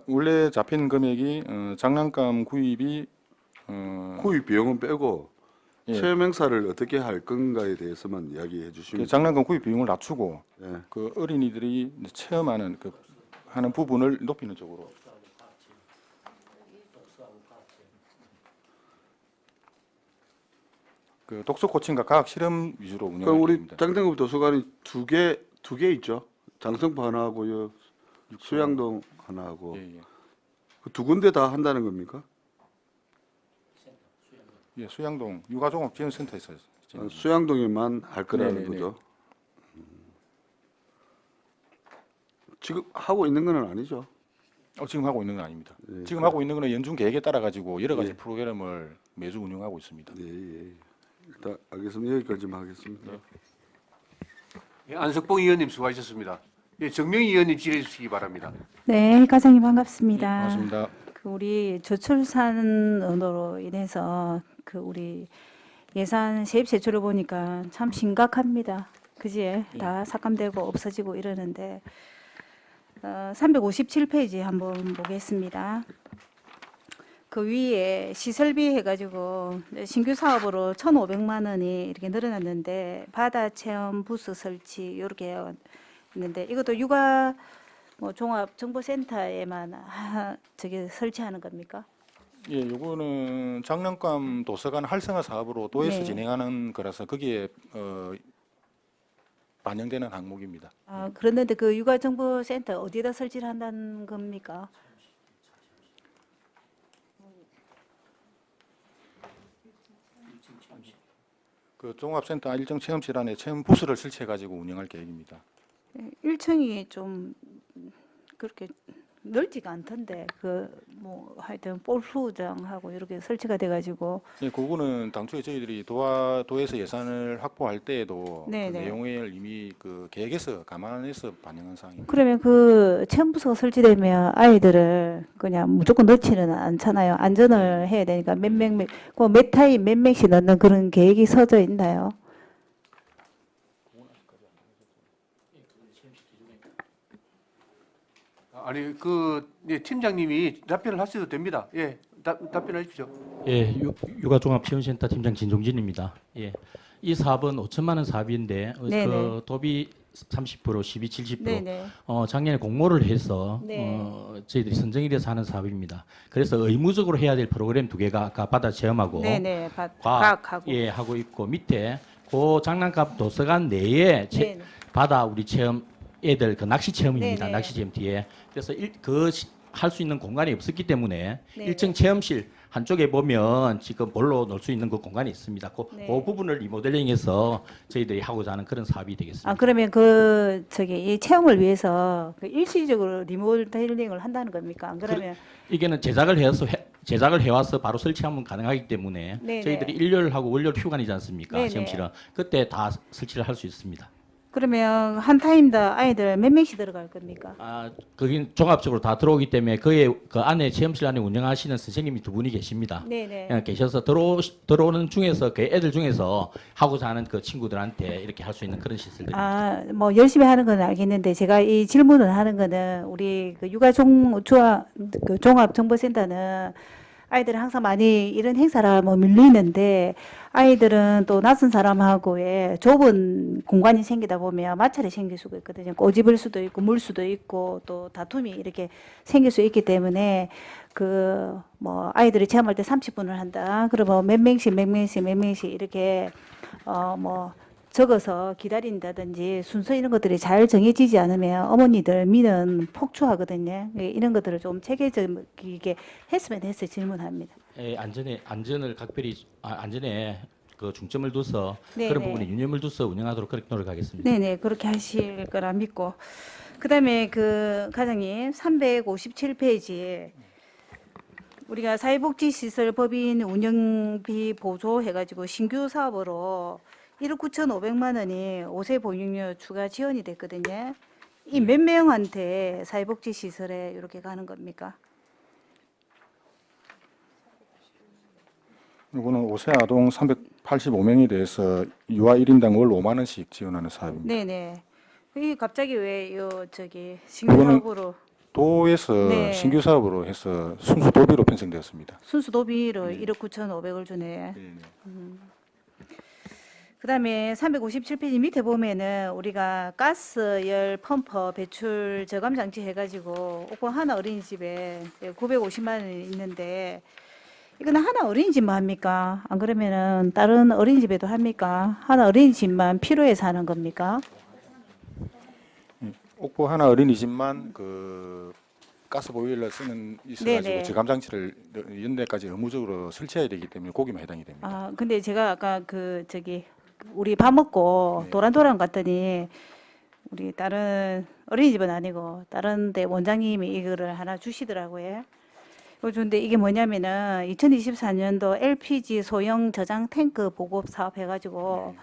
원래 잡힌 금액이 장난감 구입이 구입 비용은 빼고 예. 체험 행사를 어떻게 할 건가에 대해서만 이야기해 그 주시면 장난감 구입 비용을 낮추고 예. 그 어린이들이 이제 체험하는 그 하는 부분을 높이는 쪽으로. 그 독서 코칭과 과학 실험 위주로 그럼 운영하게 우리 됩니다. 장등급 도서관이 두 개 있죠. 장성포 하나 하고요. 수양동 하나 하고 예, 예. 그 두 군데 다 한다는 겁니까? 예, 수양동 육아종합지원센터에서 아, 수양동에만 할 거라는 네네네. 거죠. 지금 하고 있는 건 아니죠. 지금 하고 있는 건 아닙니다. 예, 지금 하고 있는 거는 연중 계획에 따라 가지고 여러 가지 예. 프로그램을 매주 운영하고 있습니다. 예, 예. 일단 알겠습니다. 여기까지만 하겠습니다. 예, 안석봉 의원님 수고하셨습니다. 예, 정명희 의원님 질의해 주시기 바랍니다. 네, 과장님 반갑습니다. 반갑습니다. 그 우리 저출산으로 인해서 그 우리 예산 세입 세출을 보니까 참 심각합니다. 그지? 다 삭감되고 없어지고 이러는데 357페이지 한번 보겠습니다. 그 위에 시설비 해가지고 신규 사업으로 1,500만 원이 이렇게 늘어났는데 바다 체험 부스 설치 이렇게 있는데 이것도 육아 뭐 종합 정보센터에만 저기 설치하는 겁니까? 예, 요거는 장난감 도서관 활성화 사업으로 도에서 네. 진행하는 거라서 거기에 반영되는 항목입니다. 아, 그런데 그 육아 정보센터 어디에다 설치를 한다는 겁니까? 그 종합센터 일정 체험실 안에 체험 부스를 설치해 가지고 운영할 계획입니다. 1층이 좀 그렇게 넓지가 않던데 그 뭐 하여튼 볼프장하고 이렇게 설치가 돼가지고 예, 그거는 당초에 저희들이 도에서 예산을 확보할 때에도 그 네네. 내용을 이미 그 계획에서 감안해서 반영한 사항입니다. 그러면 그 체험부스가 설치되면 아이들을 그냥 무조건 넣지는 않잖아요. 안전을 해야 되니까 몇 타임 몇 명씩 넣는 그런 계획이 서져 있나요? 아니 예, 팀장님이 답변을 하셔도 됩니다. 예, 답변해 주십시오. 예, 육아종합지원센터 팀장 진종진입니다. 예, 이 사업은 5천만 원 사업인데 네네. 그 도비 30%, 시비 70%. 네네. 작년에 공모를 해서 네. 저희들이 선정이 돼서 하는 사업입니다. 그래서 의무적으로 해야 될 프로그램 두 개가 아까 바다 체험하고 네네. 과학하고 예 하고 있고 밑에 그 장난감 도서관 내에 네네. 바다 우리 체험 애들 그 낚시 체험입니다. 네네. 낚시 체험 뒤에 그래서 할 수 있는 공간이 없었기 때문에 네네. 1층 체험실 한쪽에 보면 지금 볼로 놀 수 있는 그 공간이 있습니다. 네. 그 부분을 리모델링해서 저희들이 하고자 하는 그런 사업이 되겠습니다. 아 그러면 그 저기 이 체험을 위해서 그 일시적으로 리모델링을 한다는 겁니까? 안 그러면 이게는 제작을 해와서 바로 설치하면 가능하기 때문에 네네. 저희들이 일요일하고 월요일 휴관이지 않습니까? 네네. 체험실은 그때 다 설치를 할 수 있습니다. 그러면 한 타임당 아이들 몇 명씩 들어갈 겁니까? 거긴 종합적으로 다 들어오기 때문에 그 안에 체험실 안에 운영하시는 선생님이 두 분이 계십니다. 네네. 계셔서 들어오는 중에서 그 애들 중에서 하고자 하는 그 친구들한테 이렇게 할 수 있는 그런 시설들입니다. 아, 뭐 열심히 하는 건 알겠는데 제가 이 질문을 하는 거는 우리 그 그 종합정보센터는 아이들이 항상 많이 이런 행사를 뭐 밀리는데 아이들은 또 낯선 사람하고의 좁은 공간이 생기다 보면 마찰이 생길 수가 있거든요. 꼬집을 수도 있고 물 수도 있고 또 다툼이 이렇게 생길 수 있기 때문에 그 뭐 아이들이 체험할 때 30분을 한다. 그러면 몇 명씩 이렇게 뭐 적어서 기다린다든지 순서 이런 것들이 잘 정해지지 않으면 어머니들 미는 폭주하거든요. 이런 것들을 좀 체계적이게 했으면 해서 질문합니다. 안전을 각별히 안전에 그 중점을 둬서 네, 그런 네. 부분에 유념을 둬서 운영하도록 그렇게 노력하겠습니다. 네네 그렇게 하실 거라 믿고 그다음에 그 과장님 357페이지에 우리가 사회복지시설 법인 운영비 보조 해가지고 신규 사업으로 1억 9,500만 원이 5세 보육료 추가 지원이 됐거든요. 이 몇 명한테 사회복지시설에 이렇게 가는 겁니까? 이거는 5세 아동 385명에 대해서 유아 1인당 월 5만 원씩 지원하는 사업입니다. 네네. 이 갑자기 왜 요 저기 신규 그거는 사업으로 도에서 네. 신규 사업으로 해서 순수 도비로 편성되었습니다. 순수 도비로 1억 9,500을 주네. 그다음에 357페이지 밑에 보면은 우리가 가스 열 펌프 배출 저감 장치 해가지고 옥고 하나 어린이집에 950만 원이 있는데 이거는 하나 어린이집만 합니까? 안 그러면은 다른 어린이집에도 합니까? 하나 어린이집만 필요해서 하는 겁니까? 옥포 하나 어린이집만 그 가스 보일러 쓰는 있어가지고 네네. 저감 장치를 연내까지 의무적으로 설치해야 되기 때문에 거기만 해당이 됩니다. 아 근데 제가 아까 그 저기 우리 밥 먹고 네. 도란도란 갔더니 우리 다른 어린이집은 아니고 다른 데 원장님이 이거를 하나 주시더라고요. 근데 이게 뭐냐면은 2024년도 LPG 소형 저장 탱크 보급 사업 해가지고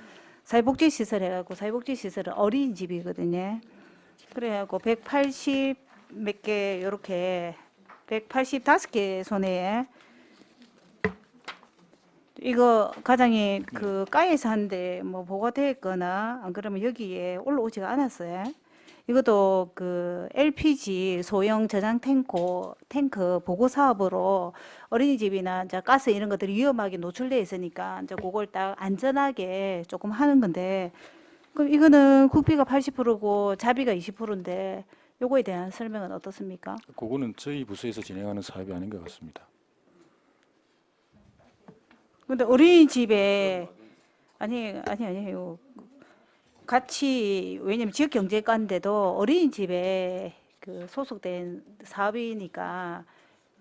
사회복지 시설 해가지고 사회복지 시설은 어린이집이거든요. 그래갖고 180 몇 개 요렇게 185개 손해에 이거 가장이 그 가에서 한데 뭐 보고가 됐거나 안 그러면 여기에 올라오지가 않았어요. 이것도 그 LPG 소형 저장 탱크 보고 사업으로 어린이집이나 이제 가스 이런 것들이 위험하게 노출돼 있으니까 이제 그걸 딱 안전하게 조금 하는 건데 그럼 이거는 국비가 80%고 자비가 20%인데 요거에 대한 설명은 어떻습니까? 그거는 저희 부서에서 진행하는 사업이 아닌 것 같습니다. 근데 어린이집에 아니에요. 같이 왜냐면 지역 경제과인데도 어린이집에 그 소속된 사업이니까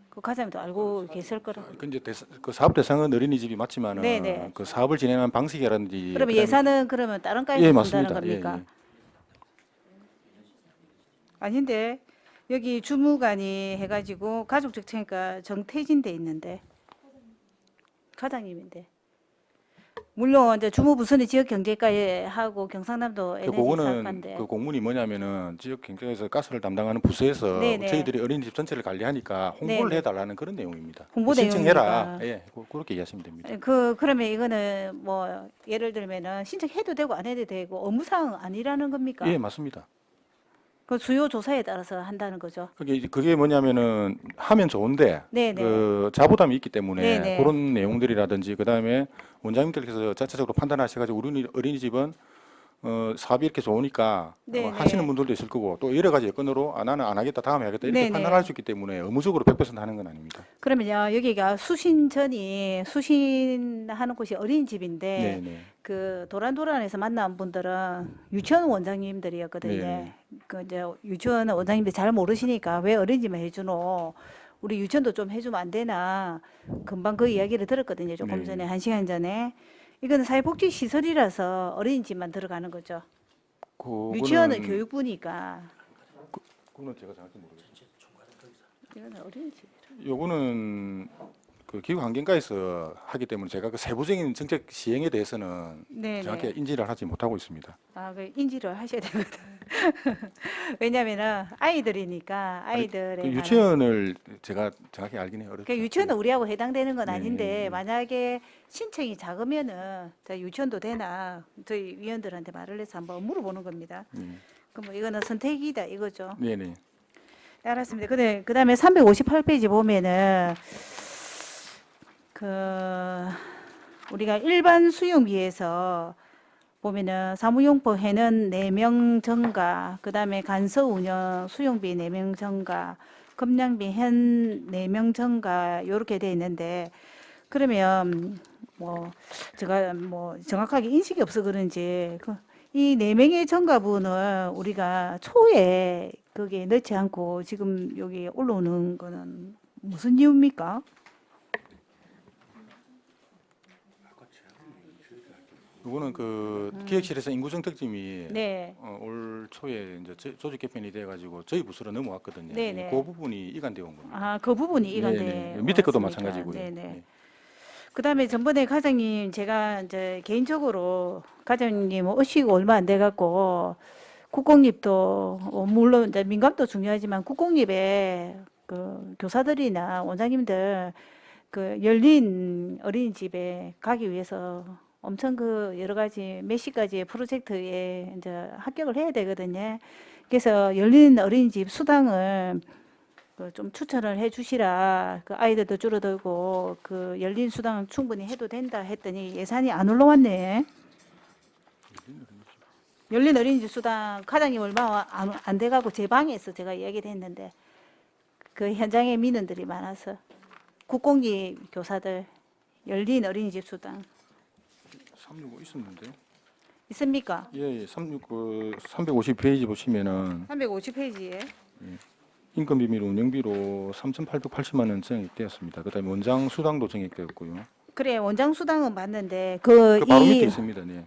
그 과장님도 알고 계실 거라. 그 이제 그 사업 대상은 어린이집이 맞지만은 네네. 그 사업을 진행하는 방식이라든지 그러면 그다음에- 예산은 그러면 다른 예, 과에서 준다는 맞습니다. 겁니까? 예, 예. 아닌데 여기 주무관이 해가지고 가족적체니까 정태진 돼 있는데 과장님인데 물론 이제 주무부서는 지역경제과에 하고 경상남도 그 에너지 그거는 사업과인데 그 공문이 뭐냐면은 지역 경제에서 가스를 담당하는 부서에서 네네. 저희들이 어린이집 전체를 관리하니까 홍보를 네네. 해달라는 그런 내용입니다. 홍보 신청해라. 내용이니까. 예, 그렇게 이해하시면 됩니다. 그러면 이거는 뭐 예를 들면은 신청해도 되고 안 해도 되고 업무사항 아니라는 겁니까? 예, 맞습니다. 그 수요 조사에 따라서 한다는 거죠. 그게 뭐냐면은 하면 좋은데 네네. 그 자부담이 있기 때문에 네네. 그런 내용들이라든지 그다음에 원장님들께서 자체적으로 판단하셔가지고 우리 어린이집은 사업이 이렇게 좋으니까 네네. 하시는 분들도 있을 거고 또 여러 가지 건으로 나는 안 하겠다 다음에 하겠다 이렇게 네네. 판단할 수 있기 때문에 의무적으로 100% 하는 건 아닙니다. 그러면요 여기가 수신하는 곳이 어린이집인데 네. 그 도란도란에서 만난 분들은 유치원 원장님들이었거든요. 네네. 그 이제 유치원 원장님들 잘 모르시니까 왜 어린이집만 해주노? 우리 유치원도 좀 해주면 안 되나? 금방 그 이야기를 들었거든요. 조금 네. 전에 1시간 전에. 이거는 사회복지 시설이라서 어린이집만 들어가는 거죠. 그거는- 유치원은 교육부니까. 그거는 제가 정확히 모르겠어요. 이거는 어린이집. 요거는 그 기후환경과에서 하기 때문에 제가 그 세부적인 정책 시행에 대해서는 네네. 정확히 인지를 하지 못하고 있습니다. 아, 그 인지를 하셔야 되거든. 왜냐면은 아이들이니까 아이들의 그 유치원을 제가 정확히 알긴 해요. 그 유치원은 우리하고 해당되는 건 네, 아닌데 네. 만약에 신청이 작으면은 자, 유치원도 되나 저희 위원들한테 말을 해서 한번 물어보는 겁니다. 그럼 뭐 이거는 선택이다 이거죠. 네네. 네, 알았습니다. 근데 그다음에 358페이지 보면은 그 우리가 일반 수용비에서 보면은 사무용법 해는 4명 전가, 그다음에 간서 운영 수용비 4명 전가, 검량비 현 4명 전가 요렇게 돼 있는데 그러면 뭐 제가 뭐 정확하게 인식이 없어 그런지 이 4명의 전가분을 우리가 초에 거기에 넣지 않고 지금 여기 올라오는 거는 무슨 이유입니까? 이거는 그 기획실에서 인구정책팀이 네. 올 초에 이제 조직 개편이 돼가지고 저희 부서로 넘어왔거든요. 네네. 그 부분이 이관되어 온 겁니다. 아, 그 부분이 이건데. 네네. 밑에 것도 마찬가지고요. 네네. 네. 그다음에 전번에 과장님 제가 이제 개인적으로 과장님 오시고 얼마 안 돼 갖고 국공립도 물론 이제 민감도 중요하지만 국공립에 그 교사들이나 원장님들 그 열린 어린이집에 가기 위해서 엄청 그 여러 가지 몇 시까지의 프로젝트에 이제 합격을 해야 되거든요. 그래서 열린 어린이집 수당을 그 좀 추천을 해주시라. 그 아이들도 줄어들고 그 열린 수당 충분히 해도 된다 했더니 예산이 안 올라왔네. 열린 어린이집 수당 과장님 얼마 안 돼가고 제 방에서 제가 이야기를 했는데 그 현장에 민원들이 많아서 국공립 교사들 열린 어린이집 수당 365 있었는데. 있습니까? 예, 350페이지 보시면은 350페이지에 인건 비밀 운영비로 3,880만 원 정액되었습니다. 그다음에 원장 수당도 정액되었고요. 그래 원장 수당은 맞는데 그 바로 밑에 이 있습니다. 네.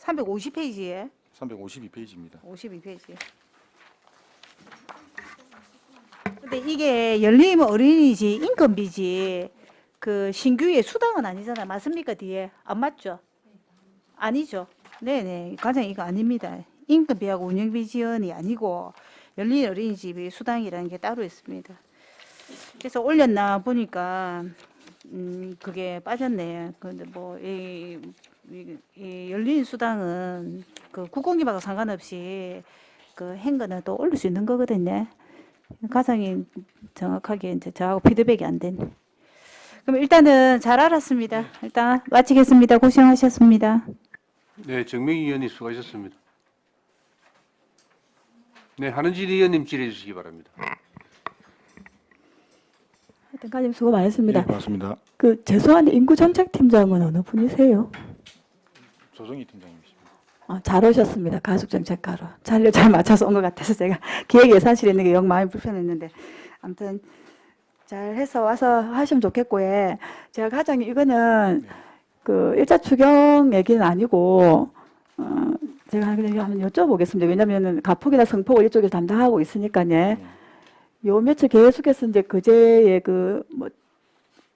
350페이지에 352페이지입니다. 52페이지. 근데 이게 열린 어린이집 인건비지 그 신규의 수당은 아니잖아. 맞습니까? 뒤에 안 맞죠? 아니죠. 네네. 과장 이거 아닙니다. 인건비하고 운영비 지원이 아니고 열린 어린이집이 수당이라는 게 따로 있습니다. 그래서 올렸나 보니까 그게 빠졌네. 그런데 뭐 이 열린 수당은 그 국공기하고 상관없이 그 행거는 또 올릴 수 있는 거거든요. 가장이 정확하게 이제 저하고 피드백이 안 됐네. 그럼 일단은 잘 알았습니다. 일단 마치겠습니다. 고생하셨습니다. 네, 정명희 의원님 수고하셨습니다. 네, 한은진 의원님 질의해 주시기 바랍니다. 하여튼 가님 수고 많으셨습니다. 예, 고맙습니다. 그 죄송한데 인구정책팀장은 어느 분이세요? 조정희 팀장님이십니다. 잘 오셨습니다. 가족정책과로 자료 잘 맞춰서 온 것 같아서 제가 기획예산실에 있는 게 영 마음이 불편했는데 아무튼 잘 해서 와서 하시면 좋겠고 예. 제가 가장 이거는 그 일자 추경 얘기는 아니고 제가 그냥 한번 여쭤보겠습니다. 왜냐하면 가폭이나 성폭을 이쪽에서 담당하고 있으니까요. 요 며칠 계속해서 이제 그제의 그 뭐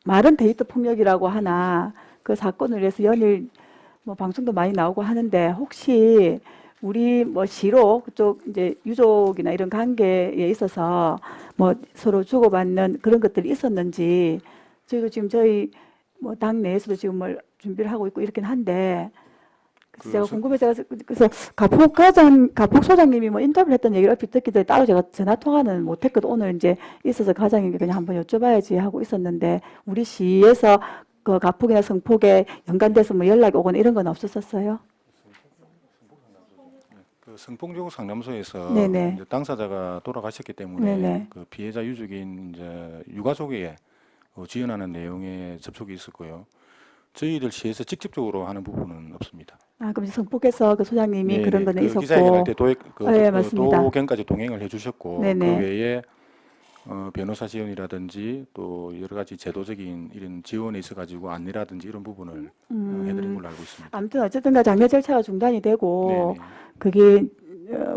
말은 데이터 폭력이라고 하나 그 사건을 위해서 연일 뭐 방송도 많이 나오고 하는데 혹시 우리 뭐 시로 그쪽 이제 유족이나 이런 관계에 있어서 뭐 서로 주고받는 그런 것들이 있었는지 저희도 지금 저희 뭐 당 내에서도 지금 뭘 준비를 하고 있고 이렇긴 한데 제가 궁금해서 그래서 가폭 소장님이 뭐 인터뷰를 했던 얘기를 얼핏 듣기 전에 따로 제가 전화 통화는 못했거든. 오늘 이제 있어서 가장님께 그냥 한번 여쭤봐야지 하고 있었는데 우리 시에서 그 가폭이나 성폭에 연관돼서 뭐 연락이 오거나 이런 건 없었었어요? 그 성폭력 상담소에서 네네. 이제 당사자가 돌아가셨기 때문에 네네. 그 피해자 유족인 이제 유가족에게 지원하는 내용에 접촉이 있었고요. 저희들 시에서 직접적으로 하는 부분은 없습니다. 그럼 이제 성폭에서 그 소장님이 네네. 그런 거는 그 있었고. 기자회견할 때 네, 맞습니다. 도경까지 동행을 해주셨고 네네. 그 외에 변호사 지원이라든지 또 여러 가지 제도적인 이런 지원에 있어가지고 안내라든지 이런 부분을 해드린 걸로 알고 있습니다. 아무튼 어쨌든가 장려 절차가 중단이 되고 네네. 그게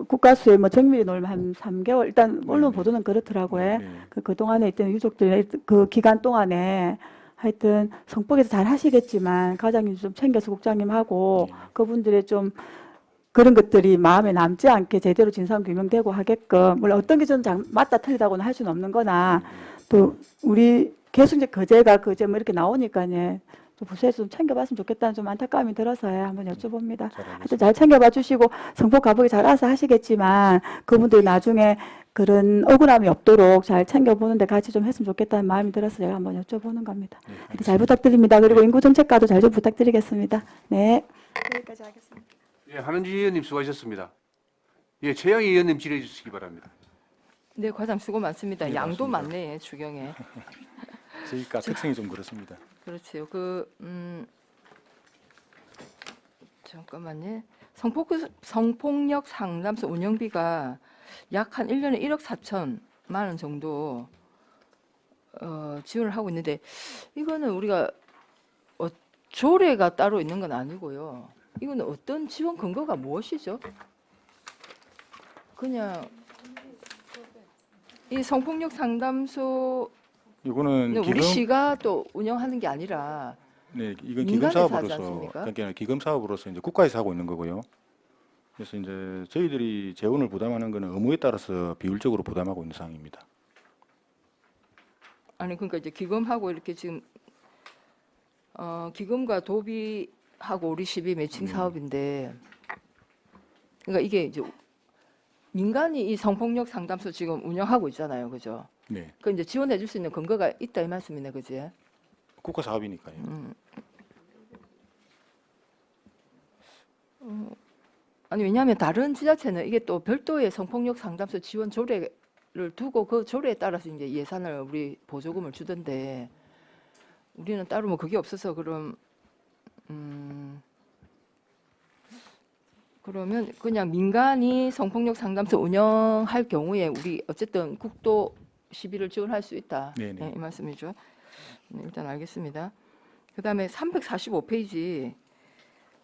국가수에 뭐 정밀히 놓으면 한 3개월 일단 언론 네네. 보도는 그렇더라고요. 네. 그동안에 있던 유족들 그 기간 동안에 하여튼 성폭에서 잘 하시겠지만 가장님 좀 챙겨서 국장님하고 네. 그분들의 좀 그런 것들이 마음에 남지 않게 제대로 진상 규명되고 하게끔 물론 어떤 게 좀 맞다 틀리다고는 할 수는 없는 거나 또 우리 계속 이제 그제 뭐 이렇게 나오니까요. 또 부서에서 좀 챙겨봤으면 좋겠다는 좀 안타까움이 들어서요. 한번 여쭤봅니다. 하여튼 잘 챙겨봐 주시고 성폭 가복이 잘 알아서 하시겠지만 그분들이 나중에 그런 억울함이 없도록 잘 챙겨보는데 같이 좀 했으면 좋겠다는 마음이 들어서 제가 한번 여쭤보는 겁니다. 네, 하여튼 잘 부탁드립니다. 그리고 인구정책과도 잘 좀 부탁드리겠습니다. 네. 여기까지 하겠습니다. 예, 한은진 의원님 수고하셨습니다. 예, 최영희 의원님 질의해 주시기 바랍니다. 네, 과장 수고 많습니다. 네, 양도 맞습니다. 많네 주경에. 저희가 특성이 좀 그렇습니다. 그렇지요. 잠깐만요. 성폭력 상담소 운영비가 약 한 1년에 1억 4천만 원 정도 지원을 하고 있는데 이거는 우리가 조례가 따로 있는 건 아니고요. 이거는 어떤 지원 근거가 무엇이죠? 그냥 이 성폭력 상담소 이거는 우리 시가 또 운영하는 게 아니라 네, 이건 기금 민간에서 하지 사업으로서 않습니까? 그러니까 기금 사업으로서 이제 국가에서 하고 있는 거고요. 그래서 이제 저희들이 재원을 부담하는 거는 의무에 따라서 비율적으로 부담하고 있는 상황입니다. 아니 그러니까 이제 기금하고 이렇게 지금 기금과 도비하고 우리 시비 매칭 사업인데 그러니까 이게 이제 민간이 이 성폭력 상담소 지금 운영하고 있잖아요, 그죠? 네, 그 이제 지원해 줄 수 있는 근거가 있다 이 말씀이네, 그지? 국가 사업이니까요. 아니 왜냐하면 다른 지자체는 이게 또 별도의 성폭력 상담소 지원 조례를 두고 그 조례에 따라서 이제 예산을 우리 보조금을 주던데 우리는 따로 뭐 그게 없어서 그러면 그냥 민간이 성폭력 상담소 운영할 경우에 우리 어쨌든 국도 시비를 지원할 수 있다. 네네. 네, 이 말씀이죠. 네, 일단 알겠습니다. 그다음에 345페이지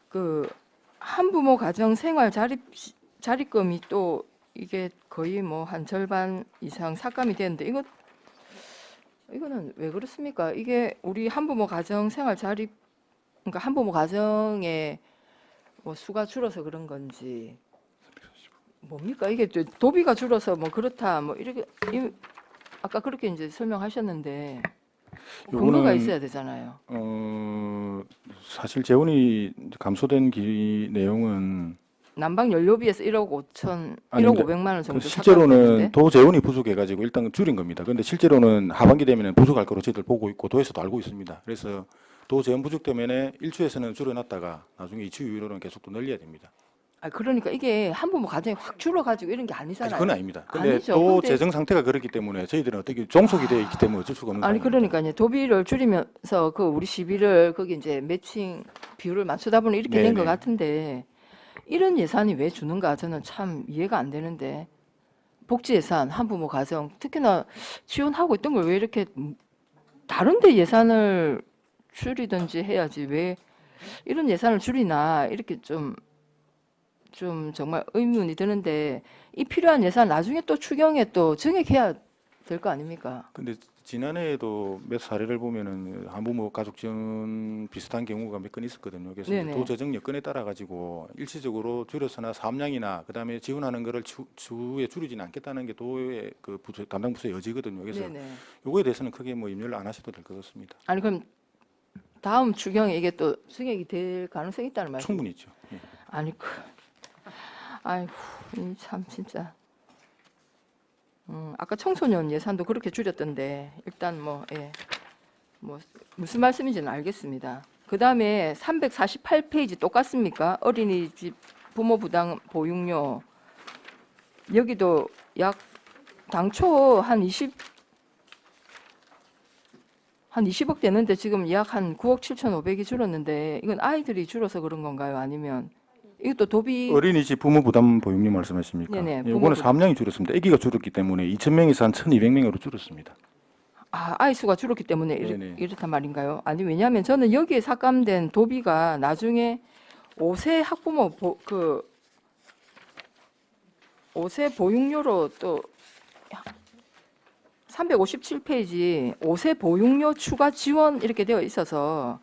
그 한부모 가정 생활 자립금이 또 이게 거의 뭐 한 절반 이상 삭감이 되는데 이거는 왜 그렇습니까? 이게 우리 한부모 가정 생활 그러니까 한부모 가정의 뭐 수가 줄어서 그런 건지 뭡니까? 이게 또 도비가 줄어서 뭐 그렇다 뭐 이렇게 아까 그렇게 이제 설명하셨는데 근거가 요거는 있어야 되잖아요. 사실 재원이 감소된 내용은 난방 연료비에서 1억 5천, 1억 아닙니다. 500만 원 정도 실제로는 삭감됐는데. 도 재원이 부족해가지고 일단 줄인 겁니다. 근데 실제로는 하반기 되면 부족할 거로 저희들 보고 있고 도에서도 알고 있습니다. 그래서 도 재원 부족 때문에 1추에서는 줄여놨다가 나중에 2추 이후로는 계속 또 늘려야 됩니다. 그러니까 이게 한부모 가정이 확 줄어가지고 이런 게 아니잖아요. 그건 아닙니다. 근데 아니죠. 도 근데- 재정 상태가 그렇기 때문에 저희들은 어떻게 종속이 되어 있기 때문에 어쩔 수가 없는 아니 상황입니다. 그러니까 이제 도비를 줄이면서 그 우리 시비를 거기 이제 매칭 비율을 맞추다 보니 이렇게 된 것 네네. 같은데 이런 예산이 왜 주는가 저는 참 이해가 안 되는데 복지 예산 한부모 가정 특히나 지원하고 있던 걸 왜 이렇게 다른데 예산을 줄이든지 해야지 왜 이런 예산을 줄이나 이렇게 좀 정말 의문이 드는데 이 필요한 예산 나중에 또 추경에 또 증액해야 될 거 아닙니까? 근데 지난해에도 몇 사례를 보면은 한부모 가족 지원 비슷한 경우가 몇 건 있었거든요. 그래서 이제 네네. 도 재정 여건에 따라 가지고 일시적으로 줄여서나 사업량이나 그다음에 지원하는 거를 주에 줄이지는 않겠다는 게 도의 그 담당 부서의 여지거든요. 그래서 네네. 요거에 대해서는 크게 뭐 염려를 안 하셔도 될 것 같습니다. 아니 그럼 다음 추경에 이게 또 증액이 될 가능성이 있다는 말씀? 충분히 있죠. 예. 아니 아이고 참 진짜. 아까 청소년 예산도 그렇게 줄였던데 일단 뭐 무슨 말씀인지는 알겠습니다. 그 다음에 348페이지 똑같습니까? 어린이집 부모 부담 보육료 여기도 약 당초 한 20억 되는데 지금 약 한 9억 7,500이 줄었는데 이건 아이들이 줄어서 그런 건가요? 아니면 이것도 도비 어린이집 부모 부담 보육료 말씀하십니까? 네네, 예, 부모 요거는 부담. 사업량이 줄었습니다. 아기가 줄었기 때문에 2,000명에서 한 1,200명으로 줄었습니다. 아이 수가 줄었기 때문에 네네. 이렇단 말인가요? 아니 왜냐하면 저는 여기에 삭감된 도비가 나중에 5세 학부모 5세 보육료로 또 357페이지 5세 보육료 추가 지원 이렇게 되어 있어서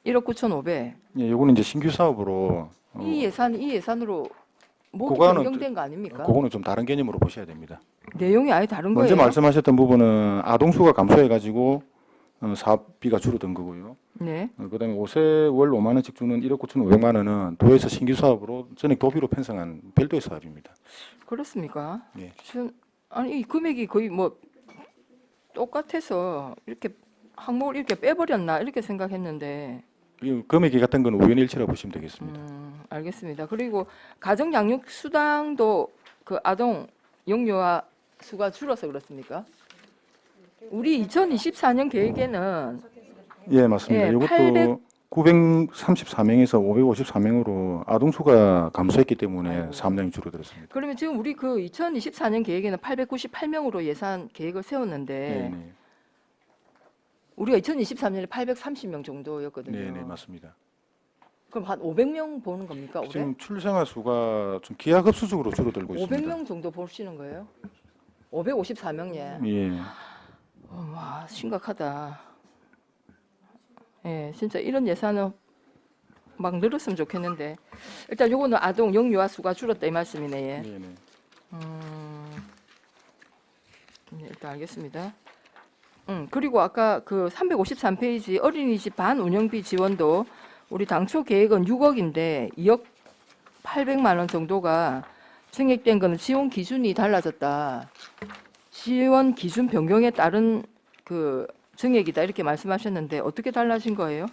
1억 9,500. 예, 요거는 이제 신규 사업으로 이 예산으로 모두 그거는 변경된 거 아닙니까? 그거는 좀 다른 개념으로 보셔야 됩니다. 내용이 아예 다른 먼저 거예요. 말씀하셨던 부분은 아동수가 감소해가지고 사업비가 줄어든 거고요. 네. 그다음에 5세 월 5만 원씩 주는 1억 9,500만 원은 도에서 신규 사업으로 전액 도비로 편성한 별도의 사업입니다. 그렇습니까? 예. 아니 이 금액이 거의 뭐 똑같아서 이렇게 항목을 이렇게 빼버렸나 이렇게 생각했는데 이 금액이 같은 건 우연일치라고 보시면 되겠습니다. 알겠습니다. 그리고 가정 양육 수당도 그 아동 영유아 수가 줄어서 그렇습니까? 우리 2024년 계획에는 예, 맞습니다. 예, 이것도 934명에서 554명으로 아동수가 감소했기 때문에 사업량이 줄어들었습니다. 그러면 지금 우리 그 2024년 계획에는 898명으로 예산 계획을 세웠는데 네, 네, 우리가 2023년에 830명 정도였거든요. 네, 네, 맞습니다. 그럼 한 500명 보는 겁니까 올해? 지금 출생아 수가 좀 기하급수적으로 줄어들고 있습니다. 500명 정도 보시는 거예요? 554명 예. 예. 와 심각하다. 예, 진짜 이런 예산은 막 늘었으면 좋겠는데 일단 요거는 아동 영유아 수가 줄었다 이 말씀이네. 예. 네, 네. 네, 일단 알겠습니다. 그리고 아까 그 353페이지 어린이집 반 운영비 지원도 우리 당초 계획은 6억인데 2억 800만 원 정도가 증액된 거는 지원 기준이 달라졌다. 지원 기준 변경에 따른 그 증액이다 이렇게 말씀하셨는데 어떻게 달라진 거예요?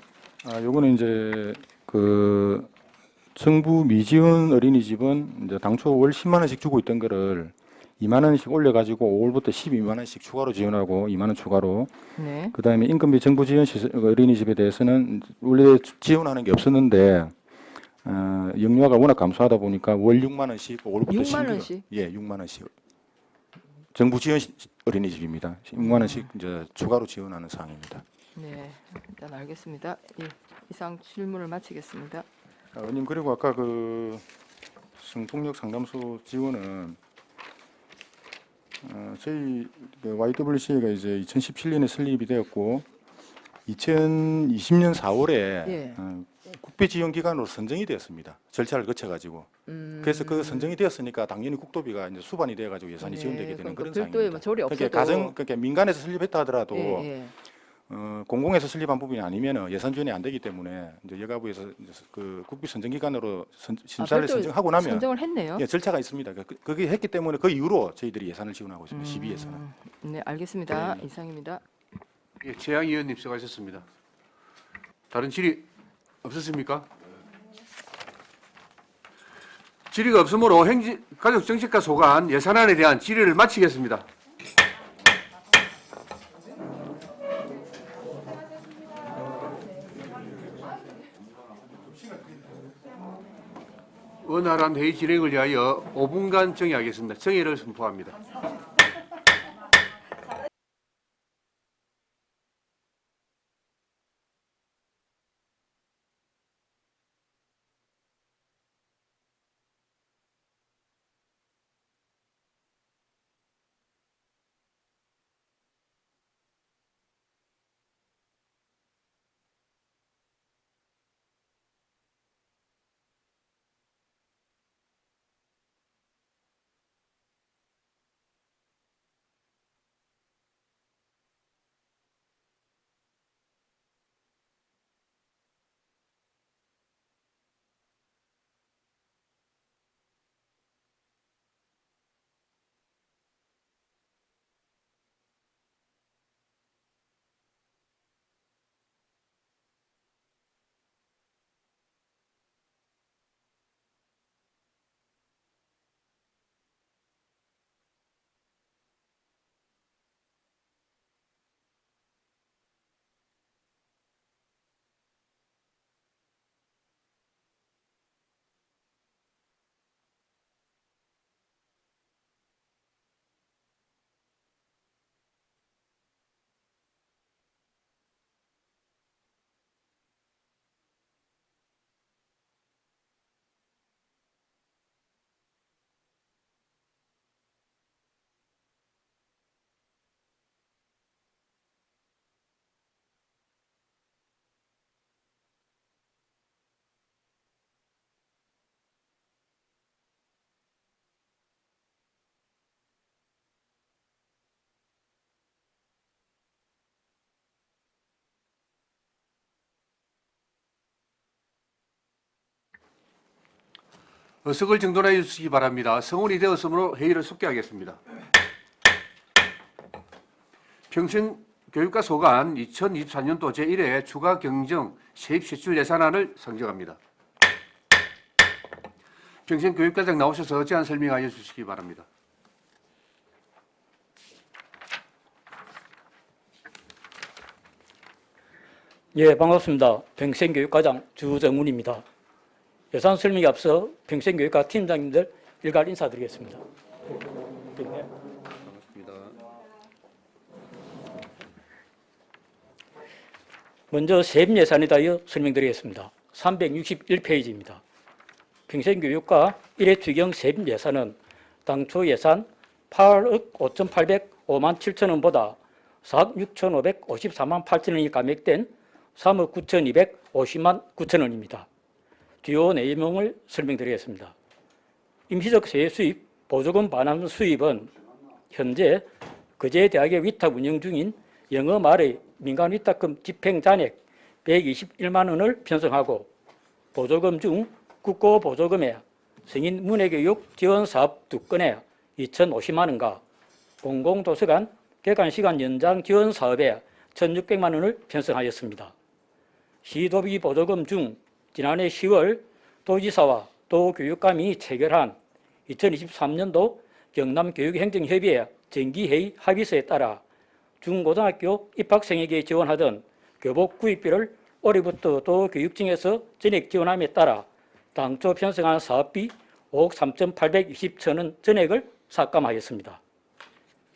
요거는 이제 그 정부 미지원 어린이집은 이제 당초 월 10만 원씩 주고 있던 거를 2만 원씩 올려가지고 5월부터 12만 원씩 추가로 지원하고 2만 원 추가로. 네. 그다음에 인건비 정부 지원 어린이집에 대해서는 원래 지원하는 게 없었는데 영유아가 워낙 감소하다 보니까 월 6만 원씩 5월부터 6만 원씩? 예, 6만 원씩. 정부 지원 어린이집입니다. 6만 원씩 이제 추가로 지원하는 사항입니다. 네, 일단 알겠습니다. 예, 이상 질문을 마치겠습니다. 의원님 그리고 아까 그 성폭력 상담소 지원은 저희 그 YWCA가 이제 2017년에 설립이 되었고 2020년 4월에 예. 국비 지원 기관으로 선정이 되었습니다. 절차를 거쳐가지고. 그래서 그 선정이 되었으니까 당연히 국도비가 이제 수반이 돼가지고 예산이 네, 지원되게 되는 그러니까 그런 별도의 뭐 상황입니다. 조리 그러니까 없어도 그러니까 민간에서 설립했다 하더라도 예, 예. 공공에서 설립한 부분이 아니면 예산 지원이 안 되기 때문에 이제 여가부에서 이제 그 국비 선정 기관으로 심사를 별도의 선정하고 나면 선정을 했네요. 예, 절차가 있습니다. 그게 했기 때문에 그 이후로 저희들이 예산을 지원하고 있습니다. 12에서는. 네, 알겠습니다. 이상입니다. 예, 최양 의원님 수고하셨습니다. 다른 질의 없었습니까? 질의가 없으므로 가족정책과 소관 예산안에 대한 질의를 마치겠습니다. 원활한 회의 진행을 위하여 5분간 정의하겠습니다. 정의를 선포합니다. 의석을 정돈해 주시기 바랍니다. 성원이 되었으므로 회의를 속개하겠습니다. 평생교육과 소관 2024년도 제1회 추가 경정 세입세출 예산안을 상정합니다. 평생교육과장 나오셔서 제안 설명하여 주시기 바랍니다. 예, 반갑습니다. 평생교육과장 주정훈입니다. 예산 설명에 앞서 평생교육과 팀장님들 일괄 인사드리겠습니다. 먼저 세입 예산에 대하여 설명드리겠습니다. 361페이지입니다. 평생교육과 1회 추경 세입 예산은 당초 예산 8억 5,805만 7천 원보다 4억 6,554만 8천 원이 감액된 3억 9,250만 9천 원입니다. 주요 내용을 설명드리겠습니다. 임시적 세액 수입, 보조금 반환 수입은 현재 거제대학의 위탁 운영 중인 영어 말의 민간 위탁금 집행 잔액 121만 원을 편성하고 보조금 중 국고 보조금에 성인 문해교육 지원 사업 2건에 2,050만 원과 공공도서관 개관 시간 연장 지원 사업에 1,600만 원을 편성하였습니다. 시도비 보조금 중 지난해 10월 도지사와 도교육감이 체결한 2023년도 경남교육행정협의회 정기회의 합의서에 따라 중고등학교 입학생에게 지원하던 교복 구입비를 올해부터 도교육청에서 전액 지원함에 따라 당초 편성한 사업비 5억 3,820천 원 전액을 삭감하였습니다.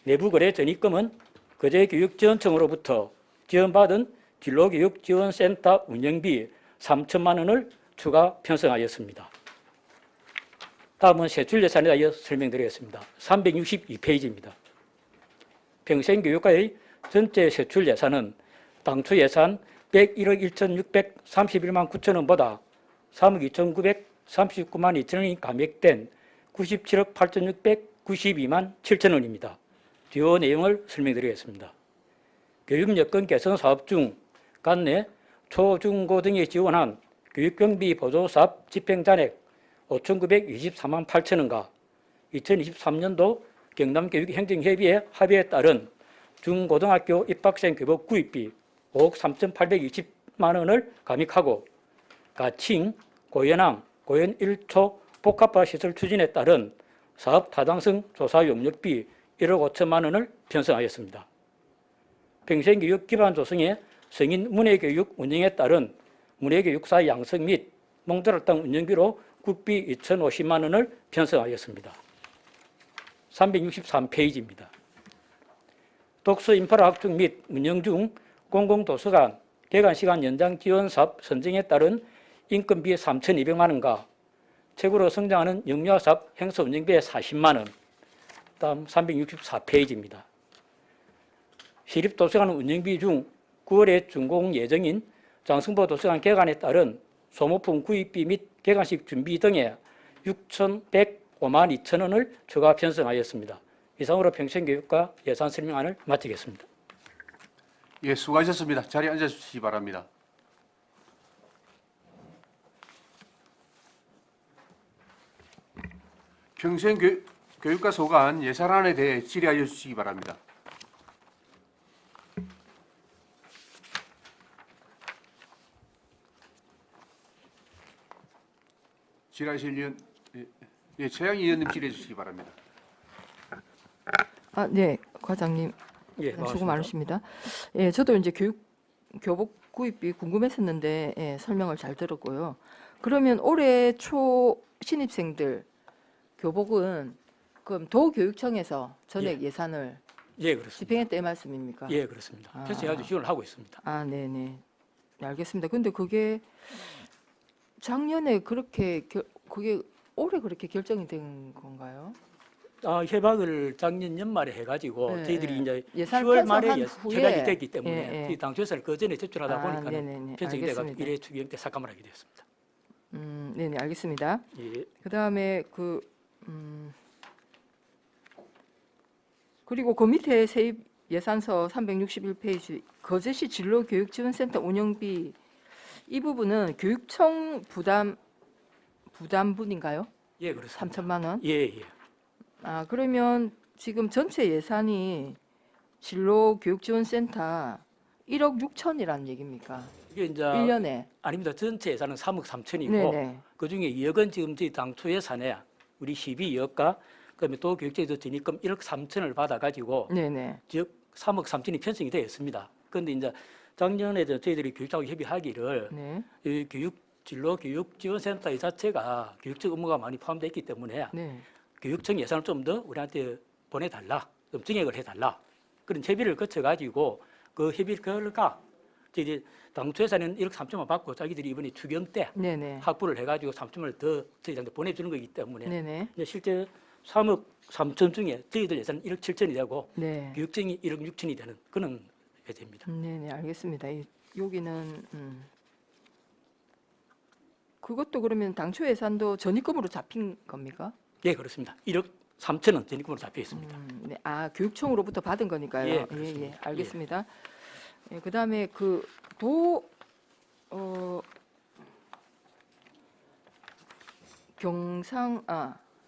내부거래 전입금은 거제교육지원청으로부터 지원받은 진로교육지원센터 운영비 3천만 원을 추가 편성하였습니다. 다음은 세출 예산에 대하여 설명드리겠습니다. 362페이지입니다. 평생교육과의 전체 세출 예산은 당초 예산 101억 1,631만 9천 원보다 3억 2,939만 2천 원이 감액된 97억 8,692만 7천 원입니다. 주요 내용을 설명드리겠습니다. 교육 여건 개선 사업 중 관내 초중고등에 지원한 교육경비 보조 사업 집행 잔액 5,924만 8천 원과 2023년도 경남교육행정협의회 합의에 따른 중고등학교 입학생 교복 구입비 5억 3,820만 원을 감액하고 가칭, 고현항, 고현 1초 복합화 시설 추진에 따른 사업 타당성 조사 용역비 1억 5천만 원을 편성하였습니다. 평생교육 기반 조성에 성인 문예교육 운영에 따른 문예교육사 양성 및 몽돌학당 운영비로 국비 2,050만 원을 편성하였습니다. 363페이지입니다. 독서 인프라 확충 및 운영 중 공공도서관 개관시간 연장 지원 사업 선정에 따른 인건비 3,200만 원과 최고로 성장하는 영유아 사업 행사 운영비에 40만 원. 다음 364페이지입니다. 시립도서관 운영비 중 9월에 준공 예정인 장승보 도서관 개관에 따른 소모품 구입비 및 개관식 준비 등에 6,105만 2천 원을 추가 편성하였습니다. 이상으로 평생교육과 예산 설명안을 마치겠습니다. 예, 수고하셨습니다. 자리에 앉아주시기 바랍니다. 평생교육과 소관 예산안에 대해 질의하여 주시기 바랍니다. 질의하실 의원, 최양 의원님 질의해 주시기 바랍니다. 네, 과장님. 예, 수고 고맙습니다. 많으십니다. 예, 저도 이제 교복 구입비 궁금했었는데 설명을 잘 들었고요. 그러면 올해 초 신입생들 교복은 그럼 도교육청에서 전액 예산을 예, 그렇습니다. 집행했다 이 말씀입니까? 예, 그렇습니다. 편성해가지고 지원을 하고 있습니다. 네네. 네, 알겠습니다. 근데 그게 작년에 그렇게 그게 올해 그렇게 결정이 된 건가요? 협약을 작년 연말에 해가지고 네, 저희들이 이제 예산 10월 말에 편성한 후에 협약이 됐기 때문에 예, 예. 저희 당초에서는 그 전에 제출하다 보니까 네네네. 편성이 돼가지고 알겠습니다. 1회 추경 때 삭감을 하게 되었습니다. 네네, 알겠습니다. 예. 그다음에 그리고 그 밑에 세입 예산서 361페이지 거제시 진로교육지원센터 운영비 이 부분은 교육청 부담분인가요? 예, 그렇습니다. 3천만 원? 예, 예. 그러면 지금 전체 예산이 진로교육지원센터 1억 6천이라는 얘기입니까? 이게 이제 1년에. 아닙니다. 전체 예산은 3억 3천이고 네네. 그중에 2억은 지금 저희 당초 예산에 우리 12억과 그다음에 또 교육청에서 전입금 1억 3천을 받아가지고 네네. 즉 3억 3천이 편성이 되어 있습니다. 그런데 이제 작년에 저희들이 교육청하고 협의하기를 네. 이 진로교육지원센터 이 자체가 교육청 업무가 많이 포함되어 있기 때문에 네. 교육청 예산을 좀 더 우리한테 보내달라, 좀 증액을 해달라 그런 협의를 거쳐가지고 그 협의 결과 저희들이 당초 예산은 1억 3천만 받고 자기들이 이번에 추경 때 네네. 확보를 해가지고 3천을 더 저희들한테 보내주는 거기 때문에 네네. 이제 실제 3억 3천 중에 저희들 예산은 1억 7천이 되고 네. 교육청이 1억 6천이 되는 그런 회제입니다. 네네, 알겠습니다. 여기는 그것도 그러면 당초 예산도 전입금으로 잡힌 겁니까? 예, 그렇습니다. 1억 3천은 전입금으로 잡혀 있습니다. 네. 교육청으로부터 받은 거니까요. 예, 예, 그렇습니다. 알겠습니다. 예, 그다음에 경상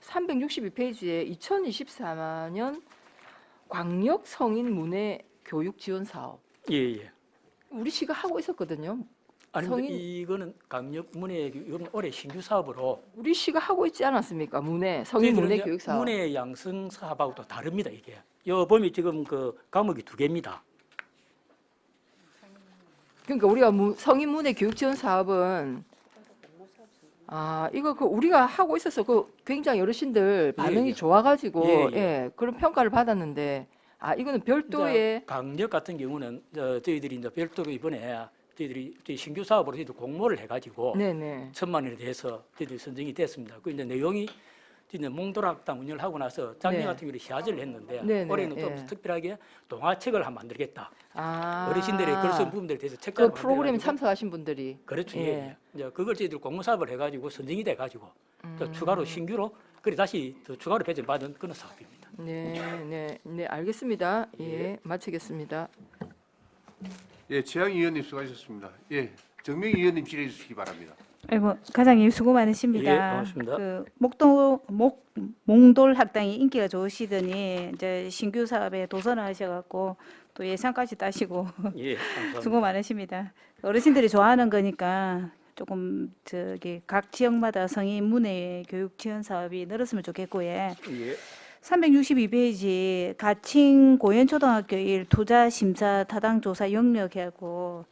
362페이지에 2024년 광역 성인 문예 교육 지원 사업. 예, 예. 우리 시가 하고 있었거든요. 아닙니다. 성인- 이거는 강력 문예 이건 올해 신규 사업으로 우리 시가 하고 있지 않았습니까? 성인 문예 저희들은 교육 사업. 문예 양성 사업하고 또 다릅니다. 이게 요 보면 지금 그 과목이 2개입니다. 그러니까 우리가 성인 문예 교육 지원 사업은 이거 우리가 하고 있어서 굉장히 어르신들 반응이 예. 좋아가지고 예. 그런 평가를 받았는데 이거는 별도의 강력 같은 경우는 저희들이 이제 별도로 이번에 저희 신규 사업으로 저희들 공모를 해가지고 네네 1,000만 원에 대해서 저희들이 선정이 됐습니다. 그 이제 내용이 진짜 몽돌학당 운영을 하고 나서 작년 네. 같은 경우는 시화제를 했는데 네, 네, 올해는 좀 예. 특별하게 동화책을 한번 만들겠다. 아, 어르신들의 글 쓴 부분들에 대해서 그 책까지 프로그램에 만들어가지고 참석하신 분들이 그렇죠. 예. 예. 이제 그걸 저희들 공모 사업을 해가지고 선정이 돼가지고 또 음. 추가로 신규로 그래 다시 더 추가로 배정받은 그런 사업입니다. 네, 알겠습니다. 예, 마치겠습니다. 예, 최양 의원님 수고하셨습니다. 예, 정명 의원님 질의해 주시기 바랍니다. 아이고, 과장님 수고 많으십니다. 예, 고맙습니다. 그 몽돌 학당이 인기가 좋으시더니 이제 신규 사업에 도전하셔갖고 또 예산까지 따시고 예, 감사합니다. 수고 많으십니다. 어르신들이 좋아하는 거니까 조금 저기 각 지역마다 성인 문예 교육 지원 사업이 늘었으면 좋겠고요. 예. 362페이지 가칭 고현초등학교 1 투자 심사 타당 조사 영역하고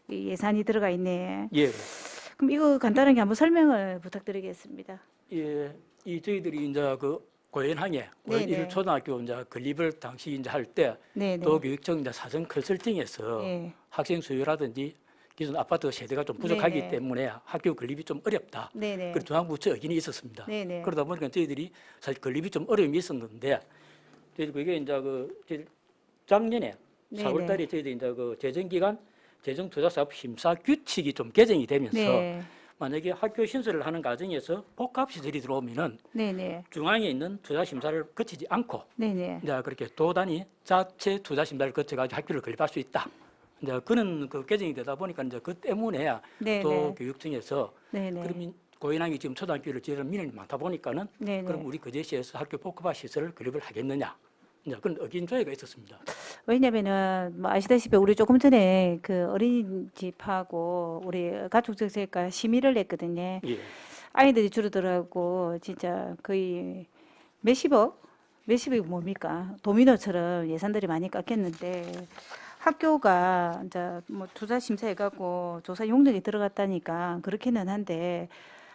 이 예산이 들어가 있네. 예. 그럼 이거 간단하게 한번 설명을 부탁드리겠습니다. 예, 이 저희들이 이제 그 고현항에 고현 네네. 1초등학교 이제 건립을 당시 이제 할 때 네네. 도교육청 이제 사전 컨설팅에서 예. 학생 수요라든지 기존 아파트 세대가 좀 부족하기 네네. 때문에 학교 건립이 좀 어렵다. 네네. 그리고 중앙부처 의견이 있었습니다. 네네. 그러다 보니까 저희들이 사실 건립이 좀 어려움이 있었는데 저희들 그게 이제 저희 작년에 네네. 4월달에 저희들이 이제 그 재정기간 재정투자사업 심사 규칙이 좀 개정이 되면서 네. 만약에 학교 신설을 하는 과정에서 복합시설이 들어오면은 네네. 중앙에 있는 투자심사를 거치지 않고 네네. 이제 그렇게 도단위 자체 투자심사를 거쳐가지고 학교를 건립할 수 있다. 이제 그런 그 개정이 되다 보니까 이제 그 때문에 네네. 또 교육청에서 네네. 그러면 고인항이 지금 초등학교를 지으는 민원이 많다 보니까는 네네. 그럼 우리 거제시에서 학교 복합화 시설을 건립을 하겠느냐. 이제 그런 의견 조회가 있었습니다. 왜냐면은 뭐 아시다시피 우리 조금 전에 그 어린이집하고 우리 가족정책과 심의를 했거든요. 예. 아이들이 줄어들고 진짜 거의 몇십억이 뭡니까? 도미노처럼 예산들이 많이 깎였는데 학교가 이제 뭐 투자 심사해갖고 조사 용역이 들어갔다니까 그렇기는 한데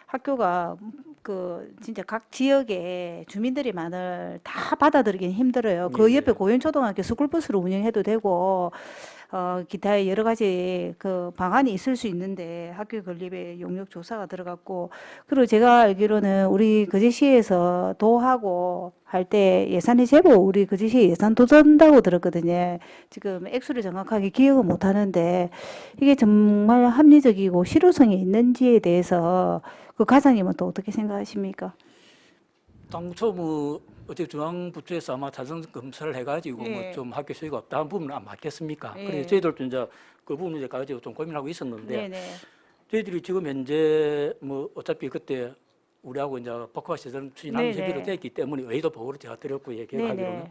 학교가 그 진짜 각 지역에 주민들이 많을 다 받아들이긴 힘들어요. 그 예. 옆에 고현초등학교 스쿨버스로 운영해도 되고 기타 여러 가지 그 방안이 있을 수 있는데 학교 건립에 용역 조사가 들어갔고 그리고 제가 알기로는 우리 거제시에서 도하고 할 때 예산이 제법 우리 거제시 예산 도전다고 들었거든요. 지금 액수를 정확하게 기억은 못 하는데 이게 정말 합리적이고 실효성이 있는지에 대해서 그 과장님은 또 어떻게 생각하십니까? 당초 뭐 어제 중앙부처에서 아마 자성 검사를 해가지고 예. 뭐 좀 학교 수요가 없다는 부분은 안 맞겠습니까? 예. 그래서 저희들도 이제 그 부분에 대해 가지고 좀 고민하고 있었는데 네네. 저희들이 지금 현재 뭐 어차피 그때 우리하고 이제 복합화 시설 추진하는 네네. 협의로 됐기 때문에 외도 보고를 제가 드렸고 얘기하기로는 네네.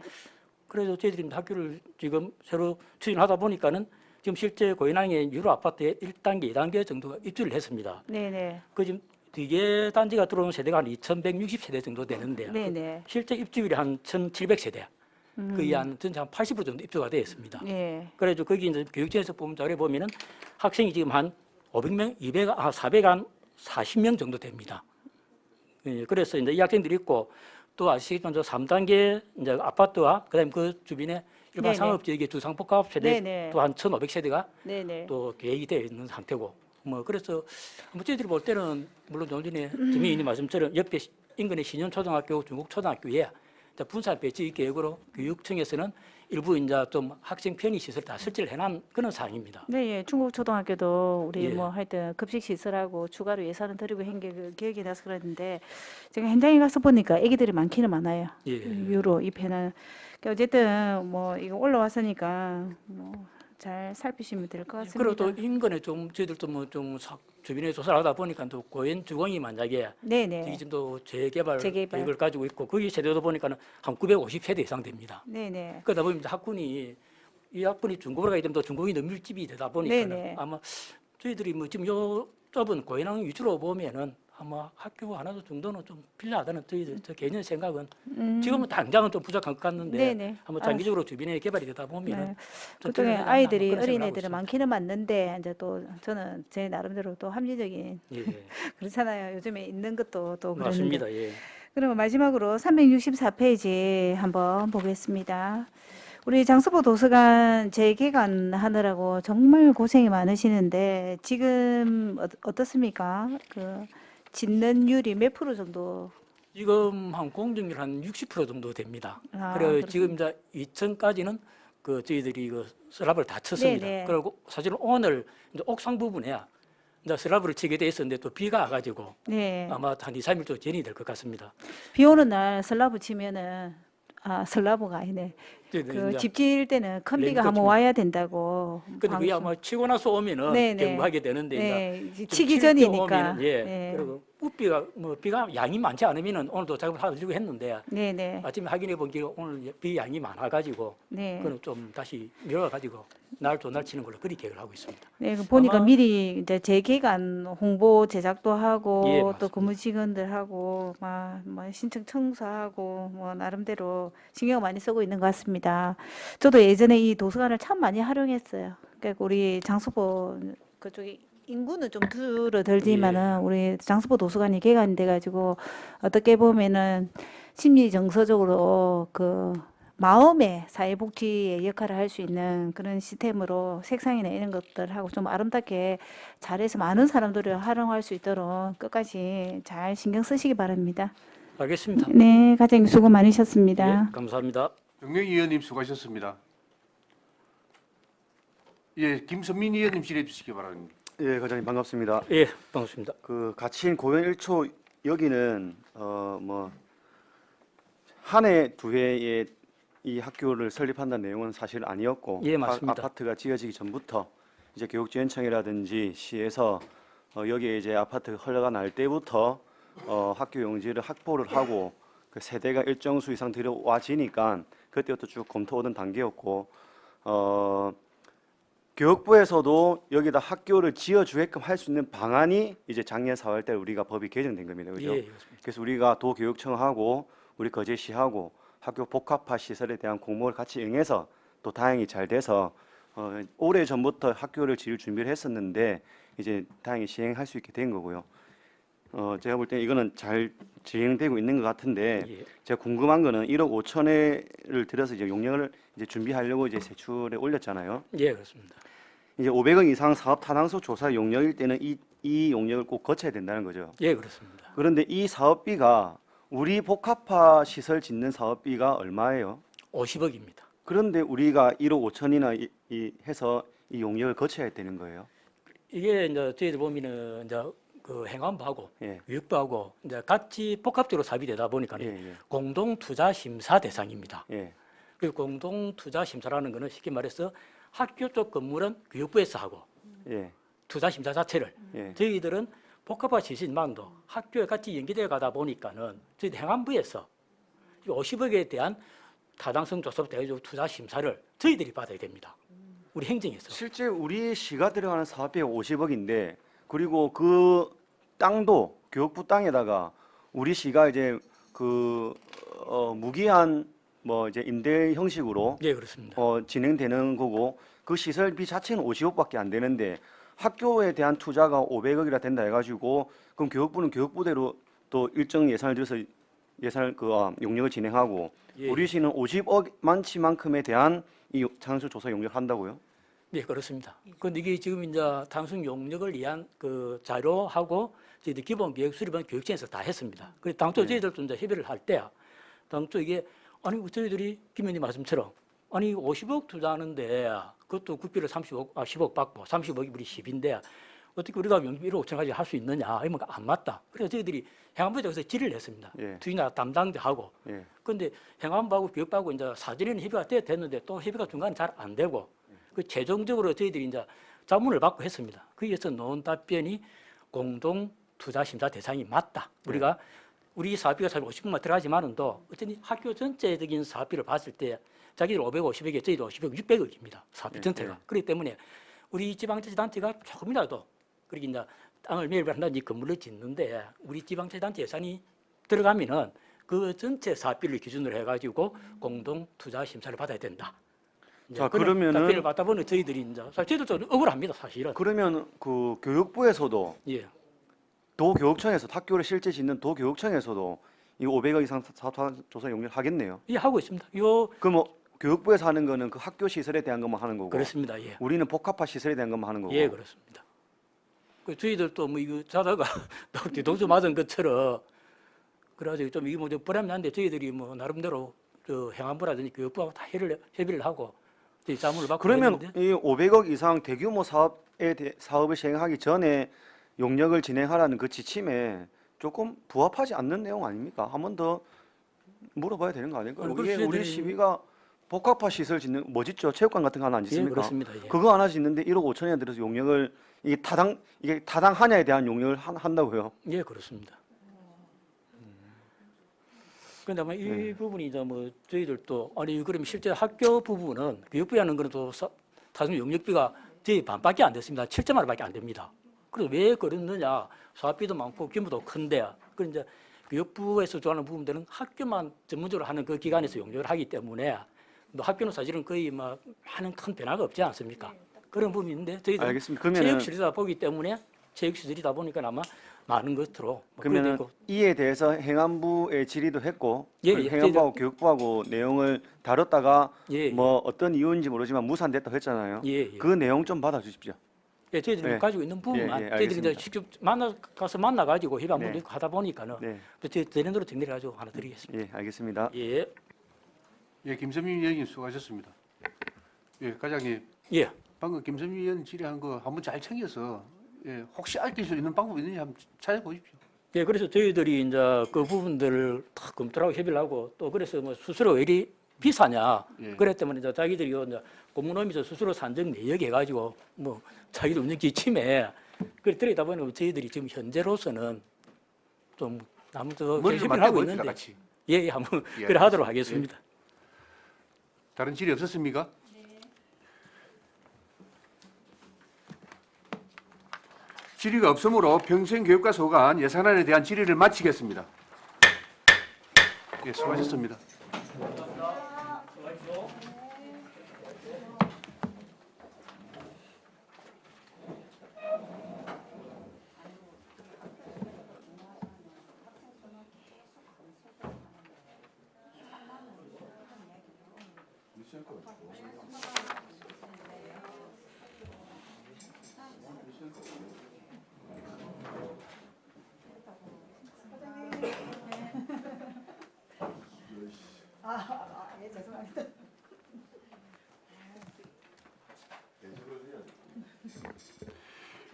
그래서 저희들이 학교를 지금 새로 추진하다 보니까는 지금 실제 고인항의 유로 아파트에 1단계, 2단계 정도가 입주를 했습니다. 네네. 그 지금 뒤에 단지가 들어오는 세대가 한 2,160세대 정도 되는데 네네. 실제 입주율이 한 1,700세대, 거의 한 전체 한 80% 정도 입주가 되어 있습니다. 네. 그래서 거기 이제 교육청에서 보면 자료에 보면은 학생이 지금 한 500명, 440명 정도 됩니다. 예, 그래서 이제 이 학생들이 있고 또 아시겠지만 저 3단계 이제 아파트와 그다음 그 주변에 일반 네네. 상업 지역의 주상복합 세대 네네. 또 한 1,500세대가 네네. 또 계획이 되어 있는 상태고 뭐 그래서 뭐 저희들이 볼 때는 물론 좀 전에 주민님 말씀처럼 옆에 인근의 신현초등학교, 중국초등학교에 이제 분산 배치 계획으로 교육청에서는 일부 이제 좀 학생 편의 시설 다 설치를 해놓은 그런 사항입니다. 네, 예. 중국 초등학교도 우리 예. 뭐 하여튼 급식 시설하고 추가로 예산을 드리고 한 게 그 기억이 나서 그랬는데 제가 현장에 가서 보니까 아기들이 많기는 많아요. 예. 유로 입회는 그러니까 어쨌든 뭐 이거 올라왔으니까 뭐 잘 살피시면 될 것 같습니다. 그리고 또 인근에 좀 저희들도 뭐 좀 주변에 조사를 하다 보니까 또 고현 주공이 만약에 네네. 지금 또 재개발 재개발. 계획을 가지고 있고 거기 세대도 보니까는 한 950세대 이상 됩니다. 네네. 그러다 보면 이제 이 학군이 중국으로 가게 되면 또 중국이 너무 밀집이 되다 보니까 네네. 아마 저희들이 뭐 지금 요 좁은 고현항 위주로 보면은 아마 학교 하나 정도는 좀 필요하다는 저희들 저 개념 생각은 지금은 당장은 좀 부족한 것 같는데 네네. 한번 장기적으로 주변에 개발이 되다 보면은 네. 좀 그쪽에 필요하지 않나 아이들이 그런 생각을 하고 어린애들이 있습니다. 많기는 많는데 이제 또 저는 제 나름대로 또 합리적인 예, 그렇잖아요. 요즘에 있는 것도 또 그런데. 맞습니다. 예. 그러면 마지막으로 364페이지 한번 보겠습니다. 우리 장수보 도서관 재개관하느라고 정말 고생이 많으시는데 지금 어떻습니까? 그 짓는율이 몇 프로 정도 지금 한 공정률 한 60% 정도 됩니다. 아, 그래 그렇군요. 지금 이제 2층까지는 그 저희들이 그 슬랍을 다 쳤습니다. 네네. 그리고 사실은 오늘 이제 옥상 부분에 이제 슬랍을 치게 돼 있었는데 또 비가 와가지고 네. 아마 한 2, 3일 또 전이 될 것 같습니다. 비 오는 날 슬라브 치면은 슬라브가 아니네. 저희들 그 이제 집 지을 때는 큰 비가 램프 한번 칩니다. 와야 된다고. 근데 그게 아마 치고 나서 오면은 네네. 경고하게 되는데 네, 이제 이제 좀 치기 칠 때 전이니까. 오면은, 예. 네. 그리고 우비가 뭐 비가 양이 많지 않으면은 오늘도 작업을 하려고 했는데 네네. 아침에 확인해 보기로 오늘 비 양이 많아가지고 네. 그는 좀 다시 미뤄가지고 날 또 날 치는 걸로 그리 계획을 하고 있습니다. 네, 그 보니까 아마- 미리 이제 재개관 홍보 제작도 하고 예, 또 맞습니다. 근무 직원들하고 뭐 신청 청소하고 뭐 나름대로 신경 많이 쓰고 있는 것 같습니다. 저도 예전에 이 도서관을 참 많이 활용했어요. 그러니까 우리 장수보 그쪽에 인구는 좀 줄어들지만은 우리 장수보 도서관이 개관돼 가지고 어떻게 보면은 심리 정서적으로 그 마음의 사회복지의 역할을 할 수 있는 그런 시스템으로 색상이나 이런 것들하고 좀 아름답게 잘해서 많은 사람들이 활용할 수 있도록 끝까지 잘 신경 쓰시기 바랍니다. 알겠습니다. 네, 과장님 수고 많으셨습니다. 예, 감사합니다. 정명희 의원님 수고하셨습니다. 예, 김선민 의원님 질의해 주시기 바랍니다. 예, 과장님 반갑습니다. 예, 반갑습니다. 그 가치인 고현 1초 여기는 뭐 한 해 두 해에 이 학교를 설립한다는 내용은 사실 아니었고 예, 맞습니다. 아파트가 지어지기 전부터 이제 교육지원청이라든지 시에서 여기에 이제 아파트가 흘러가 날 때부터 학교 용지를 확보를 하고 그 세대가 일정 수 이상 들어와지니까 그때부터 쭉 검토하던 단계였고 교육부에서도 여기다 학교를 지어주게끔 할 수 있는 방안이 이제 작년 4월 달 우리가 법이 개정된 겁니다. 그죠? 예, 그렇습니다. 그래서 우리가 도교육청하고 우리 거제시하고 학교 복합화 시설에 대한 공모를 같이 응해서 또 다행히 잘 돼서 오래 전부터 학교를 지을 준비를 했었는데 이제 다행히 시행할 수 있게 된 거고요. 제가 볼 때 이거는 잘 진행되고 있는 것 같은데 예. 제가 궁금한 거는 1억 5천회를 들여서 이제 용역을 이제 준비하려고 이제 세출에 올렸잖아요. 예, 그렇습니다. 이제 500억 이상 사업 타당성 조사 용역일 때는 이 용역을 꼭 거쳐야 된다는 거죠. 예, 그렇습니다. 그런데 이 사업비가 우리 복합화 시설 짓는 사업비가 얼마예요? 50억입니다. 그런데 우리가 1억 5천이나 해서 이 용역을 거쳐야 되는 거예요. 이게 이제 저희들 보면은 이제 그 행안부하고 예. 교육부하고 이제 같이 복합적으로 사업이 되다 보니까 예, 예. 공동 투자 심사 대상입니다. 예. 그 공동 투자 심사라는 거는 쉽게 말해서 학교 쪽 건물은 교육부에서 하고 예. 투자 심사 자체를 예. 저희들은 복합화 시설만도 학교에 같이 연계되어 가다 보니까는 저희 행안부에서 50억에 대한 타당성 조사부터 해가지고 투자 심사를 저희들이 받아야 됩니다. 우리 행정에서. 실제 우리 시가 들어가는 사업비 50억인데 그리고 그 땅도 교육부 땅에다가 우리 시가 이제 그 무기한 뭐 이제 임대 형식으로 예, 그렇습니다. 진행되는 거고 그 시설비 자체는 50억밖에 안 되는데 학교에 대한 투자가 500억이라 된다 해가지고 그럼 교육부는 교육부대로 또 일정 예산을 들여서 예산을 용역을 진행하고 예. 우리 시는 50억 만치만큼에 대한 이 장수 조사 용역을 한다고요? 예, 그렇습니다. 그런데 이게 지금 이제 단순 용역을 위한 그 자료하고 저희들 기본 계획 수립은 교육청에서 다 했습니다. 그래서 당초 저희들도 이제 협의를 할 때 당초 이게 아니 저희들이 김 의원님 말씀처럼 아니 50억 투자하는데 그것도 국비를 10억 받고 30억이 우리 10인데 어떻게 우리가 용비 1억 5천까지 할 수 있느냐 이러면 안 맞다. 그래서 저희들이 행안부에 서 질의를 했습니다. 예. 투자 담당자하고. 예. 그런데 행안부하고 교육부하고 이제 사전에는 협의가 됐는데 또 협의가 중간에 잘 안 되고 그 최종적으로 저희들이 이제 자문을 받고 했습니다. 거기에서 나온 답변이 공동 투자 심사 대상이 맞다. 우리가 우리 사업비가 사실 50억만 들어가지만은도 어쨌든 학교 전체적인 사업비를 봤을 때 자기들 550억에 저희도 50억 600억입니다. 사업비 전체가. 그렇기 때문에 우리 지방자치단체가 조금이라도 그렇게 이제 땅을 매입한다든지 건물을 짓는데 우리 지방자치단체 예산이 들어가면은 그 전체 사업비를 기준으로 해가지고 공동 투자 심사를 받아야 된다. 자, 그런 그러면은- 답변을 받다 보니 저희들이 이제 사실 저희도 좀 억울합니다, 사실은. 그러면 그 교육부에서도 예. 도교육청에서 학교를 실제 짓는 도교육청에서도 이 500억 이상 사업 조사 용역을 하겠네요. 예, 하고 있습니다. 요 그럼 교육부에서 하는 거는 그 학교 시설에 대한 것만 하는 거고 그렇습니다. 예. 우리는 복합화 시설에 대한 것만 하는 거고. 예, 그렇습니다. 그 저희들도 뭐 이거 자다가 뒤통수 맞은 것처럼 그래가지고 좀 이게 뭐 불안이 난데 저희들이 뭐 나름대로 저 행안부라든지 교육부하고 다 협의를 하고 저희 자문을 받고 그러면 있는데 이 500억 이상 대규모 사업을 시행하기 전에 용역을 진행하라는 그 지침에 조금 부합하지 않는 내용 아닙니까? 한 번 더 물어봐야 되는 거 아닐까요? 아니, 이게 그래서 우리 저희들이- 시비가 복합화 시설 짓는 뭐 짓죠? 체육관 같은 거 하나 안 예, 짓습니까? 그렇습니다. 예. 그거 하나 짓는데 1억 5천에 들어서 용역을 이게 타당하냐에 대한 용역을 한다고요? 예, 그렇습니다. 그런데 아마 이 부분이 이제 뭐 저희들도 아니 그러면 실제 학교 부분은 교육부에 하는 거는 또 다중 용역비가 저희 반밖에 안 됐습니다. 7점 하나밖에 안 됩니다. 그래서 왜 그러느냐? 사업비도 많고 규모도 큰데 그 이제 교육부에서 좋아하는 부분들은 학교만 전문적으로 하는 그 기관에서 용역을 하기 때문에 뭐 학교는 사실은 거의 뭐 하는 큰 변화가 없지 않습니까? 그런 부분이 있는데 저희들 알겠습니다. 그러면은 체육시설이다 보기 때문에 체육시설이다 보니까 아마 많은 것으로 뭐 그러면은 그래도 이에 대해서 행안부에 질의도 했고 예, 그리고 예, 행안부하고 교육부하고 내용을 다뤘다가 예, 뭐 어떤 이유인지 모르지만 무산됐다고 했잖아요. 예, 예. 그 내용 좀 받아주십시오. 예, 저희들이 네. 가지고 있는 부분만 예, 저희들이 이제 알겠습니다. 직접 가서 만나가지고 협의한분도 네. 있고 하다 보니까는 네, 저희 대련으로 정리해가지고 하나 드리겠습니다. 예, 알겠습니다. 예, 예, 김선민 위원님 수고하셨습니다. 예, 과장님. 예. 방금 김선민 위원 질의한 거 한번 잘 챙겨서 예, 혹시 알릴 수 있는 방법이 있는지 한번 찾아보십시오. 예, 그래서 저희들이 이제 그 부분들을 다 검토하고 협의를 하고 또 그래서 뭐 수수료 왜 이리 비싸냐. 예. 그랬 때문에 이제 자기들이 이제 공무원이면서 수수료 산정 내역 해가지고 뭐 자기들 운영 기침에 그래 들이다 보니 저희들이 지금 현재로서는 좀 아무튼 머리를 협의를 맞대고 하고 있습니다, 있는데 같이. 예, 예, 한번 예, 그래 하도록 하겠습니다. 다른 질의 없었습니까? 질의가 없으므로 평생교육과 소관 예산안에 대한 질의를 마치겠습니다. 예, 수고하셨습니다.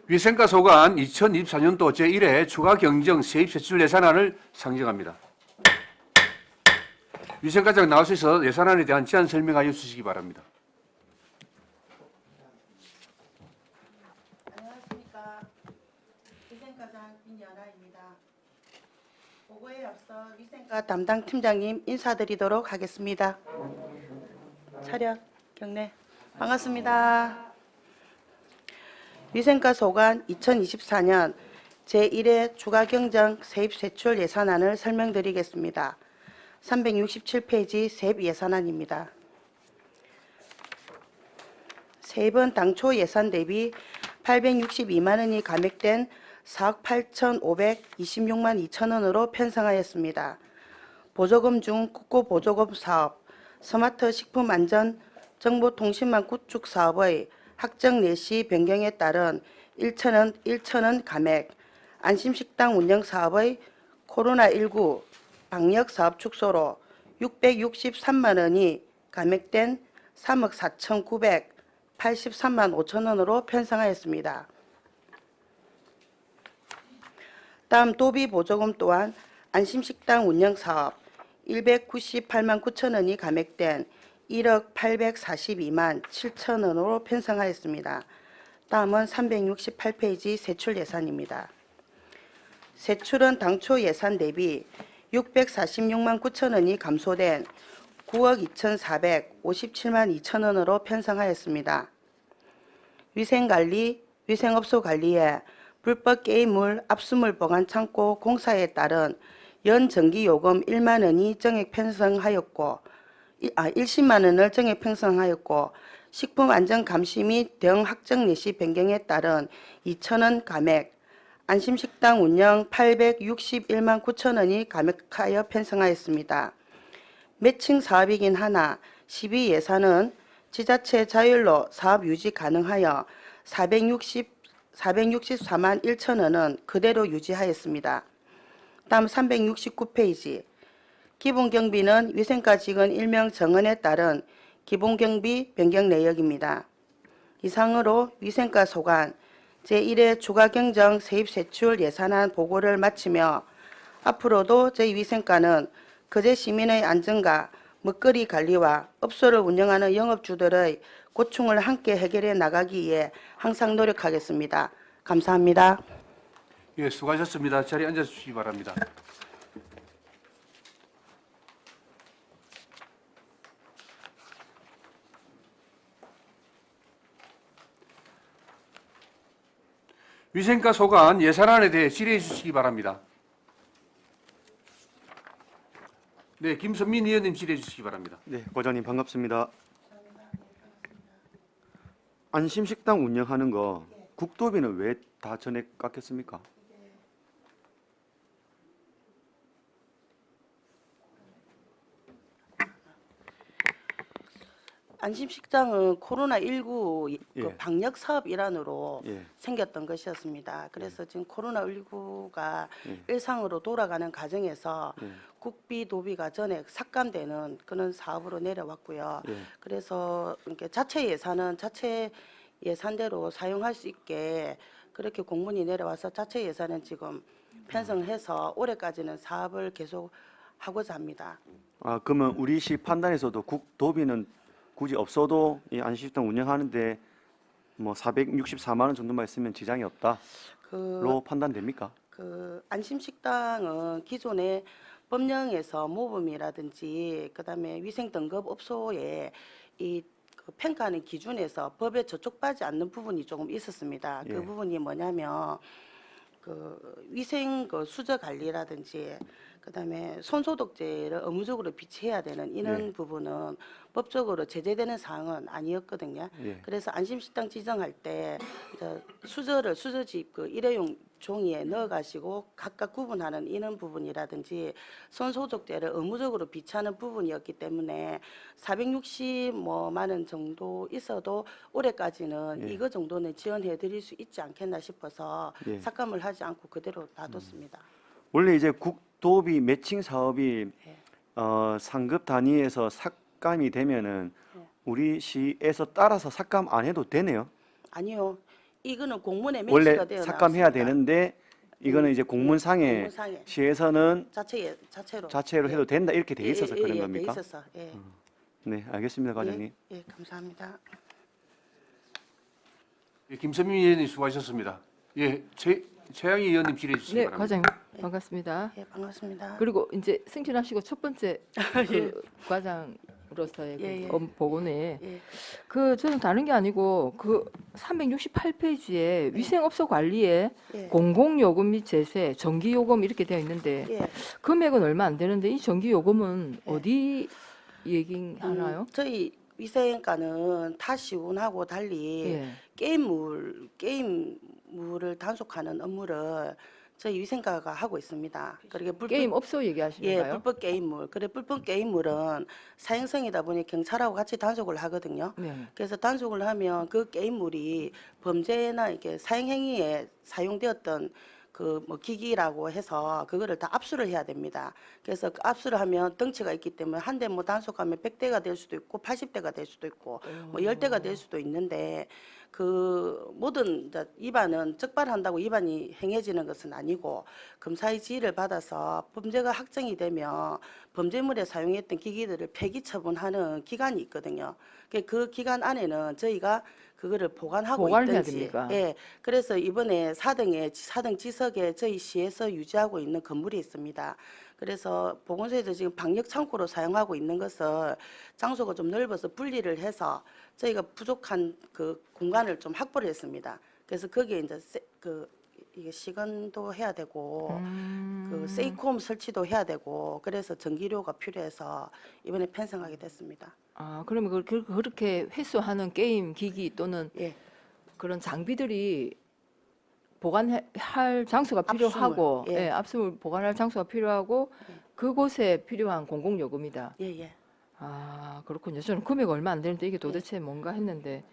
위생과 소관 2024년도 제1회 추가 경정 세입 세출 예산안을 상정합니다. 위생과장 나오셔서 예산안에 대한 제안 설명하여 주시기 바랍니다. 안녕하십니까. 위생과장 민연아입니다. 보고에 앞서 위생과 담당 팀장님 인사드리도록 하겠습니다. 차렷 경례 반갑습니다. 위생과 소관 2024년 제1회 추가경정 세입세출 예산안을 설명드리겠습니다. 367페이지 세입 예산안입니다. 세입은 당초 예산 대비 862만 원이 감액된 4억 8,526만 2천 원으로 편성하였습니다. 보조금 중 국고보조금 사업, 스마트 식품안전 정보통신망 구축 사업의 확정 내시 변경에 따른 1,000원 감액, 안심식당 운영 사업의 코로나19 방역 사업 축소로 663만 원이 감액된 3억 4,983만 5천 원으로 편성하였습니다. 다음 도비 보조금 또한 안심식당 운영 사업 198만 9천 원이 감액된 1억 842만 7천 원으로 편성하였습니다. 다음은 368페이지 세출 예산입니다. 세출은 당초 예산 대비 646만 9천 원이 감소된 9억 2,457만 2천 원으로 편성하였습니다. 위생관리, 위생업소 관리에 불법 게임물, 압수물 보관 창고 공사에 따른 연 전기요금 1만 원이 정액 편성하였고 10만 원을 정액 편성하였고 식품안전감시 및 등 확정 내시 변경에 따른 2천 원 감액, 안심식당 운영 861만 9천 원이 감액하여 편성하였습니다. 매칭 사업이긴 하나 12 예산은 지자체 자율로 사업 유지 가능하여 464만 1천 원은 그대로 유지하였습니다. 다음 369페이지. 기본경비는 위생과 직원 일명 정언에 따른 기본경비 변경 내역입니다. 이상으로 위생과 소관 제1회 추가경정 세입세출 예산안 보고를 마치며 앞으로도 저희 위생과는 거제 시민의 안전과 먹거리 관리와 업소를 운영하는 영업주들의 고충을 함께 해결해 나가기 위해 항상 노력하겠습니다. 감사합니다. 예, 수고하셨습니다. 자리에 앉아주시기 바랍니다. 위생과 소관 예산안에 대해 질의해 주시기 바랍니다. 네, 김선민 의원님 질의해 주시기 바랍니다. 네, 과장님 반갑습니다. 안심식당 운영하는 거 국도비는 왜 다 전액 깎였습니까? 안심식당은 코로나19 예. 방역 사업 일환으로 예. 생겼던 것이었습니다. 그래서 지금 코로나19가 예. 일상으로 돌아가는 과정에서 예. 국비 도비가 전액 삭감되는 그런 사업으로 내려왔고요. 예. 그래서 이렇게 자체 예산은 자체 예산대로 사용할 수 있게 그렇게 공문이 내려와서 자체 예산은 지금 편성해서 올해까지는 사업을 계속 하고자 합니다. 아, 그러면 우리 시 판단에서도 국도비는 굳이 없어도 이 안심식당 운영하는데 뭐 464만 원 정도만 있으면 지장이 없다로 판단됩니까? 그 안심식당은 기존에 법령에서 모범이라든지 그다음에 위생 등급 업소에 그 평가하는 기준에서 법에 저촉하지 않는 부분이 조금 있었습니다. 예. 그 부분이 뭐냐면 그 위생 그 수저 관리라든지 그다음에 손소독제를 의무적으로 비치해야 되는 이런 예. 부분은 법적으로 제재되는 사항은 아니었거든요. 예. 그래서 안심식당 지정할 때 이제 수저를 수저집 그 일회용 종이에 넣어가지고 각각 구분하는 이런 부분이라든지 손소독제를 의무적으로 비치하는 부분이었기 때문에 460만 원 정도 있어도 올해까지는 예. 이거 정도는 지원해드릴 수 있지 않겠나 싶어서 예. 삭감을 하지 않고 그대로 놔뒀습니다. 원래 이제 국도비 매칭 사업이 예. 상급 단위에서 삭감이 되면은 예. 우리 시에서 따라서 삭감 안 해도 되네요. 아니요. 이거는 공문에 원래 명시가 되어 삭감해야 나왔습니다. 되는데 이거는 이제 공문상에 공문상에 시에서는 자체로 자체로 해도 된다 이렇게 돼 있어서 그런 겁니까? 돼 있어서 예. 네, 알겠습니다, 과장님. 예, 감사합니다. 예, 김선민 의원님 수고하셨습니다. 예, 최양희 의원님 질의해 주시기 네, 바랍니다. 과장님 반갑습니다. 예, 반갑습니다. 그리고 이제 승진하시고 첫 번째 그 예. 과장으로서의 예, 예. 그 보고에 예. 그 저는 다른 게 아니고 그 368페이지에 위생업소 관리에 예. 공공요금 및 제세, 전기요금 이렇게 되어 있는데 예. 금액은 얼마 안 되는데 이 전기요금은 어디 얘기하나요? 저희 위생과는 타 시운하고 달리 예. 게임물을 단속하는 업무를 저희 위생과가 하고 있습니다. 그러게 게임 업소 얘기하시는 예, 거예요? 불법 게임물. 그래 불법 게임물은 사행성이다 보니 경찰하고 같이 단속을 하거든요. 네. 그래서 단속을 하면 그 게임물이 범죄나 이렇게 사행 행위에 사용되었던 그 뭐 기기라고 해서 그거를 다 압수를 해야 됩니다. 그래서 그 압수를 하면 덩치가 있기 때문에 한 대 뭐 단속하면 100대가 될 수도 있고 80대가 될 수도 있고 뭐 10대가 될 수도 있는데 그 모든 이제 위반은 적발한다고 위반이 행해지는 것은 아니고 검사의 지휘를 받아서 범죄가 확정이 되면 범죄물에 사용했던 기기들을 폐기 처분하는 기간이 있거든요. 그 기간 안에는 저희가 그거를 보관하고 보관을 해야 있든지, 됩니까? 예, 그래서 이번에 4등 지석에 저희 시에서 유지하고 있는 건물이 있습니다. 그래서 보건소에서 지금 방역 창고로 사용하고 있는 것을 장소가 좀 넓어서 분리를 해서 저희가 부족한 그 공간을 좀 확보를 했습니다. 그래서 거기에 이제 이게 시건도 해야 되고 그 세이콤 설치도 해야 되고 그래서 전기료가 필요해서 이번에 편성하게 됐습니다. 아, 그러면 그렇게 회수하는 게임 기기 또는 예. 그런 장비들이 보관할 장소가 필요하고, 예. 압수물 보관할 장소가 필요하고 그곳에 필요한 공공요금이다. 예, 예. 아, 그렇군요. 저는 금액 얼마 안 되는데 이게 도대체 뭔가 했는데.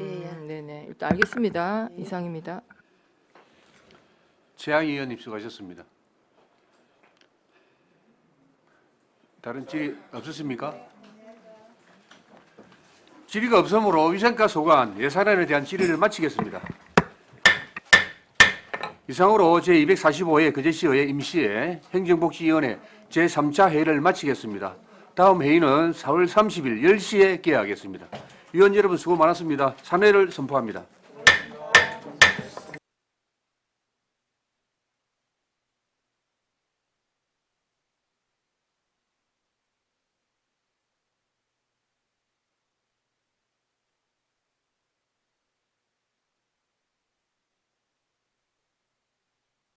예, 예. 네네. 일단 알겠습니다. 이상입니다. 최양희 의원님 수고하셨습니다. 다른 질의 없으십니까? 질의가 없으므로 위생과 소관 예산안에 대한 질의를 마치겠습니다. 이상으로 제245회 거제시의회 임시회 행정복지위원회 제3차 회의를 마치겠습니다. 다음 회의는 4월 30일 10시에 개회하겠습니다. 위원 여러분 수고 많았습니다. 산회를 선포합니다.